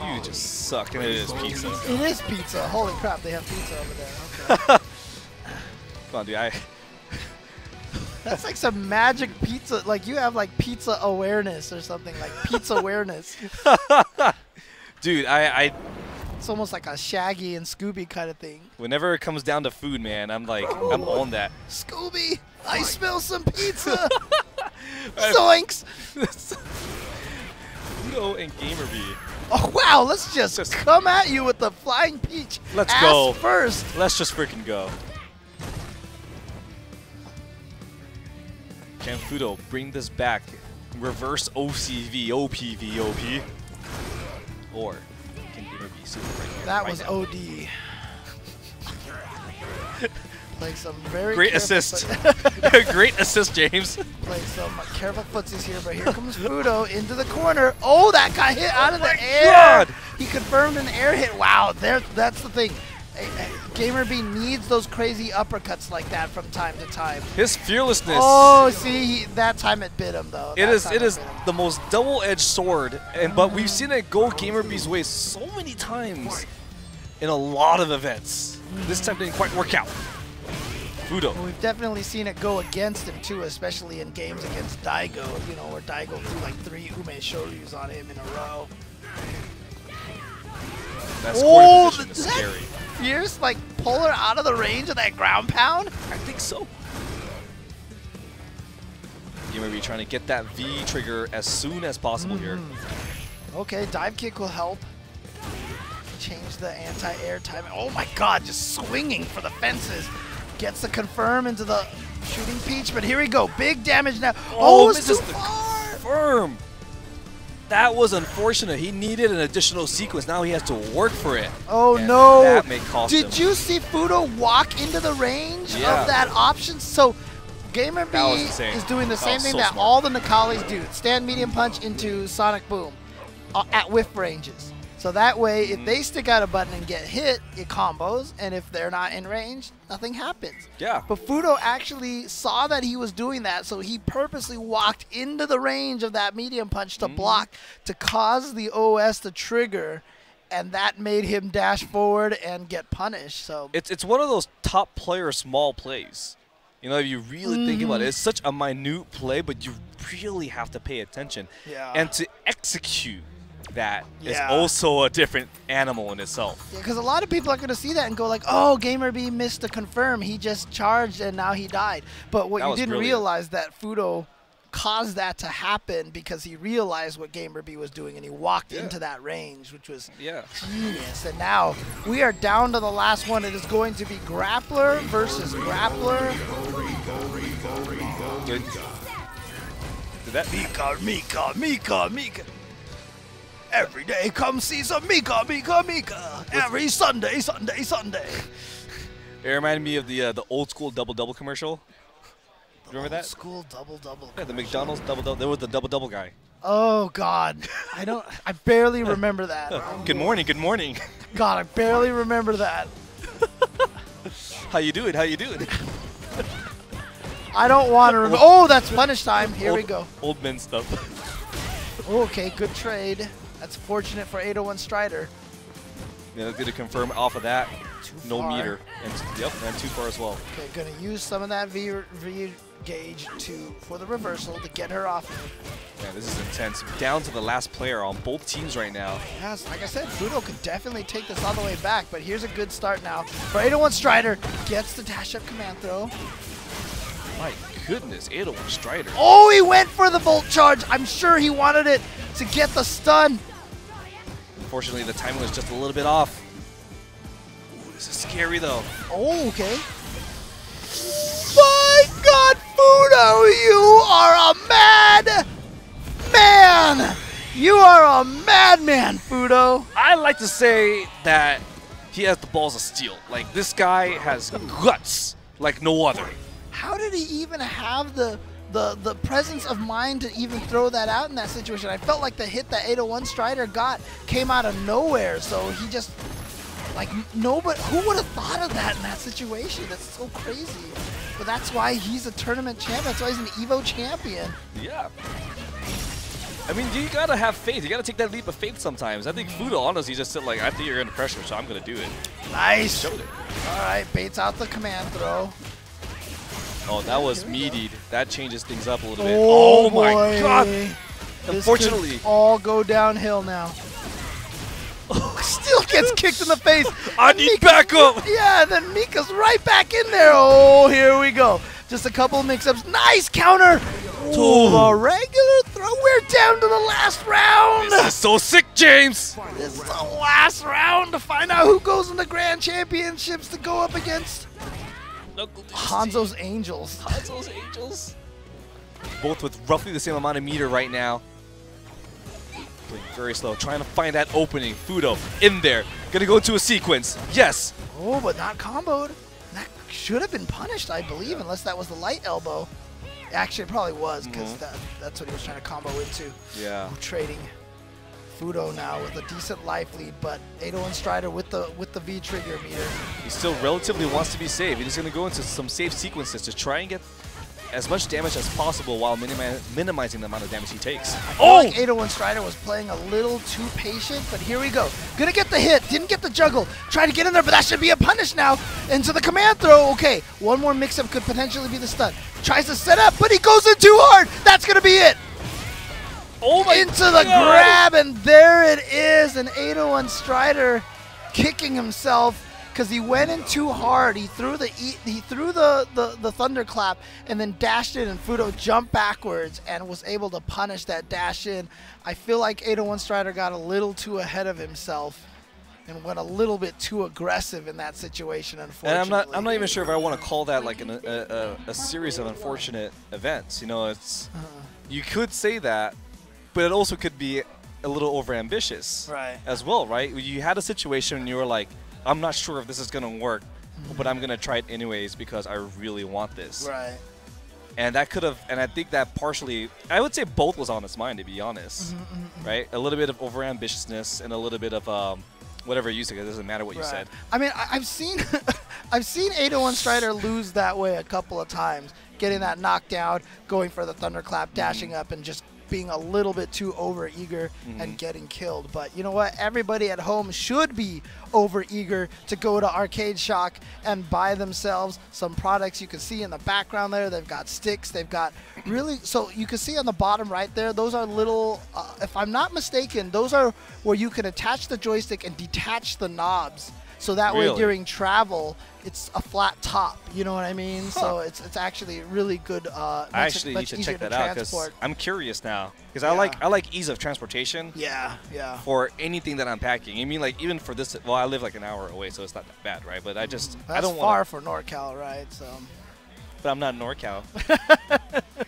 A: You just suck, and it is pizza.
B: It is pizza. Holy crap, they have pizza over there. Okay.
A: Come on, dude.
B: That's like some magic pizza. Like you have like pizza awareness or something, like pizza awareness.
A: Dude,
B: It's almost like a Shaggy and Scooby kind of thing.
A: whenever it comes down to food, man, I'm on that.
B: Scooby, I smell some pizza. Zoinks!
A: Fuudo and Gamer B.
B: Oh wow, let's just come at you with the flying peach.
A: Let's go.
B: First.
A: Let's just freaking go. Can Fuudo bring this back? Reverse OCV, OPV, OP? Or can Gamer B super right
B: That
A: right
B: was
A: now?
B: OD. Playing some very
A: great assist. Great assist, James.
B: Playing some careful footsies here, but here comes Fuudo into the corner. Oh, that got hit out of the air.
A: God.
B: He confirmed an air hit. Wow, that's the thing. Gamer B needs those crazy uppercuts like that from time to time.
A: His fearlessness.
B: Oh, see, that time it bit him though.
A: It is the most double-edged sword, but we've seen it go Gamer B's way so many times in a lot of events. This time didn't quite work out. Fuudo.
B: Well, we've definitely seen it go against him too, especially in games against Daigo, you know, where Daigo threw like 3 Ume Shoryus on him in a row.
A: That scoring position is scary.
B: Fierce, like, puller out of the range of that ground pound?
A: I think so. Gamer B trying to get that V trigger as soon as possible here.
B: Okay, dive kick will help. Change the anti-air timing. Oh my god, just swinging for the fences. Gets the confirm into the shooting peach, but here we go. Big damage now. Oh, it's too far.
A: Confirm. That was unfortunate. He needed an additional sequence. Now he has to work for it.
B: Oh
A: and
B: no.
A: That may cost him.
B: Did you see Fuudo walk into the range of that option? So Gamer B is doing the same thing that all the Nakalis do. Stand medium punch into Sonic Boom at whiff ranges. So that way, if they stick out a button and get hit, it combos, and if they're not in range, nothing happens.
A: Yeah.
B: But Fuudo actually saw that he was doing that, so he purposely walked into the range of that medium punch to block, to cause the OS to trigger, and that made him dash forward and get punished. So
A: it's one of those top player small plays. You know, if you really think about it, it's such a minute play, but you really have to pay attention.
B: Yeah.
A: And to execute that is also a different animal in itself.
B: Yeah, because a lot of people are going to see that and go like, oh, Gamer B missed the confirm. He just charged and now he died. But what you didn't realize that Fuudo caused that to happen because he realized what Gamer B was doing and he walked into that range, which was genius. And now we are down to the last one. It is going to be Grappler versus Grappler.
A: Did that
B: Mika. Every day come see some Mika. Every Sunday.
A: It reminded me of the old school double commercial. Remember that?
B: Old school double.
A: Yeah, the McDonald's double. There was the double guy.
B: Oh God, I barely remember that.
A: Good morning.
B: God, I barely remember that.
A: How you doing?
B: I don't want to. Oh, that's punish time. Here we go.
A: Old men stuff.
B: Okay, good trade. That's fortunate for 801 Strider.
A: Yeah, good to confirm off of that. No
B: far.
A: meter. And yep, and too far as well.
B: Okay, gonna use some of that V gauge for the reversal to get her off.
A: Man, this is intense. Down to the last player on both teams right now.
B: Yes, like I said, Fuudo could definitely take this all the way back, but here's a good start now. For 801 Strider, gets the dash up command throw.
A: My goodness, 801 Strider.
B: Oh, he went for the Volt Charge. I'm sure he wanted it to get the stun.
A: Unfortunately, the timing was just a little bit off. Ooh, this is scary, though.
B: Oh, okay. My God, Fuudo, you are a mad man. You are a madman, Fuudo.
A: I like to say that he has the balls of steel. Like, this guy has guts like no other.
B: How did he even have the presence of mind to even throw that out in that situation? I felt like the hit that 801 Strider got came out of nowhere, so he just, like, nobody, who would have thought of that in that situation? That's so crazy. But that's why he's a tournament champion. That's why he's an EVO champion.
A: Yeah. I mean, you gotta have faith. You gotta take that leap of faith sometimes. I think Fuudo honestly just said, like, I think you're under pressure, so I'm gonna do it.
B: Nice.
A: Showed it.
B: All right, baits out the command throw.
A: Oh, that was meatied. That changes things up a little bit.
B: Oh,
A: my
B: boy.
A: God.
B: This
A: Unfortunately.
B: could all go downhill now. Still gets kicked in the face.
A: I need backup.
B: Yeah, and then Mika's right back in there. Oh, here we go. Just a couple of mix-ups. Nice counter. Ooh, a regular throw. We're down to the last round.
A: This is so sick, James.
B: This is the last round to find out who goes in the Grand Championships to go up against Hanzo's Angels.
A: Hanzo's Angels. Both with roughly the same amount of meter right now. Playing very slow, trying to find that opening. Fuudo in there. Gonna go into a sequence. Yes.
B: Oh, but not comboed. That should have been punished, I believe, unless that was the light elbow. Actually, it probably was, because that's what he was trying to combo into.
A: Yeah.
B: Trading Fuudo now with a decent life lead, but 801 Strider with the V trigger meter.
A: He still relatively wants to be safe. He's gonna go into some safe sequences to try and get as much damage as possible while minimizing the amount of damage he takes.
B: I feel like 801 Strider was playing a little too patient, but here we go. Gonna get the hit, didn't get the juggle. Try to get in there, but that should be a punish now. Into the command throw. Okay, one more mix-up could potentially be the stun. Tries to set up, but he goes in too hard. That's gonna be it.
A: Oh my
B: Into the grab, and there it is. An 801 Strider kicking himself because he went in too hard. He threw the thunderclap and then dashed in, and Fuudo jumped backwards and was able to punish that dash in. I feel like 801 Strider got a little too ahead of himself and went a little bit too aggressive in that situation, unfortunately.
A: And I'm not even sure if I want to call that like a series of unfortunate events. You know, it's you could say that, but it also could be a little overambitious as well, right? You had a situation and you were like, I'm not sure if this is going to work, but I'm going to try it anyways because I really want this.
B: Right.
A: And that could have, and I think that partially, I would say both was on his mind, to be honest, right? A little bit of overambitiousness and a little bit of whatever you said. It doesn't matter what you said.
B: I mean, I've seen I've seen 801 Strider lose that way a couple of times, getting that knockdown, going for the thunderclap, dashing up, and just being a little bit too over-eager and getting killed. But you know what? Everybody at home should be over-eager to go to Arcade Shock and buy themselves some products. You can see in the background there, they've got sticks. They've got really, so you can see on the bottom right there, those are little, if I'm not mistaken, those are where you can attach the joystick and detach the knobs. So that way during travel, it's a flat top. You know what I mean? So it's actually really good.
A: I actually need to check that out because I'm curious now. Because I like ease of transportation.
B: Yeah.
A: For anything that I'm packing. I mean, like even for this. Well, I live like an hour away, so it's not that bad, right? But I just I don't
B: far for NorCal, right? So.
A: But I'm not NorCal.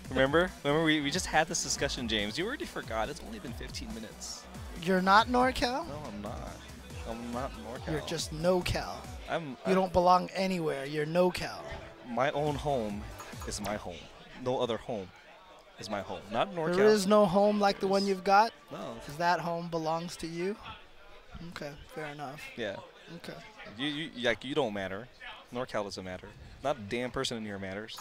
A: Remember we just had this discussion, James. You already forgot. It's only been 15 minutes.
B: You're not NorCal?
A: No, I'm not. I'm not NorCal.
B: You're just NoCal. You don't belong anywhere. You're NoCal.
A: My own home is my home. No other home is my home. Not NorCal.
B: There is no home like the one you've got?
A: No.
B: Because that home belongs to you? Okay, fair enough.
A: Yeah.
B: Okay.
A: You don't matter. NorCal doesn't matter. Not a damn person in here matters.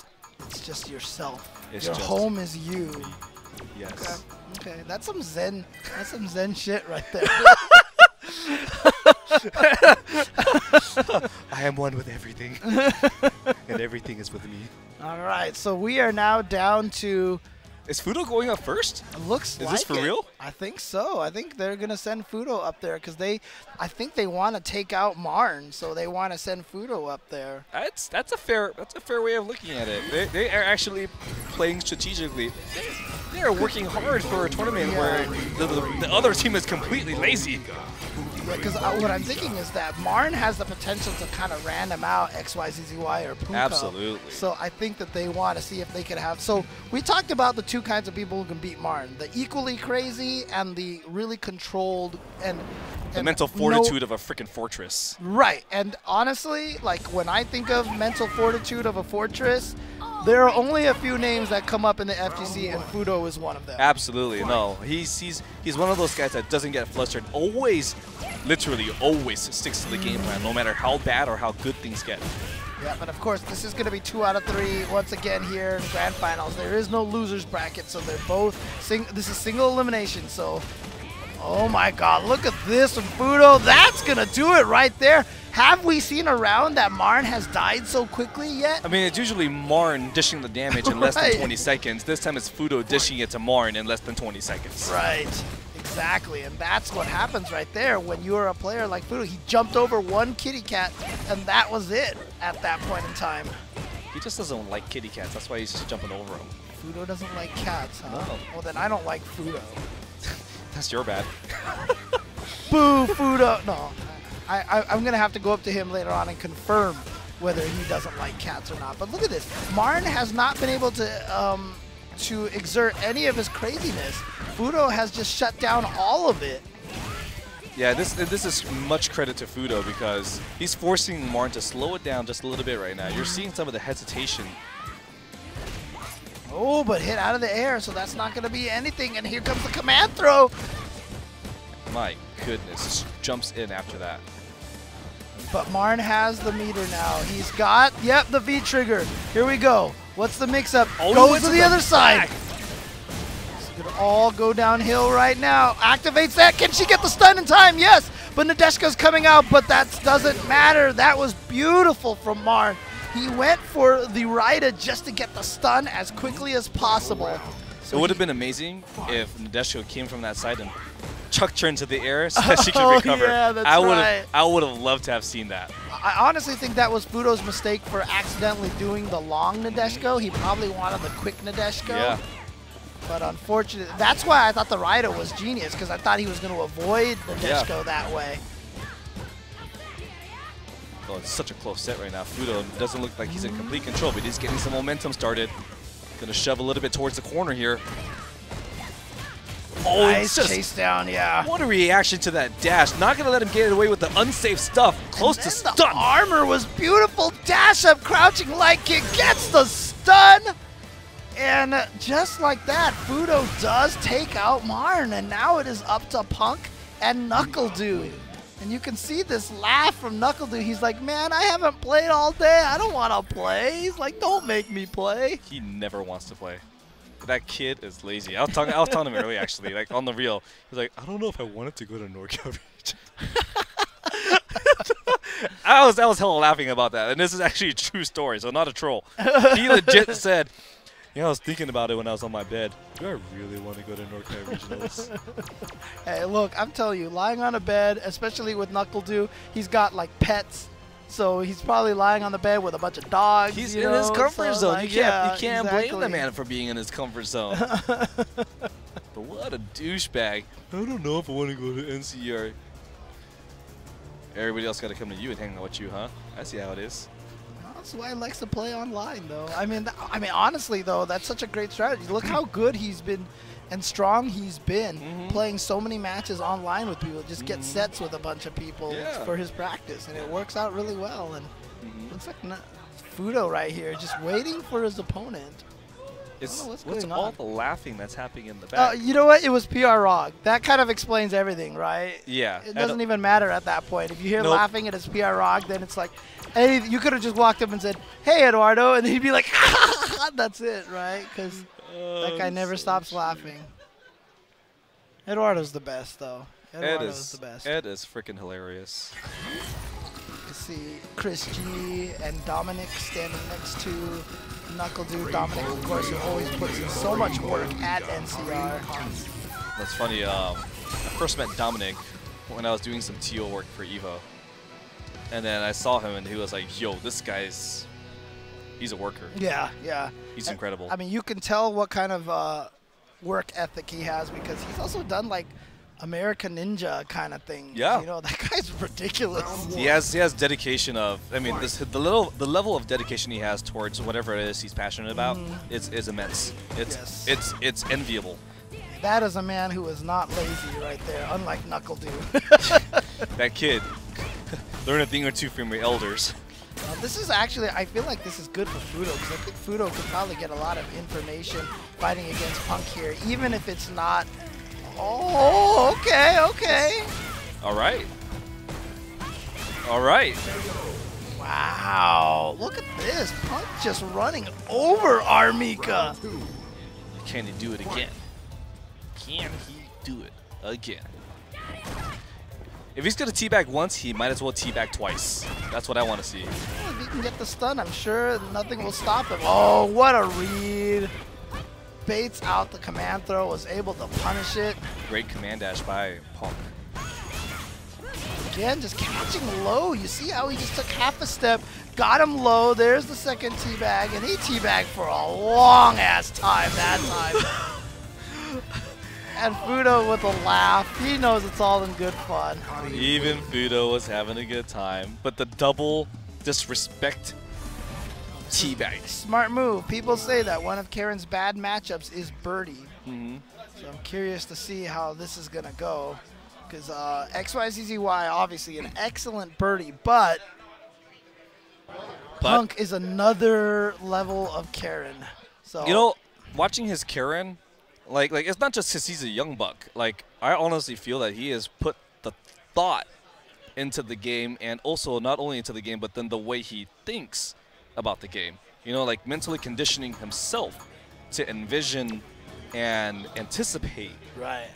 B: It's just yourself.
A: It's
B: Your
A: just-
B: home is you.
A: Yes.
B: Okay, that's some Zen. That's some Zen shit right there.
A: I am one with everything, and everything is with me.
B: All right, so we are now down to.
A: Is Fuudo going up first?
B: Looks
A: Is
B: like
A: this for
B: it.
A: real?
B: I think so. I think they're gonna send Fuudo up there because I think they want to take out Marn, so they want to send Fuudo up there.
A: That's a fair way of looking at it. They are actually playing strategically. They are working hard for a tournament where the other team is completely lazy.
B: Yeah, because what I'm thinking is that Marn has the potential to kind of random out XYZZY or Poongko.
A: Absolutely.
B: So I think that they want to see if they could have. So we talked about the two kinds of people who can beat Marn: the equally crazy and the really controlled and
A: The mental fortitude of a freaking fortress.
B: Right, and honestly, like when I think of mental fortitude of a fortress, there are only a few names that come up in the FGC, and Fuudo is one of them.
A: Absolutely, no. He's one of those guys that doesn't get flustered. Always, literally, always sticks to the game plan, no matter how bad or how good things get.
B: Yeah, but of course, this is going to be 2 out of 3 once again here in Grand Finals. There is no losers bracket, so they're both this is single elimination. So, oh my God, look at this from Fuudo. That's going to do it right there. Have we seen a round that Marn has died so quickly yet?
A: I mean, it's usually Marn dishing the damage in less
B: Right.
A: than 20 seconds. This time it's Fuudo dishing it to Marn in less than 20 seconds.
B: Right, exactly, and that's what happens right there when you're a player like Fuudo. He jumped over one kitty cat, and that was it at that point in time.
A: He just doesn't like kitty cats. That's why he's just jumping over them.
B: Fuudo doesn't like cats, huh?
A: No.
B: Well, then I don't like Fuudo.
A: That's your bad.
B: Boo, Fuudo! No, I'm going to have to go up to him later on and confirm whether he doesn't like cats or not. But look at this. Marn has not been able to exert any of his craziness. Fuudo has just shut down all of it.
A: Yeah, this is much credit to Fuudo because he's forcing Marn to slow it down just a little bit right now. You're seeing some of the hesitation.
B: Oh, but hit out of the air, so that's not going to be anything. And here comes the command throw.
A: My goodness, just jumps in after that.
B: But Marn has the meter now. He's got, yep, the V trigger. Here we go. What's the mix-up?
A: Oh,
B: Goes to the other
A: back.
B: side. It's going to all go downhill right now. Activates that. Can she get the stun in time? Yes. But Nadeshka's coming out, but that doesn't matter. That was beautiful from Marn. He went for the Raida just to get the stun as quickly as possible. So
A: It would have been amazing if Nadeshko came from that side and chucked her into the air so that she could recover.
B: Yeah, that's
A: I would have loved to have seen that.
B: I honestly think that was Fuudo's mistake for accidentally doing the long Nadeshko. He probably wanted the quick Nadeshko.
A: Yeah.
B: But unfortunately, that's why I thought the Raida was genius, because I thought he was going to avoid Nadeshko that way.
A: Oh, it's such a close set right now. Fuudo doesn't look like he's in complete control, but he's getting some momentum started. Gonna shove a little bit towards the corner here. Oh,
B: Nice
A: it's just,
B: chase down, yeah.
A: what a reaction to that dash. Not gonna let him get away with the unsafe stuff. Close to
B: And
A: stun.
B: the armor was beautiful. Dash up, crouching light kick, gets the stun. And just like that, Fuudo does take out Marn, and now it is up to Punk and Knuckle Dude. And you can see this laugh from Knuckle Dude. He's like, man, I haven't played all day. I don't want to play. He's like, don't make me play.
A: He never wants to play. That kid is lazy. I was telling him earlier, actually, like on the reel. He's like, I don't know if I wanted to go to NorCal Regionals. I was hella laughing about that, and this is actually a true story, so not a troll. He legit said, I was thinking about it when I was on my bed. Do I really want to go to NorCal Regionals?
B: Hey, look, I'm telling you, lying on a bed, especially with Knuckle Dude, he's got like pets. So he's probably lying on the bed with a bunch of dogs.
A: He's
B: you
A: in his
B: know,
A: comfort
B: so
A: zone.
B: like,
A: You
B: yeah,
A: can't blame the
B: exactly.
A: man for being in his comfort zone. But what a douchebag. I don't know if I want to go to NCR. Everybody else got to come to you and hang out with you, huh? I see how it is.
B: That's why he likes to play online, though. I mean, honestly, though, that's such a great strategy. Look how good he's been and strong he's been playing so many matches online with people. Just get sets with a bunch of people for his practice, and it works out really well. And looks like Fuudo right here, just waiting for his opponent.
A: It's
B: what's
A: what's
B: going
A: all
B: on.
A: the laughing that's happening in the back.
B: You know what? It was PR Rog. That kind of explains everything, right?
A: Yeah.
B: It doesn't even matter at that point. If you hear
A: Nope.
B: laughing and it's PR Rog, then it's like, And you could have just walked up and said, "Hey, Eduardo," and he'd be like, "That's it, right?" Because that guy never stops laughing. Eduardo's the best, though. Eduardo's the best.
A: Ed is freaking hilarious.
B: You see Chris G and Dominic standing next to Knuckle Dude. Dominic, of course, who always puts in so much work at NCR.
A: That's funny. I first met Dominic when I was doing some TO work for Evo. And then I saw him and he was like, yo, this guy's, he's a worker.
B: Yeah, yeah.
A: He's incredible.
B: I mean, you can tell what kind of work ethic he has because he's also done like American Ninja kind of thing.
A: Yeah.
B: You know, that guy's ridiculous.
A: He has dedication of, I mean, the level of dedication he has towards whatever it is he's passionate about is immense. It's enviable.
B: That is a man who is not lazy right there, unlike Knuckle Dude.
A: That kid. Learn a thing or two from your elders.
B: This is actually, I feel like this is good for Fuudo because I think Fuudo could probably get a lot of information fighting against Punk here, even if it's not. Oh, okay, okay.
A: All right. All right.
B: Wow, look at this. Punk just running over Armika.
A: Can he do it again? Can he do it again? If he's going to teabag once, he might as well teabag twice. That's what I want to see.
B: Well, if he can get the stun, I'm sure nothing will stop him. Oh, what a read. Baits out the command throw, was able to punish it.
A: Great command dash by Punk.
B: Again, just catching low. You see how he just took half a step, got him low. There's the second teabag, and he teabagged for a long-ass time that time. And Fuudo with a laugh. He knows it's all in good fun.
A: Even Fuudo was having a good time, but the double disrespect teabag.
B: Smart move. People say that one of Karen's bad matchups is Birdie. So I'm curious to see how this is going to go. Because XYZZY, obviously an excellent Birdie, but Punk is another level of Karen. So
A: you know, watching his Karen, like it's not just because he's a young buck. Like, I honestly feel that he has put the thought into the game, and also not only into the game, but then the way he thinks about the game. You know, like mentally conditioning himself to envision and anticipate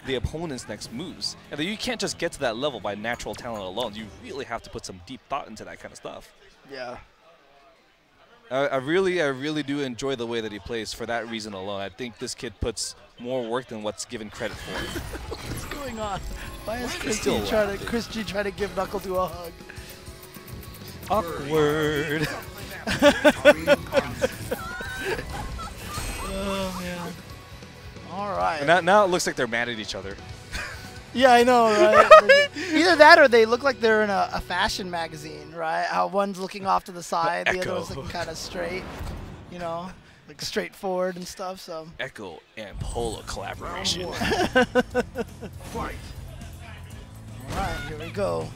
A: the opponent's next moves. And you can't just get to that level by natural talent alone. You really have to put some deep thought into that kind of stuff.
B: Yeah.
A: I really do enjoy the way that he plays for that reason alone. I think this kid puts more work than what's given credit for.
B: What's going on? Why is Chris G trying to give Knuckle to a hug?
A: Awkward.
B: Oh, man. All right.
A: And now it looks like they're mad at each other.
B: Yeah, I know, right? Either that or they look like they're in a fashion magazine, right? How one's looking off to the side, the other one's looking kind of straight, you know, like straightforward and stuff. So
A: Echo and Polo collaboration.
B: All right, here we go.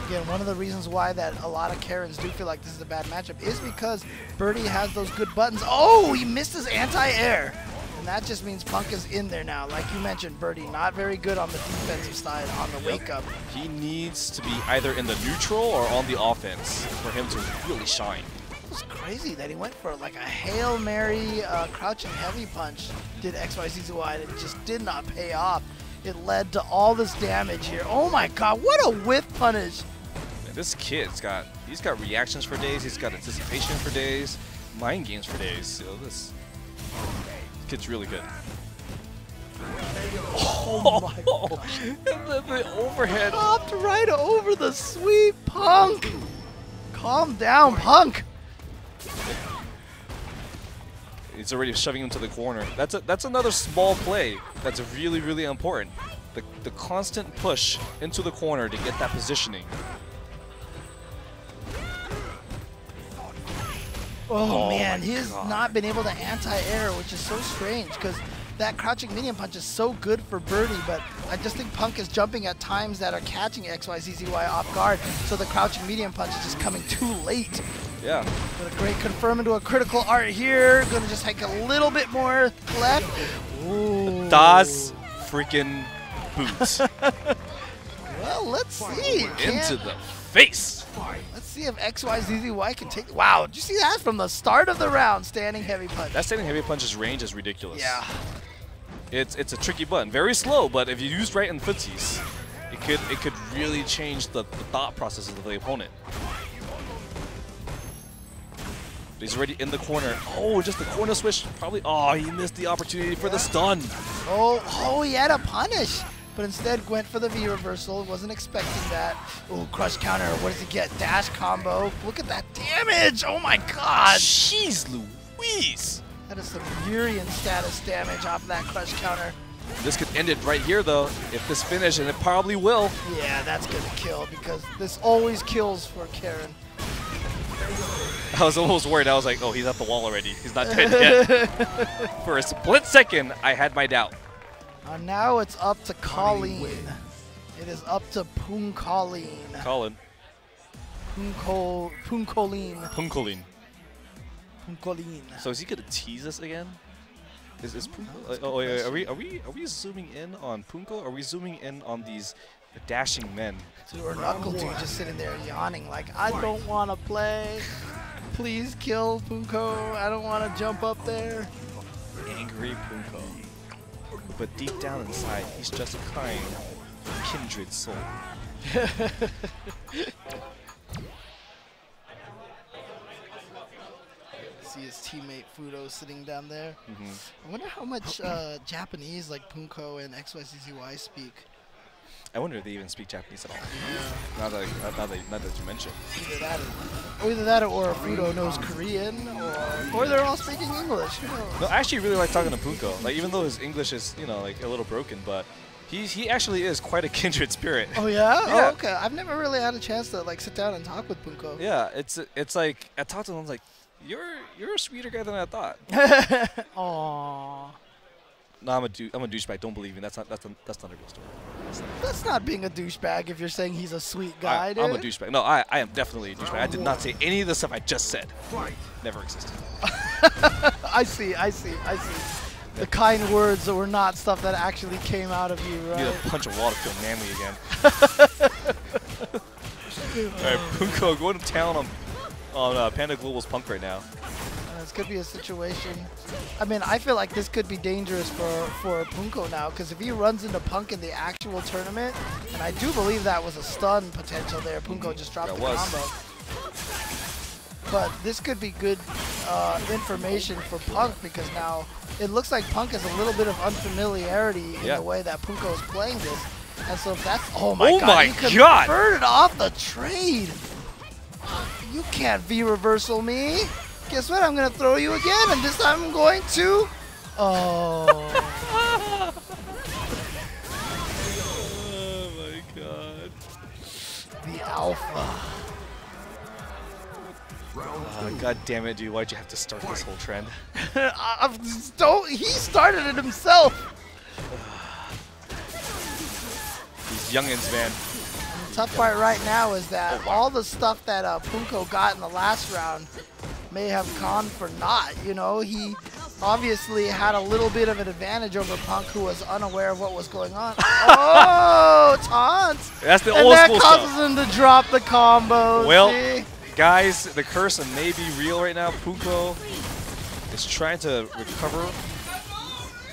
B: Again, one of the reasons why that a lot of Karens do feel like this is a bad matchup is because Birdie has those good buttons. Oh, he missed his anti-air. And that just means Punk is in there now. Like you mentioned, Birdie, not very good on the defensive side on the wake-up.
A: He needs to be either in the neutral or on the offense for him to really shine.
B: It was crazy that he went for like a Hail Mary crouching heavy punch, did XYZZY, and it just did not pay off. It led to all this damage here. Oh my god, what a whiff punish.
A: Man, this kid's got reactions for days, he's got anticipation for days, mind games for days. So this kid's really good.
B: Oh my gosh.
A: the overhead.
B: Popped right over the sweet Punk. Calm down, Punk.
A: He's already shoving him to the corner. That's another small play that's really, really important. The constant push into the corner to get that positioning.
B: Oh man, he has not been able to anti-air, which is so strange because that crouching minion punch is so good for Birdie, but I just think Punk is jumping at times that are catching XYZZY off guard, so the crouching medium punch is just coming too late.
A: Yeah.
B: But a great confirm into a critical art here. Gonna just take a little bit more left. Ooh.
A: Das freaking boots.
B: Well, Well, let's see.
A: Into the face.
B: Let's see if XYZZY can take. Wow, did you see that from the start of the round? Standing heavy punch.
A: That standing heavy punch's range is ridiculous.
B: Yeah.
A: It's a tricky button. Very slow, but if you use right in footsies, it could really change the thought processes of the opponent. He's already in the corner. Oh, just the corner switch. Probably. Oh, he missed the opportunity for the stun.
B: Oh, he had a punish, but instead went for the V reversal. Wasn't expecting that. Oh, crush counter. What does he get? Dash combo. Look at that damage. Oh my God.
A: Jeez Louise.
B: That is some Urian status damage off of that crush counter.
A: This could end it right here, though, if this finish, and it probably will.
B: Yeah, that's gonna kill because this always kills for Karen.
A: I was almost worried. I was like, oh, he's at the wall already. He's not dead yet. For a split second, I had my doubt.
B: Now it's up to Colleen. It is up to Poongko.
A: Colin.
B: Poongkoleen.
A: Poongko.
B: Poongkoleen.
A: So is he gonna tease us again? Is Poongko? Oh, wait, are we zooming in on Poongko? Or are we zooming in on these dashing men?
B: Or Knuckle Dude just sitting there yawning like, I don't want to play. Please kill Poongko. I don't want to jump up there.
A: Angry Poongko. But deep down inside, he's just a kind, kindred soul.
B: See his teammate Fuudo sitting down there. I wonder how much Japanese like Poongko and XYZZY speak.
A: I wonder if they even speak Japanese at all. Yeah. Now that you mention.
B: Either that or Fuudo knows Korean, or they're all speaking English. Who knows?
A: No, I actually really like talking to Poongko. Like, even though his English is, like a little broken, but he actually is quite a kindred spirit.
B: Oh yeah?
A: Yeah.
B: Oh, okay. I've never really had a chance to like sit down and talk with Poongko.
A: Yeah, it's like I talked to him. I was like, you're a sweeter guy than I thought.
B: Aww.
A: No, I'm a douchebag. Don't believe me. That's not a real story.
B: That's not being a douchebag if you're saying he's a sweet guy, dude.
A: I'm a douchebag. No, I am definitely a douchebag. I did not say any of the stuff I just said. Never existed.
B: I see. The kind words that were not stuff that actually came out of you, right?
A: You need a punch of wall to feel manly again. All right, Poongko going to town on Panda Global's Punk right now.
B: This could be a situation. I mean, I feel like this could be dangerous for Poongko now, because if he runs into Punk in the actual tournament, and I do believe that was a stun potential there. Poongko just dropped the combo. But this could be good information for Punk, because now it looks like Punk has a little bit of unfamiliarity in the way that Poongko is playing this. And so if that's, oh my God, he converted off the trade. You can't V-reversal me. Guess what? I'm going to throw you again, and this time I'm going to... Oh.
A: Oh my God.
B: The alpha.
A: God damn it, dude. Why'd you have to start this whole trend?
B: He started it himself.
A: These youngins, man.
B: The tough part right now is that all the stuff that Poongko got in the last round may have gone for naught. He obviously had a little bit of an advantage over Punk, who was unaware of what was going on. Oh, taunt!
A: That's the old school stuff.
B: And that causes him to drop the combo.
A: Well,
B: see?
A: guys, the curse may be real right now. Poongko is trying to recover,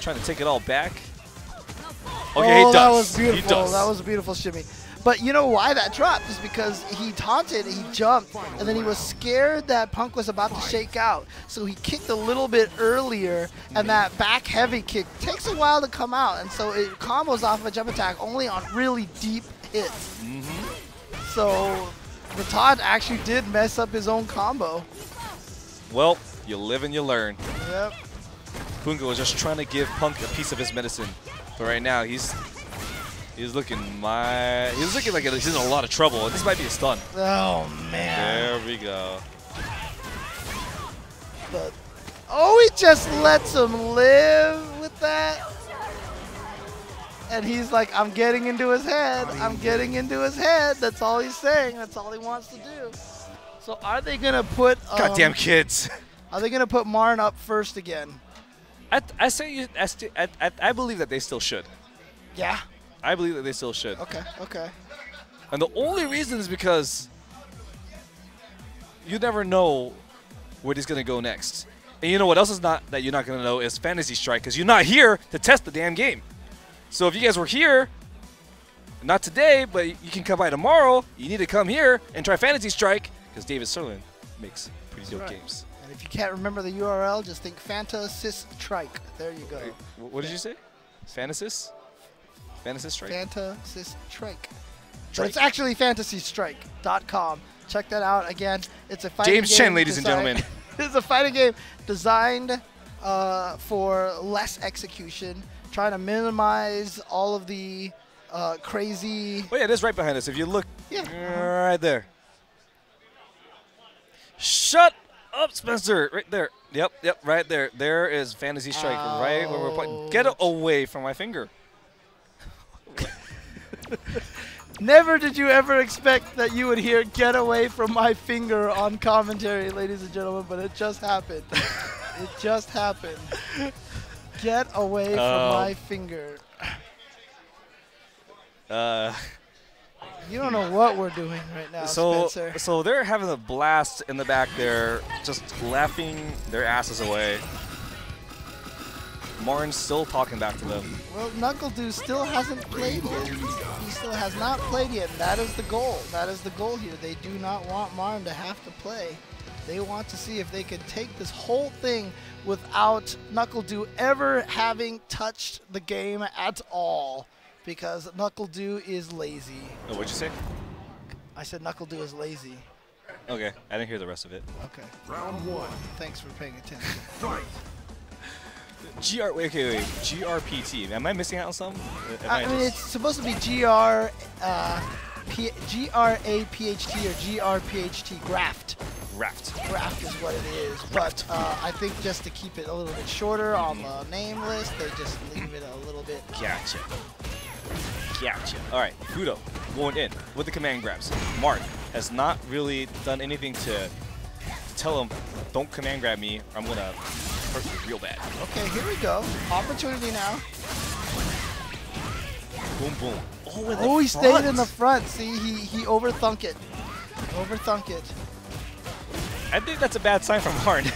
A: trying to take it all back. Okay, he does.
B: That was beautiful.
A: He does.
B: That was a beautiful shimmy. But you know why that dropped is because he taunted, he jumped, and then he was scared that Punk was about to shake out. So he kicked a little bit earlier, and that back heavy kick takes a while to come out. And so it combos off a jump attack only on really deep hits. So the taunt actually did mess up his own combo.
A: Well, you live and you learn.
B: Yep.
A: Poongko was just trying to give Punk a piece of his medicine. But right now, he's looking like he's in a lot of trouble. This might be a stun.
B: Oh man.
A: There we go.
B: He just lets him live with that. And he's like, I'm getting into his head. I'm getting into his head. That's all he's saying. That's all he wants to do. So are they gonna put
A: goddamn kids.
B: Are they gonna put Marn up first again?
A: I believe that they still should.
B: Yeah.
A: I believe that they still should.
B: Okay.
A: And the only reason is because you never know where he's going to go next. And you know what else is not that you're not going to know is Fantasy Strike, because you're not here to test the damn game. So if you guys were here, not today, but you can come by tomorrow, you need to come here and try Fantasy Strike, because David Sirlin makes pretty dope games.
B: And if you can't remember the URL, just think Fantasy Strike. There you go.
A: What did you say? Fantasys? Fantasy Strike?
B: Fantasy Strike. But it's actually fantasystrike.com. Check that out. Again, it's a fighting game.
A: James Chen, ladies and gentlemen.
B: It's a fighting game designed for less execution, trying to minimize all of the crazy...
A: Oh, yeah, it is right behind us. If you look right there. Shut up, Spencer. Right there. Yep, right there. There is Fantasy Strike right where we're playing. Get it away from my finger.
B: Never did you ever expect that you would hear "get away from my finger" on commentary, ladies and gentlemen, but it just happened. It just happened. Get away from my finger. You don't know what we're doing right now, Spencer.
A: So they're having a blast in the back there, just laughing their asses away. Martin's still talking back to them.
B: Well, NuckleDu still hasn't played yet. He still has not played yet, and that is the goal. That is the goal here. They do not want Martin to have to play. They want to see if they can take this whole thing without NuckleDu ever having touched the game at all, because NuckleDu is lazy.
A: Oh, what'd you say?
B: I said NuckleDu is lazy.
A: Okay, I didn't hear the rest of it.
B: Okay. Round one. Thanks for paying attention.
A: Wait. GRPT. Am I missing out on something?
B: I mean, it's supposed to be GRAPHT or GRPHT, Graft. Graft is what it is. But I think just to keep it a little bit shorter on the name list, they just leave it a little bit.
A: Gotcha. All right, Fuudo going in with the command grabs. Mark has not really done anything to tell him, don't command grab me, or I'm going to hurt you real bad.
B: Okay, here we go. Opportunity now.
A: Boom, boom.
B: Oh, he stayed in the front. See, he overthunk it. Overthunk it.
A: I think that's a bad sign from Martin.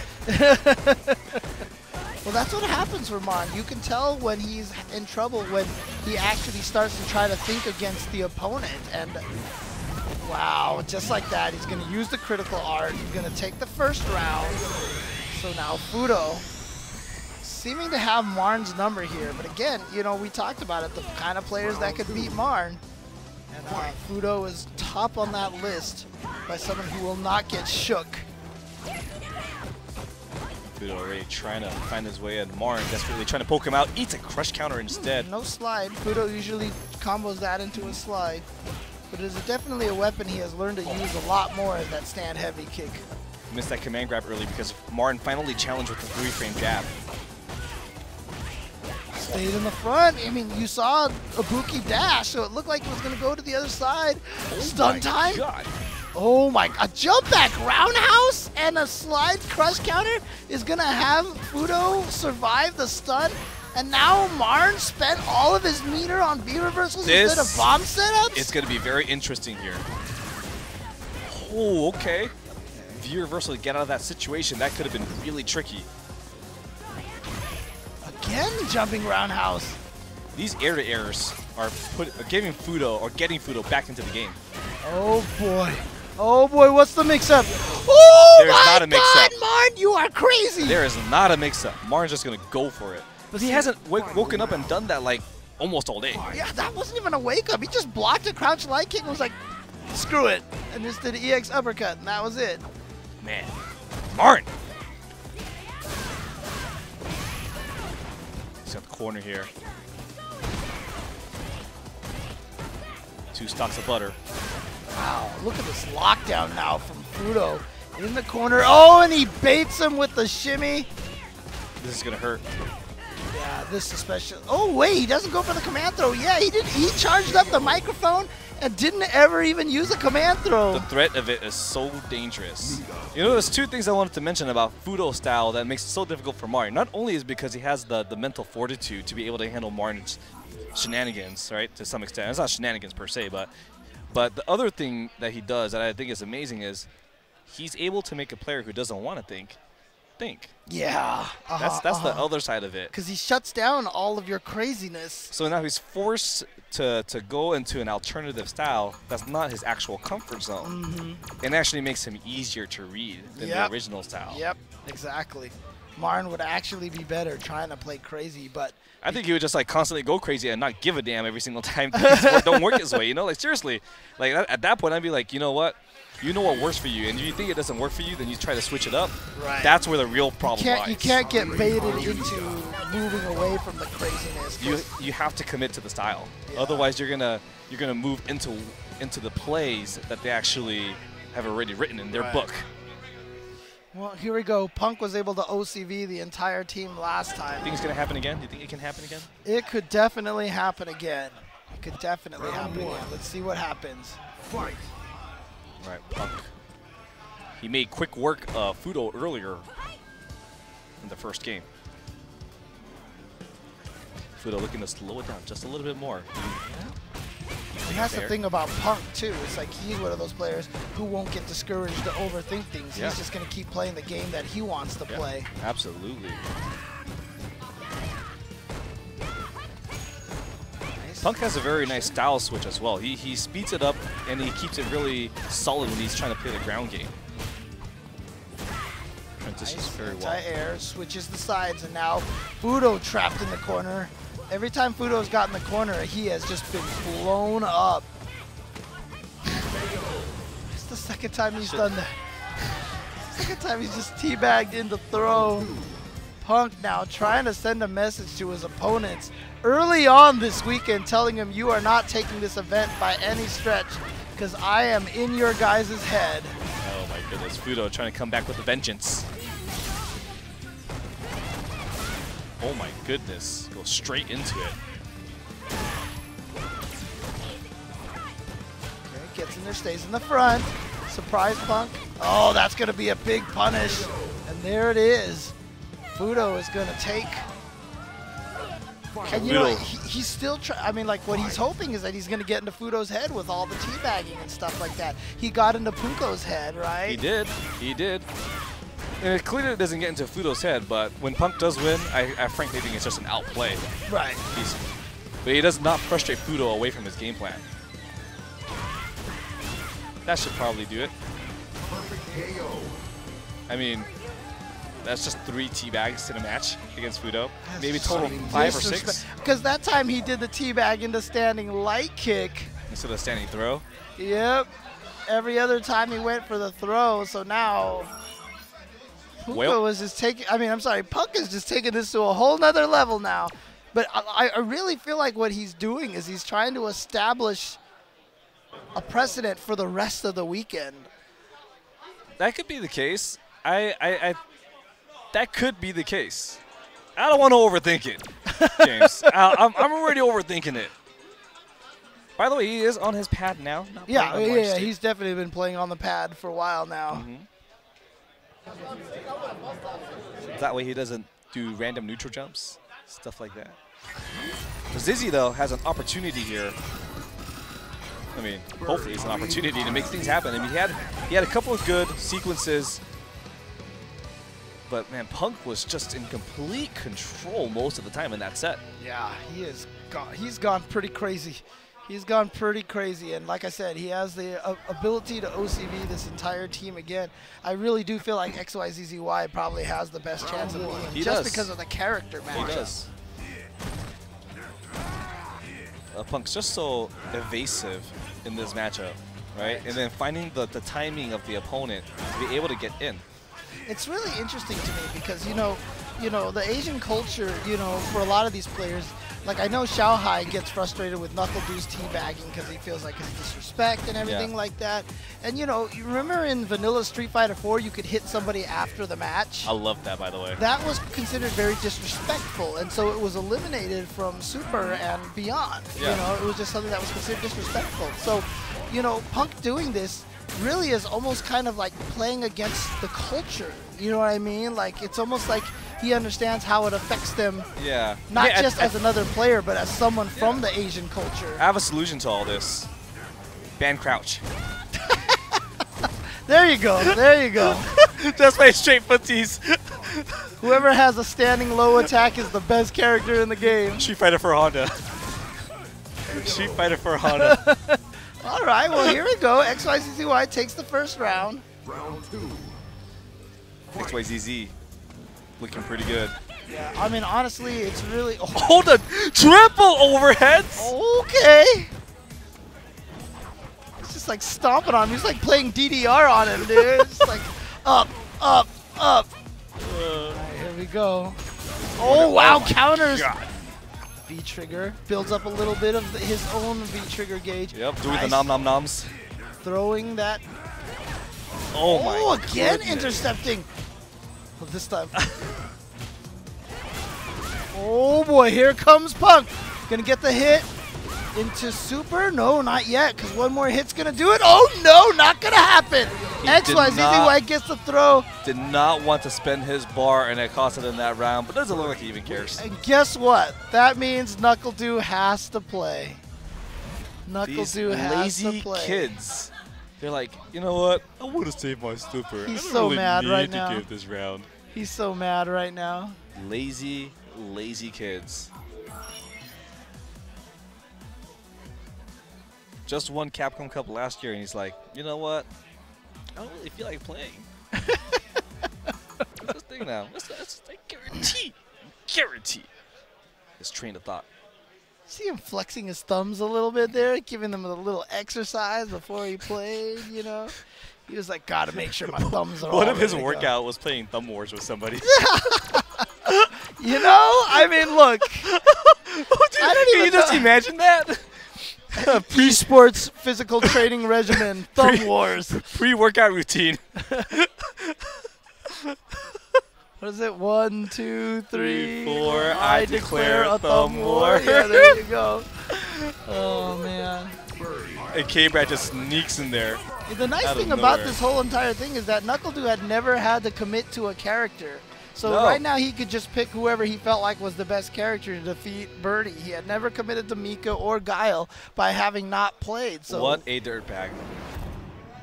B: Well, that's what happens for Martin. You can tell when he's in trouble when he actually starts to try to think against the opponent. And wow, just like that, he's going to use the critical art. He's going to take the first round. So now Fuudo seeming to have Martin's number here. But again, you know, we talked about it, the kind of players that could beat Martin. And Fuudo is top on that list by someone who will not get shook.
A: Fuudo already trying to find his way in. Martin desperately trying to poke him out. Eats a crush counter instead.
B: No slide. Fuudo usually combos that into a slide. But it is definitely a weapon he has learned to use a lot more as that stand heavy kick.
A: Missed that command grab early because Martin finally challenged with the 3-frame jab.
B: Stayed in the front. I mean, you saw Ibuki dash, so it looked like it was going to go to the other side. Stun time.
A: God.
B: Oh my, a jump back roundhouse and a slide crush counter is going to have Fuudo survive the stun. And now Martin spent all of his meter on B reversals instead of bomb setups?
A: It's going to be very interesting here. Oh, okay. V reversal to get out of that situation. That could have been really tricky.
B: Again, jumping roundhouse.
A: These air-to-airs are getting Fuudo back into the game.
B: Oh boy. Oh boy, what's the mix-up? Oh
A: There's
B: my
A: not a mix-up.
B: God, Martin, you are crazy.
A: There is not a mix-up. Martin's just going to go for it. But he hasn't woken up and done that like almost all day.
B: Yeah, that wasn't even a wake-up. He just blocked a crouch light kick and was like, screw it. And just did an EX uppercut, and that was it.
A: Man, Martin. He's got the corner here. 2 stalks of butter.
B: Wow, look at this lockdown now from Fuudo in the corner. Oh, and he baits him with the shimmy.
A: This is going to hurt.
B: Yeah, this especially. Oh, wait, he doesn't go for the command throw. Yeah, he did. He charged up the microphone and didn't ever even use a command throw.
A: The threat of it is so dangerous. You know, there's 2 things I wanted to mention about Fuudo style that makes it so difficult for Martin. Not only is it because he has the mental fortitude to be able to handle Martin's shenanigans, right, to some extent. It's not shenanigans per se, but But the other thing that he does that I think is amazing is he's able to make a player who doesn't want to think.
B: Yeah.
A: That's the other side of it.
B: Because he shuts down all of your craziness.
A: So now he's forced to go into an alternative style that's not his actual comfort zone. And actually makes him easier to read than the original style.
B: Yep, exactly. Marn would actually be better trying to play crazy, but
A: I think he would just like constantly go crazy and not give a damn every single time things don't work his way, you know? Like seriously, like at that point I'd be like, you know what? You know what works for you, and if you think it doesn't work for you, then you try to switch it up.
B: Right.
A: That's where the real problem lies.
B: You can't get baited into moving away from the craziness.
A: You have to commit to the style. Otherwise, you're gonna move into the plays that they actually have already written in their book.
B: Well, here we go. Punk was able to OCV the entire team last time.
A: Think it's gonna happen again? Do you think it can happen again?
B: It could definitely happen again. It could definitely happen again. Let's see what happens.
E: Fight.
A: All right, Punk. He made quick work of Fuudo earlier in the first game. Fuudo looking to slow it down just a little bit more.
B: And that's the thing about Punk, too. It's like he's one of those players who won't get discouraged to overthink things. He's just going to keep playing the game that he wants to play.
A: Absolutely. Punk has a very nice style switch as well. He speeds it up and he keeps it really solid when he's trying to play the ground game. Transitions very well.
B: Anti-air, switches the sides, and now Fuudo trapped in the corner. Every time Fuudo's got in the corner, he has just been blown up. It's the second time he's done that. Second time he's just teabagged into throw. Punk now trying to send a message to his opponents early on this weekend, telling him you are not taking this event by any stretch because I am in your guys' head.
A: Oh my goodness, Fuudo trying to come back with a vengeance. Oh my goodness, go straight into it.
B: Okay, gets in there, stays in the front. Surprise Punk. Oh, that's going to be a big punish. And there it is. Fuudo is going to take. And you know, he's still I mean, like, what he's hoping is that he's going to get into Fuudo's head with all the teabagging and stuff like that. He got into Poongko's head, right?
A: He did. He did. And it clearly doesn't get into Fuudo's head, but when Punk does win, I frankly think it's just an outplay.
B: Right.
A: But he does not frustrate Fuudo away from his game plan. That should probably do it. I mean, that's just 3 teabags in a match against Fuudo. Maybe total 5 or 6.
B: Because that time he did the teabag into standing light kick.
A: Instead of standing throw.
B: Yep. Every other time he went for the throw, so now Poongko was just taking, Punk is just taking this to a whole nother level now. But I really feel like what he's doing is he's trying to establish a precedent for the rest of the weekend.
A: That could be the case. That could be the case. I don't want to overthink it, James. I'm already overthinking it. By the way, he is on his pad now.
B: Yeah, he's definitely been playing on the pad for a while now.
A: That way he doesn't do random neutral jumps, stuff like that. Zizzy, though, has an opportunity here. I mean, hopefully it's an opportunity to make things happen. I mean, he had a couple of good sequences, but man, Punk was just in complete control most of the time in that set.
B: Yeah, he's gone pretty crazy. He's gone pretty crazy, and like I said, he has the ability to OCV this entire team again. I really do feel like XYZZY probably has the best chance of beating him because of the character matchup.
A: He does. Punk's just so evasive in this matchup, right? And then finding the timing of the opponent to be able to get in.
B: It's really interesting to me because, you know, the Asian culture, for a lot of these players, like I know Xiaohai gets frustrated with Knuckle Deuce teabagging because he feels like it's disrespect and everything like that. And you remember in Vanilla Street Fighter 4 you could hit somebody after the match?
A: I love that, by the way.
B: That was considered very disrespectful, and so it was eliminated from Super and beyond.
A: Yeah.
B: It was just something that was considered disrespectful. So, Punk doing this really is almost kind of like playing against the culture. You know what I mean? Like, it's almost like he understands how it affects them.
A: Yeah.
B: Not just as another player, but as someone from the Asian culture.
A: I have a solution to all this. Ban crouch.
B: There you go. There you go.
A: Just my straight footsies.
B: Whoever has a standing low attack is the best character in the game.
A: Street Fighter for Honda. Street Fighter for Honda.
B: All right, well, here we go. XYZZY takes the first round.
A: XYZZ. Looking pretty good.
B: Yeah, I mean, honestly, it's really...
A: Oh, the triple overheads!
B: Okay. It's just like stomping on him. He's like playing DDR on him, dude. It's like up, up, up. All right, here we go. Oh, wow, counters.
A: God.
B: V-trigger. Builds up a little bit of his own V-trigger gauge.
A: Yep, doing
B: Nice.
A: the nom-nom-noms.
B: Throwing that.
A: Oh, my
B: Oh, again
A: goodness.
B: intercepting. Well, this time. Oh, boy, here comes Punk. Gonna get the hit into super. No, not yet, because one more hit's gonna do it. Oh, no, not gonna happen. XYZZY gets the throw.
A: Did not want to spend his bar, and it cost it in that round, but doesn't look like he even cares.
B: And guess what? That means NuckleDo has to play.
A: These
B: NuckleDo has to
A: lazy
B: play.
A: kids. They're like, you know what? I want to save my super.
B: He's
A: I don't
B: so
A: really
B: mad
A: need
B: right
A: to
B: now.
A: give this round.
B: He's so mad right now.
A: Lazy, lazy kids. Just won Capcom Cup last year, and he's like, you know what? I don't really feel like playing. What's this thing now? I guarantee. His train of thought.
B: See him flexing his thumbs a little bit there, giving them a little exercise before he played, you know? He was like, gotta make sure my thumbs are all
A: One of his
B: ready to go."
A: workout was playing Thumb Wars with somebody.
B: You know? I mean, look. I don't
A: Can
B: even
A: you just
B: know.
A: imagine that?
B: Esports physical training regimen, Thumb Wars.
A: Pre-workout routine.
B: What is it? 1, 2, 3,
A: 4.
B: I declare a thumb war. Yeah, there you go. Oh, man.
A: And K-Brad just sneaks in there.
B: The nice
A: Out of
B: thing about
A: nowhere.
B: this whole entire thing is that NuckleDo had never had to commit to a character. So
A: No.
B: right now he could just pick whoever he felt like was the best character to defeat Birdie. He had never committed to Mika or Guile by having not played. So
A: What a dirtbag.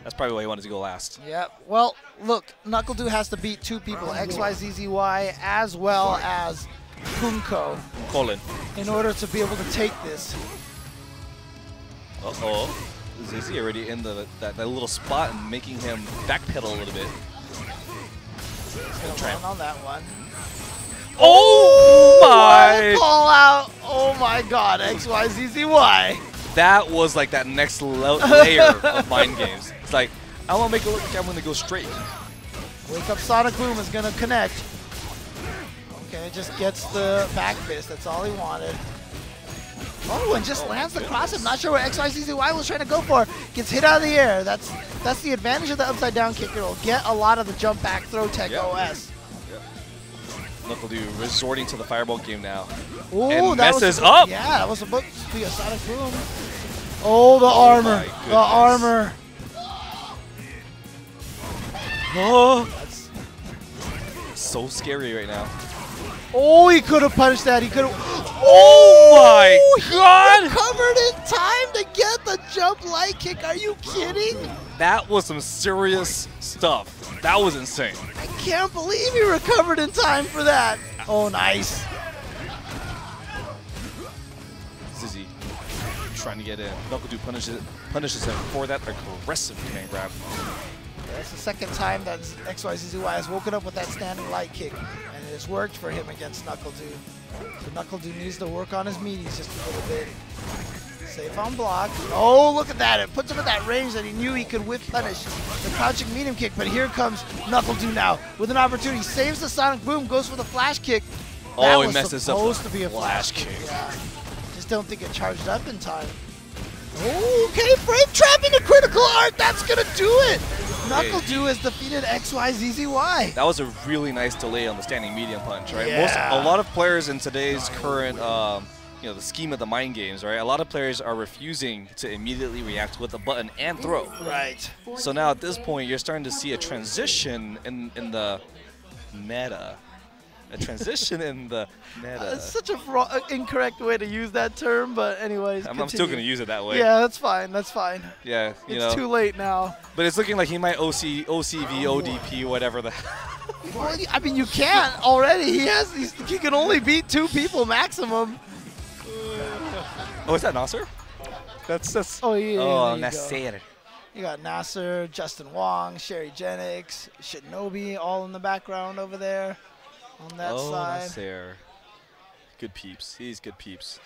A: That's probably why he wanted to go last.
B: yeah. Well, look, NuckleDo has to beat two people, XYZZY as well as Poongko,
A: Colin.
B: in order to be able to take this.
A: Uh-oh. Zizzy already in that little spot and making him backpedal a little bit.
B: Gonna land on that one.
A: Oh
B: What a call out! Oh my God, XYZZY.
A: That was like that next layer of mind games. It's like, I want to make it look like I'm going to go straight.
B: Wake Up Sonic Boom is going to connect. Okay, just gets the back fist. That's all he wanted. Oh, and just lands the cross him. Not sure what XYZZY was trying to go for. Gets hit out of the air. That's the advantage of the upside down kick. It'll get a lot of the jump back throw tech OS.
A: NuckleDo resorting to the fireball game now.
B: Ooh,
A: And
B: that
A: messes
B: was
A: up.
B: Yeah, that was supposed to be a Sonic Boom. Oh, the armor.
A: my
B: The
A: goodness.
B: armor.
A: Oh, that's so scary right now.
B: Oh, he could have punished that. He could have.
A: Oh my God!
B: Covered in time to get the jump light kick. Are you kidding?
A: That was some serious stuff. That was insane.
B: I can't believe he recovered in time for that. Oh, nice.
A: Zizzy trying to get in. NuckleDo punishes him for that aggressive command grab.
B: That's the second time that XYZZY has woken up with that standing light kick, and it has worked for him against NuckleDo. So NuckleDo needs to work on his meaties just a little bit. Safe on block. Oh, look at that. It puts him at that range that he knew he could whip punish the crouching medium kick, but here comes NuckleDo now with an opportunity. Saves the Sonic Boom, goes for the flash kick. That
A: Oh, he
B: was
A: messes up
B: supposed
A: the
B: to be a flash
A: flash
B: kick.
A: kick.
B: Yeah. Just don't think it charged up in time. Okay, frame trap into critical art. That's going to do it. NuckleDo has defeated XYZZY.
A: That was a really nice delay on the standing medium punch, right?
B: Yeah.
A: A lot of players in today's current, the scheme of the mind games, right? A lot of players are refusing to immediately react with a button and throw.
B: Right.
A: So now at this point, you're starting to see a transition in the meta A transition in the meta.
B: It's such a incorrect way to use that term, but anyways.
A: I'm still going to use it that way.
B: Yeah, that's fine. That's fine.
A: Yeah,
B: It's too late now.
A: But it's looking like he might OCV, ODP, whatever the.
B: Well, I mean, you can't already. He can only beat 2 people maximum.
A: Oh, is that Nasser? That's.
B: Oh, yeah.
A: Oh, Nasser.
B: You got Nasser, Justin Wong, Sherry Jennings, Shinobi all in the background over there on that side.
A: Nasser. Good peeps. He's good peeps.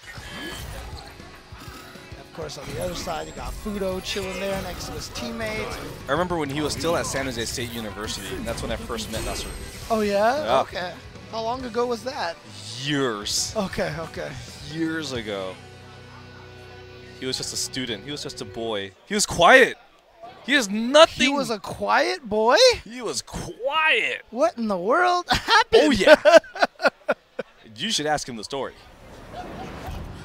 B: Of course, on the other side, you got Fuudo chilling there next to his teammates.
A: I remember when he was still at San Jose State University, and that's when I first met Nasser.
B: Oh, yeah?
A: Yeah.
B: Okay. How long ago was that?
A: Years.
B: Okay.
A: Years ago. He was just a student. He was just a boy. He was quiet. He has nothing.
B: He was a quiet boy?
A: He was quiet.
B: What in the world happened?
A: Oh, yeah. You should ask him the story.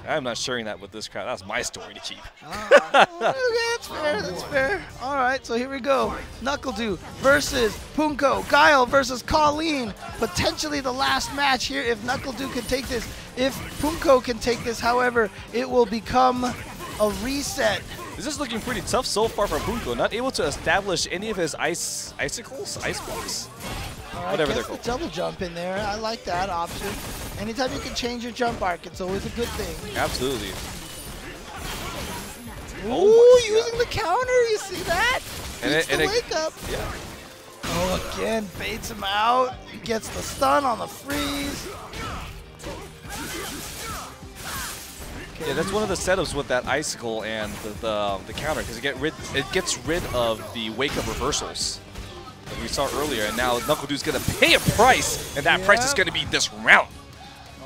A: I'm not sharing that with this crowd. That's my story to keep.
B: Okay, that's fair. That's fair. All right, so here we go. NuckleDu versus Poongko. Guile versus Colleen. Potentially the last match here if NuckleDu can take this. If Poongko can take this, however, it will become a reset.
A: This is looking pretty tough so far for Poongko. Not able to establish any of his ice blocks. Whatever they're called.
B: Double jump in there. I like that option. Anytime you can change your jump arc, it's always a good thing.
A: Absolutely.
B: Ooh, using the counter. You see that?
A: And
B: the wake up.
A: Yeah.
B: Oh, again, baits him out. He gets the stun on the freeze. Okay.
A: Yeah, that's one of the setups with that icicle and the counter, because it gets rid of the wake up reversals that we saw earlier, and now NuckleDu's gonna pay a price, and that price is gonna be this round.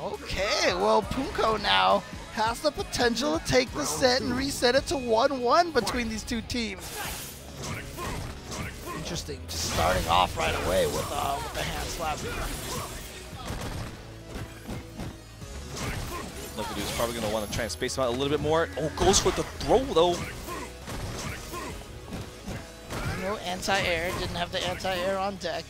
B: Okay, well, Poongko now has the potential to take the set and reset it to 1-1 between these 2 teams. Interesting, just starting off right away with the hand slap.
A: NuckleDu's probably gonna want to try and space him out a little bit more. Oh, goes for the throw though.
B: No anti-air, didn't have the anti-air on deck.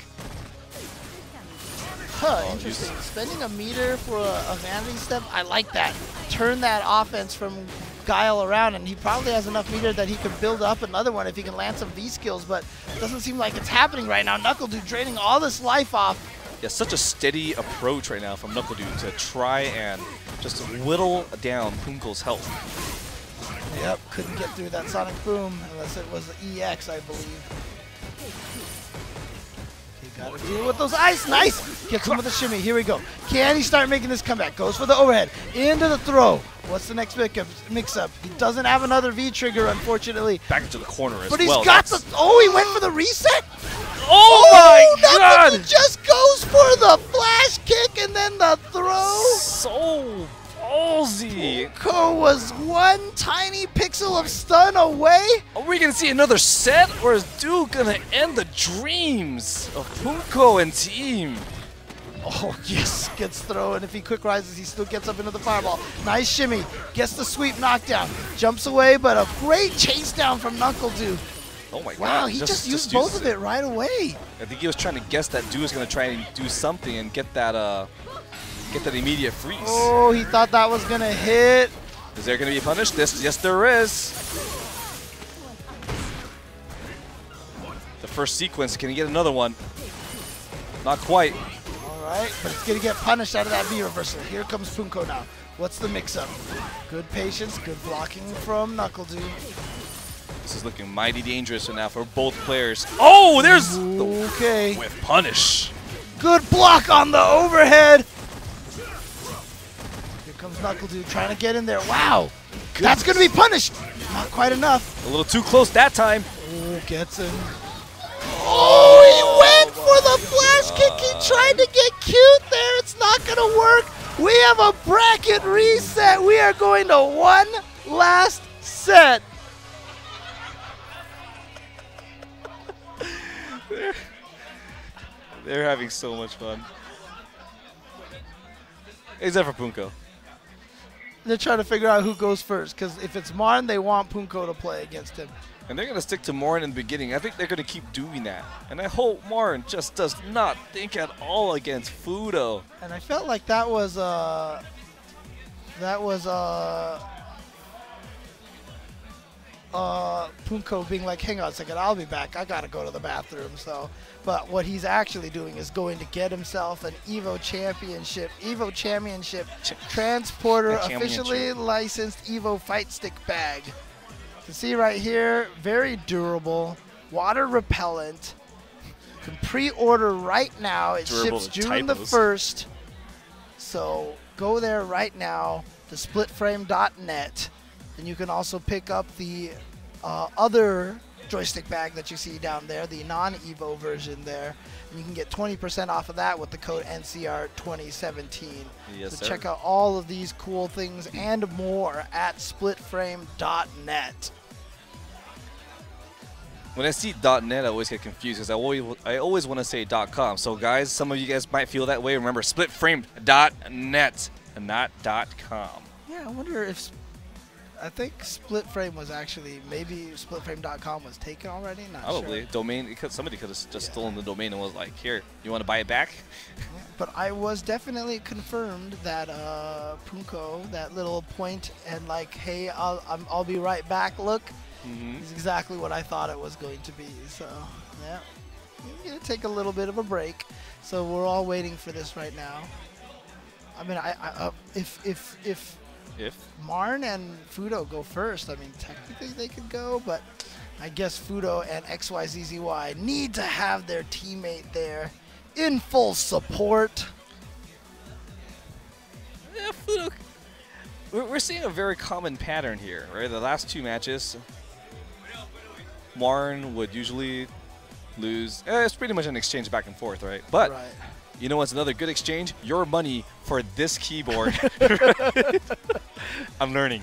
B: Huh, interesting. Spending a meter for a vanity step, I like that. Turn that offense from Guile around, and he probably has enough meter that he could build up another one if he can land some V-skills, but it doesn't seem like it's happening right now. NuckleDu draining all this life off.
A: Yeah, such a steady approach right now from NuckleDu to try and just whittle down Poongko's health.
B: Yep, couldn't get through that Sonic Boom unless it was the EX, I believe. Got to deal with those ice. Nice. Gets him with a shimmy. Here we go. Can he start making this comeback? Goes for the overhead. Into the throw. What's the next mix-up? He doesn't have another V-trigger, unfortunately.
A: Back into the corner as well.
B: But he's got the... Oh, he went for the reset?
A: Oh my God!
B: He just goes for the flash kick and then the throw.
A: So ballsy.
B: Poongko was one tiny pixel of stun away.
A: Are we going to see another set, or is Duke going to end the dreams of Poongko and team?
B: Oh, yes, gets thrown. If he quick rises, he still gets up into the fireball. Nice shimmy. Gets the sweep knockdown. Jumps away, but a great chase down from NuckleDu.
A: Oh my God.
B: Wow, he just used both of it right away.
A: I think he was trying to guess that Duke was going to try and do something and get that immediate freeze.
B: Oh, he thought that was going to hit.
A: Is there going to be punished? Yes, there is. The first sequence. Can he get another one? Not quite.
B: All right, but it's going to get punished out of that V reversal. Here comes Poongko now. What's the mix-up? Good patience, good blocking from NuckleDu.
A: This is looking mighty dangerous now for both players. Oh, there's the with punish.
B: Good block on the overhead. Here comes NuckleDu trying to get in there. Wow, that's going to be punished. Not quite enough.
A: A little too close that time.
B: Oh, gets him. Oh, he went for the flash kick. He tried to get cute there. It's not going to work. We have a bracket reset. We are going to one last set.
A: They're having so much fun. Except for Poongko.
B: They're trying to figure out who goes first, because if it's Marn, they want Poongko to play against him.
A: And they're going to stick to Marn in the beginning. I think they're going to keep doing that. And I hope Marn just does not think at all against Fuudo.
B: And I felt like that was Poongko being like, hang on a second, I'll be back. I got to go to the bathroom. So, but what he's actually doing is going to get himself an Evo Championship Transporter officially licensed Evo Fight Stick bag. You can see right here, very durable, water repellent. You can pre-order right now. It
A: Durable
B: ships June the 1st. So go there right now to splitframe.net. And you can also pick up the other joystick bag that you see down there, the non-Evo version there. And you can get 20% off of that with the code NCR2017.
A: Yes,
B: so
A: sir.
B: check out all of these cool things and more at splitframe.net.
A: When I see .net, I always get confused because I always want to say .com. So guys, some of you guys might feel that way. Remember, splitframe.net and not .com.
B: Yeah, I wonder if... I think Splitframe was actually, maybe splitframe.com was taken already. Not
A: Probably.
B: sure.
A: Domain, because somebody could have just stolen the domain and was like, here, you want to buy it back?
B: Yeah, but I was definitely confirmed that Poongko, that little point and like, hey, I'll be right back look, is exactly what I thought it was going to be. So, yeah, we're going to take a little bit of a break. So we're all waiting for this right now. I mean, if Marn and Fuudo go first, I mean, technically they could go, but I guess Fuudo and XYZZY need to have their teammate there in full support.
A: Yeah, Fuudo. We're seeing a very common pattern here, right? The last two matches, Marn would usually lose. It's pretty much an exchange back and forth, right? But you know what's another good exchange? Your money for this keyboard. I'm learning.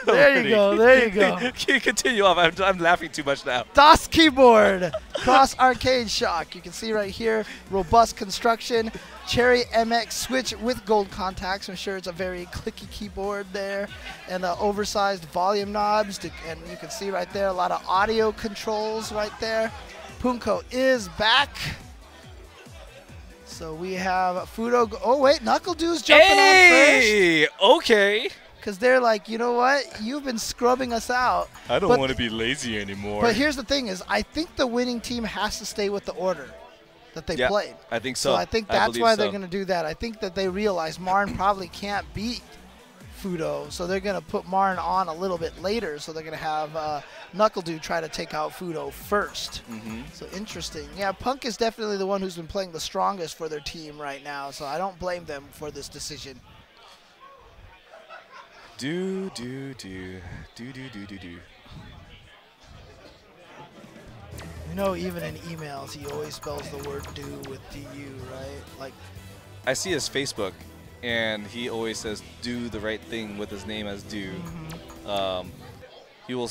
B: There you go. There you go.
A: Can you continue off? I'm laughing too much now.
B: DOS keyboard, cross arcade shock. You can see right here, robust construction, Cherry MX switch with gold contacts. I'm sure it's a very clicky keyboard there, and oversized volume knobs. And you can see right there a lot of audio controls right there. Poongko is back. So we have Fuudo. Oh wait, NuckleDu's jumping on first.
A: Hey, okay.
B: Because they're like, you know what? You've been scrubbing us out.
A: I don't want to be lazy anymore.
B: But here's the thing is, I think the winning team has to stay with the order that they played.
A: I think so.
B: So I think that's why they're going to do that. I think that they realize Marn probably can't beat Fuudo, so they're going to put Marn on a little bit later. So they're going to have NuckleDu try to take out Fuudo first. So interesting. Yeah, Punk is definitely the one who's been playing the strongest for their team right now, so I don't blame them for this decision.
A: Do.
B: You know, even in emails, he always spells the word "do" with "du," right? Like,
A: I see his Facebook, and he always says "do the right thing" with his name as "do." He will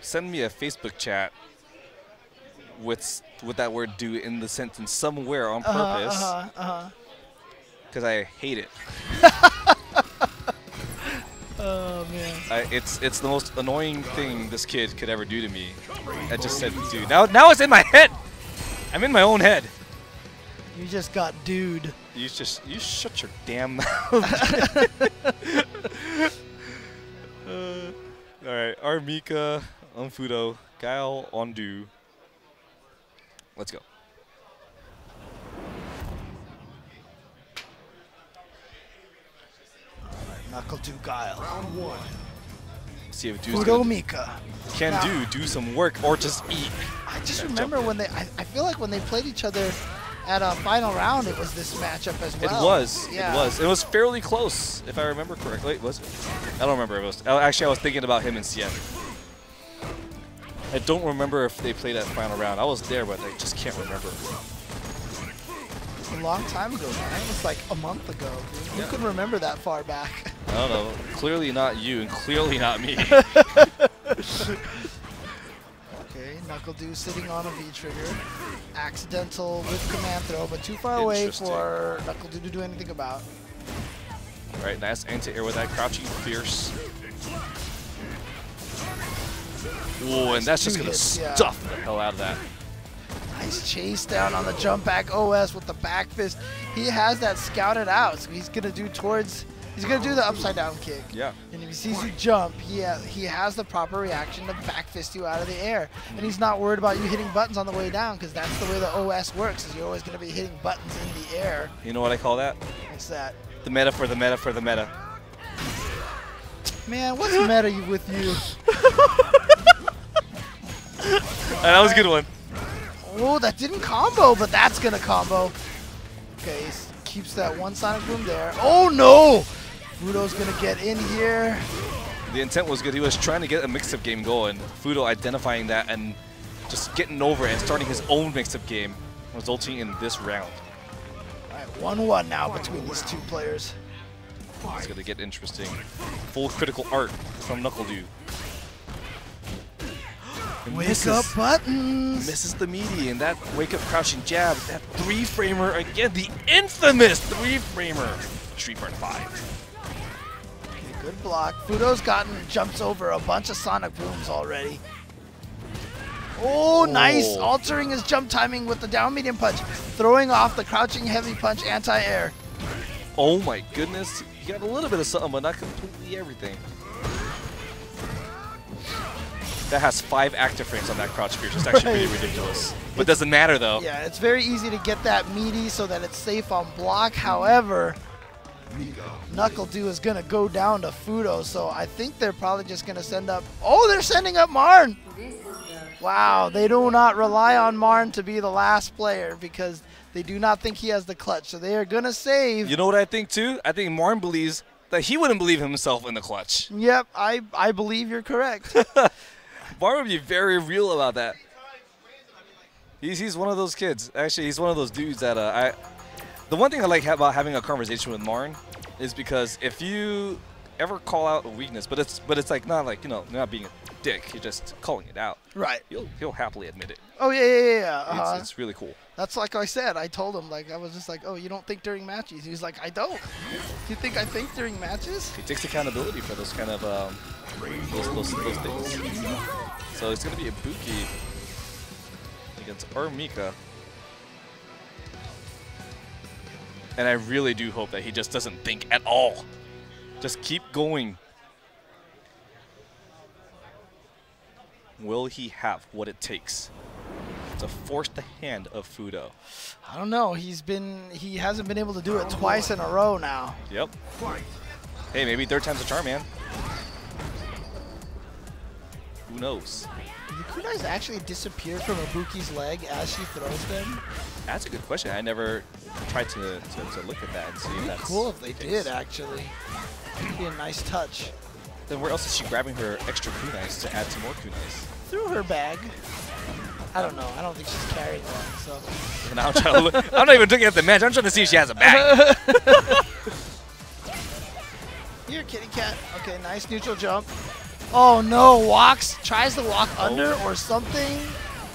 A: send me a Facebook chat with that word "do" in the sentence somewhere on purpose, because I hate it.
B: oh man!
A: It's the most annoying thing this kid could ever do to me. I just said "dude." Now it's in my head. I'm in my own head.
B: You just got dude.
A: You shut your damn mouth. All right, Armika on Fuudo, Guile on Du. Let's go.
B: NuckleDu Guile.
D: Round one.
A: See if Du's
B: Fuudo
A: gonna
B: Mika.
A: can do some work or just eat.
B: I just remember when they. I feel like when they played each other at a final round, it was this matchup as well.
A: It was.
B: Yeah.
A: It was. It was fairly close, if I remember correctly. Was it? I don't remember. It was. Actually, I was thinking about him and Sien. I don't remember if they played that final round. I was there, but I just can't remember.
B: A long time ago, man. It was like a month ago. Dude. You can remember that far back.
A: I don't know. Clearly not you, and clearly not me.
B: Okay, NuckleDu sitting on a V-trigger. Accidental with command throw, but too far away for NuckleDu to do anything about.
A: All right, nice anti-air with that crouching fierce. Ooh, and that's just
B: Two
A: going to
B: hits, yeah.
A: stuff the hell out of that.
B: Nice chase down on the jump back OS with the back fist. He has that scouted out, so he's gonna do the upside down kick.
A: Yeah.
B: And if he sees you jump, he has the proper reaction to back fist you out of the air. And he's not worried about you hitting buttons on the way down, because that's the way the OS works, is you're always gonna be hitting buttons in the air.
A: You know what I call that?
B: What's that?
A: The meta for the meta for the meta.
B: Man, what's the meta with you?
A: That was a good one.
B: Oh, that didn't combo, but that's gonna combo. Okay, he keeps that one Sonic Boom there. Oh no! Fuudo's gonna get in here.
A: The intent was good. He was trying to get a mix-up game going. Fuudo identifying that and just getting over it and starting his own mix-up game, resulting in this round.
B: All right, 1-1 now between these two players.
A: It's gonna get interesting. Full critical art from NorCal.
B: Wake up buttons.
A: Misses the meaty, and that wake up crouching jab, that 3-framer again, the infamous 3-framer. Street Fighter 5.
B: Okay, good block. Fuudo's jumps over a bunch of Sonic Booms already. Oh, nice. Altering his jump timing with the down medium punch. Throwing off the crouching heavy punch anti-air.
A: Oh my goodness. You got a little bit of something, but not completely everything. That has 5 active frames on that crouch pierce. It's actually pretty ridiculous. But it doesn't matter though.
B: Yeah, it's very easy to get that meaty so that it's safe on block. However, NorCal is going to go down to Fuudo, so I think they're probably just going to send up... Oh, they're sending up Marn! Wow, they do not rely on Marn to be the last player because they do not think he has the clutch, so they are going to save.
A: You know what I think too? I think Marn believes that he wouldn't believe himself in the clutch.
B: Yep, I believe you're correct.
A: Marn would be very real about that. He's one of those kids. Actually, he's one of those dudes that the one thing I like about having a conversation with Marn is because if you ever call out a weakness, but it's like not like, you know, not being a dick, you're just calling it out.
B: Right.
A: He'll happily admit it.
B: Oh yeah.
A: It's really cool.
B: That's like I said. I told him, like, I was just like, oh, you don't think during matches? He's like, I don't. You think I think during matches?
A: He takes accountability for those kind of those things. So it's gonna be a Buki against Armika. And I really do hope that he just doesn't think at all. Just keep going. Will he have what it takes to force the hand of Fuudo?
B: I don't know. He hasn't been able to do it twice in a row now.
A: Yep. Hey, maybe third time's a charm, man. Who knows?
B: Did the kunais actually disappear from Ibuki's leg as she throws them?
A: That's a good question. I never tried to look at that and see if that's
B: cool if they did, actually. It'd be a nice touch.
A: Then where else is she grabbing her extra kunais to add some more kunais?
B: Through her bag. I don't know. I don't think she's carrying one, so.
A: And I'm trying to look. I'm not even looking at the match. I'm trying to see if she has a bag.
B: Here, kitty cat. Okay, nice neutral jump. Oh no, walks. Tries to walk under or something.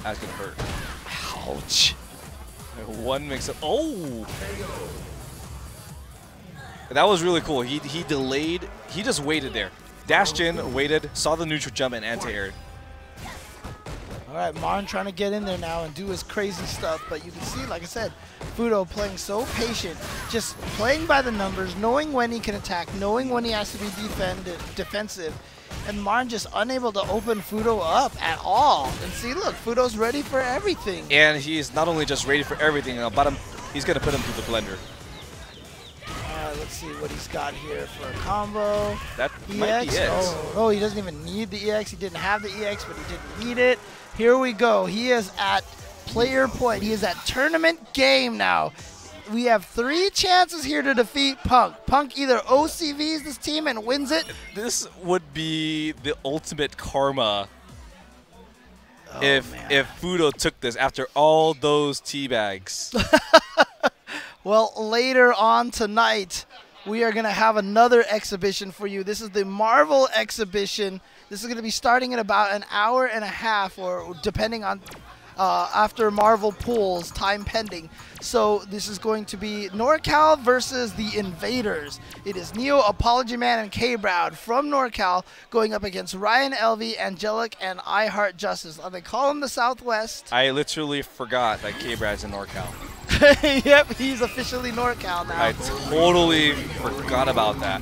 A: That's gonna hurt.
B: Ouch.
A: One mix up. Oh! That was really cool. He delayed. He just waited there. Dashed in, waited, saw the neutral jump, and anti-aired.
B: All right, Marn trying to get in there now and do his crazy stuff, but you can see, like I said, Fuudo playing so patient, just playing by the numbers, knowing when he can attack, knowing when he has to be defensive, and Marn just unable to open Fuudo up at all. And see, look, Fuudo's ready for everything.
A: And he's not only just ready for everything, but he's going to put him through the blender.
B: Let's see what he's got here for a combo.
A: That
B: EX.
A: might be it.
B: Oh, he doesn't even need the EX. He didn't have the EX, but he didn't need it. Here we go. He is at player point. He is at tournament game now. We have 3 chances here to defeat Punk. Punk either OCVs this team and wins it.
A: This would be the ultimate karma if Fuudo took this after all those teabags.
B: Well, later on tonight, we are going to have another exhibition for you. This is the Marvel exhibition. This is going to be starting in about an hour and a half, or depending on after Marvel pulls, time pending. So this is going to be NorCal versus the Invaders. It is Neo, Apology Man, and K-Brown from NorCal going up against Ryan, Elvie, Angelic, and I Heart Justice. They call him the Southwest.
A: I literally forgot that K-Brad's in NorCal.
B: Yep, he's officially NorCal now.
A: I totally forgot about that.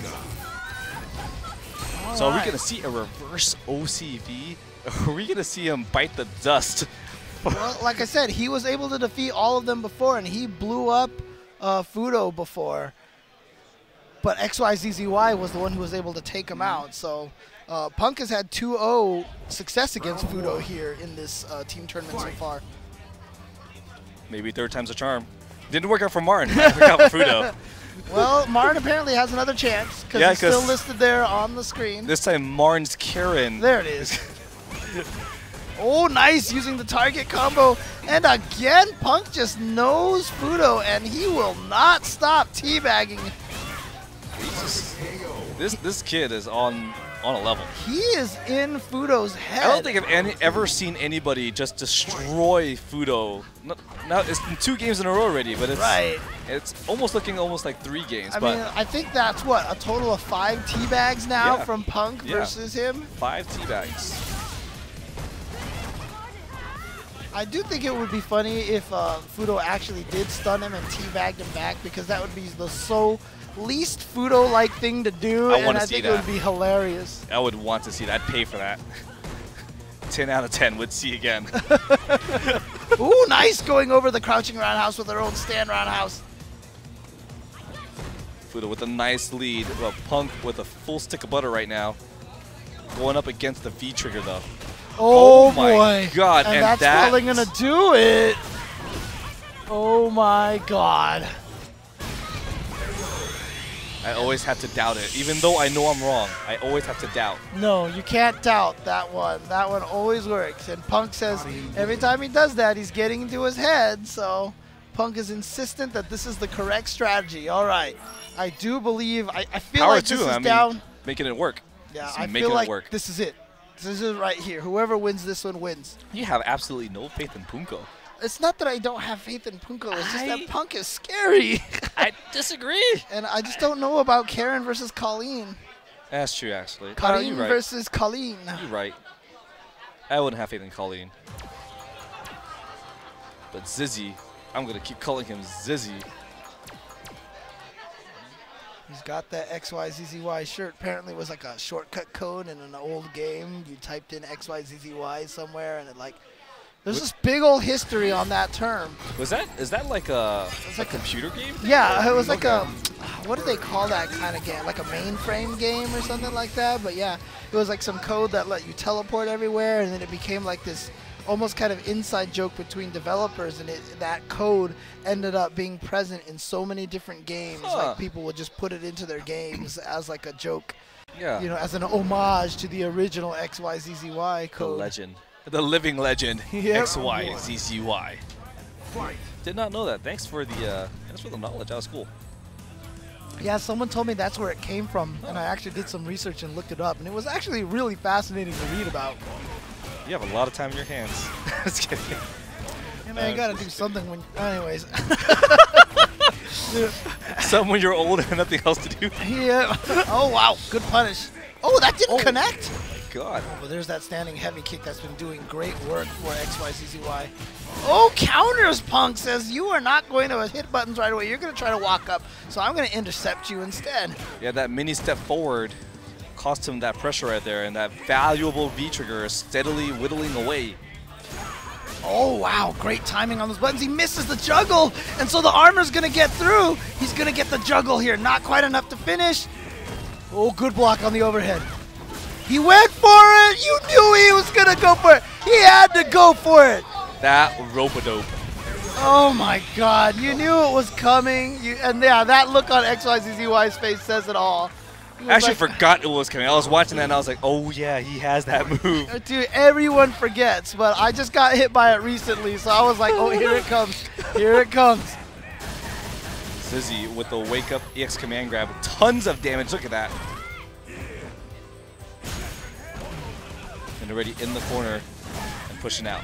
A: So are we going to see a reverse OCV? Are we going to see him bite the dust?
B: Well, like I said, he was able to defeat all of them before, and he blew up Fuudo before. But XYZZY was the one who was able to take him out. So Punk has had 2-0 success against Fuudo here in this team tournament so far.
A: Maybe third time's a charm. Didn't work out for Martin. Worked out for Fuudo.
B: Well, Martin apparently has another chance because he's still listed there on the screen.
A: This time Martin's Karen.
B: There it is. Oh, nice, using the target combo. And again, Punk just knows Fuudo, and he will not stop teabagging.
A: This kid is on a level.
B: He is in Fuudo's head.
A: I don't think I've ever seen anybody just destroy Fuudo. Now it's in 2 games in a row already, but it's almost looking like 3 games.
B: I mean, I think that's what, a total of 5 teabags now from Punk versus him.
A: 5 teabags.
B: I do think it would be funny if Fuudo actually did stun him and teabagged him back, because that would be the least Fuudo-like thing to do, and I think it would be hilarious.
A: I would want to see that. I'd pay for that. 10 out of 10 would see again.
B: Ooh, nice, going over the crouching roundhouse with their own stand roundhouse.
A: Fuudo with a nice lead. Well, Punk with a full stick of butter right now. Going up against the V-trigger, though.
B: Oh
A: my
B: boy.
A: God.
B: And that's probably going to do it. Oh my God.
A: I always have to doubt it. Even though I know I'm wrong, I always have to doubt.
B: No, you can't doubt that one. That one always works. And Punk says every time he does that, he's getting into his head. So Punk is insistent that this is the correct strategy. All right. I do believe, I feel like this is down.
A: Making it work.
B: Yeah, I feel like this is it. This is right here. Whoever wins this one wins.
A: You have absolutely no faith in Poongko.
B: It's not that I don't have faith in Poongko. It's just that Punk is scary.
A: I disagree.
B: And I just don't know about Karen versus Colleen.
A: That's true, actually.
B: Colleen versus Colleen.
A: You're right. I wouldn't have faith in Colleen. But Zizzy, I'm going to keep calling him Zizzy.
B: He's got that XYZZY shirt. Apparently it was like a shortcut code in an old game. You typed in XYZZY somewhere, and it like... There's this big old history on that term.
A: Is that like a computer game?
B: Yeah, it was like a, what do they call that kind of game? Like a mainframe game or something like that. But yeah, it was like some code that let you teleport everywhere, and then it became like this almost kind of inside joke between developers, and that code ended up being present in so many different games. Like people would just put it into their games as like a joke.
A: Yeah.
B: You know, as an homage to the original XYZZY code.
A: The legend. The living legend,
B: yep.
A: XYZZY. Did not know that. Thanks for the knowledge. That was cool.
B: Yeah, someone told me that's where it came from, and I actually did some research and looked it up, and it was actually really fascinating to read about.
A: You have a lot of time in your hands. Just kidding.
B: Yeah, man, you gotta do something when. Anyways.
A: Something when you're old and nothing else to do.
B: Yeah. Oh wow, good punish. Oh, that didn't connect.
A: God.
B: Well, there's that standing heavy kick that's been doing great work for XYZZY. Oh, counters, Punk says you are not going to hit buttons right away. You're going to try to walk up, so I'm going to intercept you instead.
A: Yeah, that mini step forward cost him that pressure right there, and that valuable V-trigger is steadily whittling away.
B: Oh, wow, great timing on those buttons. He misses the juggle, and so the armor's going to get through. He's going to get the juggle here. Not quite enough to finish. Oh, good block on the overhead. He went for it! You knew he was going to go for it! He had to go for it!
A: That rope-a-dope.
B: Oh my God, you knew it was coming. And yeah, that look on XYZZY's face says it all.
A: I actually forgot it was coming. I was watching that and I was like, oh yeah, he has that move.
B: Dude, everyone forgets, but I just got hit by it recently, so I was like, oh, here it comes. Here it comes.
A: Zizzy with the wake-up EX command grab. Tons of damage. Look at that. And already in the corner and pushing out.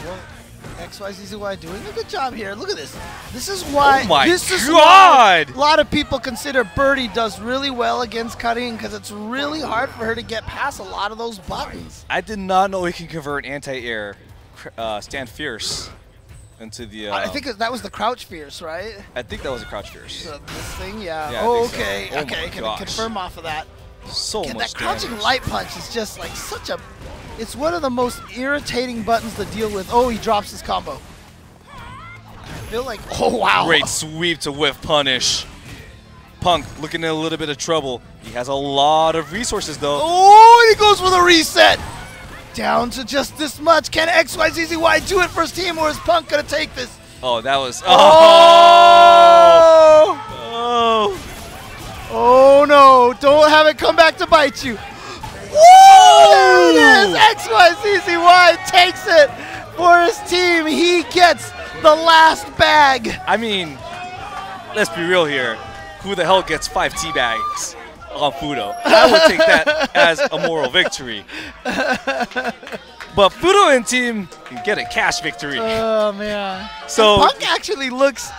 B: Well, XYZZY doing a good job here. Look at this. This is why.
A: Oh my
B: this is
A: God!
B: why a lot of people consider Birdie does really well against cutting because it's really hard for her to get past a lot of those buttons.
A: I did not know he can convert anti-air stand fierce into the.
B: I think that was the crouch fierce, right?
A: I think that was a crouch fierce.
B: So this thing, yeah.
A: Yeah, I
B: oh,
A: think so.
B: okay.
A: Oh
B: Okay,
A: my
B: can
A: gosh.
B: confirm off of that.
A: So
B: Yeah,
A: much
B: that crouching
A: damage.
B: light punch is just like such a. It's one of the most irritating buttons to deal with. Oh, he drops his combo. I feel like. Oh wow.
A: Great sweep to whiff punish. Punk looking in a little bit of trouble. He has a lot of resources though.
B: Oh, and he goes with a reset. Down to just this much. Can XYZZY do it for his team, or is Punk gonna take this?
A: Oh, that was.
B: Oh!
A: Oh!
B: Oh no! Don't have it come back to bite you. Woo! There it is. XYZZY takes it for his team. He gets the last bag.
A: I mean, let's be real here. Who the hell gets 5 teabags on Fuudo? I would take that as a moral victory. But Fuudo and team can get a cash victory.
B: Oh man!
A: So
B: Punk actually looks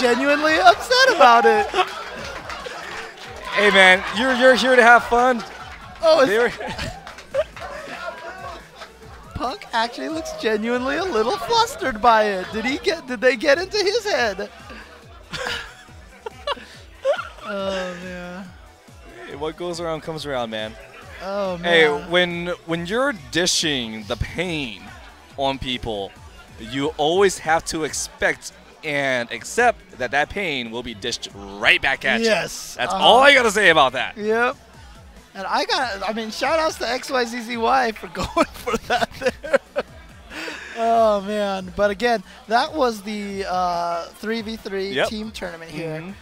B: genuinely upset about it.
A: hey man, you're here to have fun.
B: Oh,
A: They were-
B: Punk actually looks genuinely a little flustered by it. Did they get into his head? Oh man.
A: Hey, what goes around comes around, man.
B: Oh man.
A: Hey, when you're dishing the pain on people, you always have to expect and accept that that pain will be dished right back at you.
B: Yes.
A: That's all I gotta say about that.
B: Yep. And I mean, shout outs to XYZZY for going for that there. Oh man. But again, that was the 3v3
A: Yep.
B: team tournament here.
A: Mhm.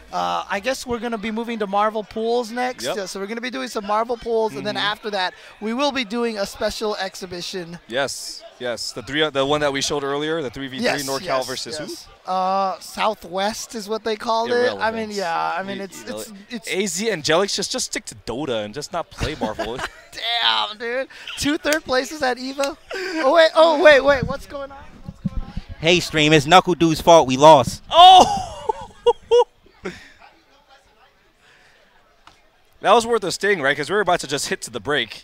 B: I guess we're going to be moving to Marvel pools next.
A: Yep.
B: Yeah, so we're going to be doing some Marvel pools, and then after that, we will be doing a special exhibition.
A: Yes, yes. The one that we showed earlier, the 3v3
B: Yes,
A: NorCal
B: yes,
A: versus who?
B: yes. Southwest is what they called it. I mean,
A: Irrelevant.
B: yeah. I mean,
A: You-
B: it's
A: you
B: it's
A: AZ Angelics just stick to Dota and just not play Marvel.
B: damn, dude. 2 third places at Evo. Oh wait. What's going on?
F: Hey, Stream, it's Knuckle Dude's fault. We lost.
A: Oh! That was worth a sting, right? Because we were about to just hit to the break.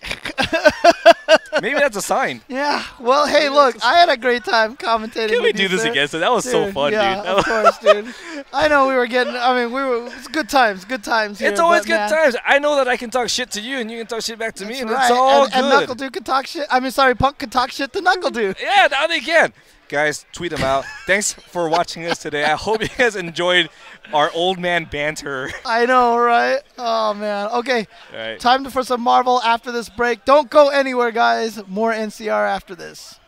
A: Maybe that's a sign.
B: Yeah. Well, hey, look, I had a great time commentating.
A: Can we
B: with
A: do
B: you,
A: this
B: sir.
A: again? So that was so fun,
B: yeah,
A: dude.
B: of course, dude. I know we were getting. I mean, it's good times. Good times. Here,
A: It's always
B: but,
A: good
B: man,
A: times. I know that I can talk shit to you, and you can talk shit back to me,
B: that's
A: and
B: right.
A: it's all
B: and
A: good.
B: Knuckle Dude can talk shit. I mean, sorry, Punk can talk shit to Knuckle Dude.
A: Yeah, now they can. Guys, tweet them out. Thanks for watching us today. I hope you guys enjoyed our old man banter.
B: I know, right? Oh man. Okay.
A: All right.
B: Time for some Marvel after this break. Don't go anywhere, guys. More NCR after this.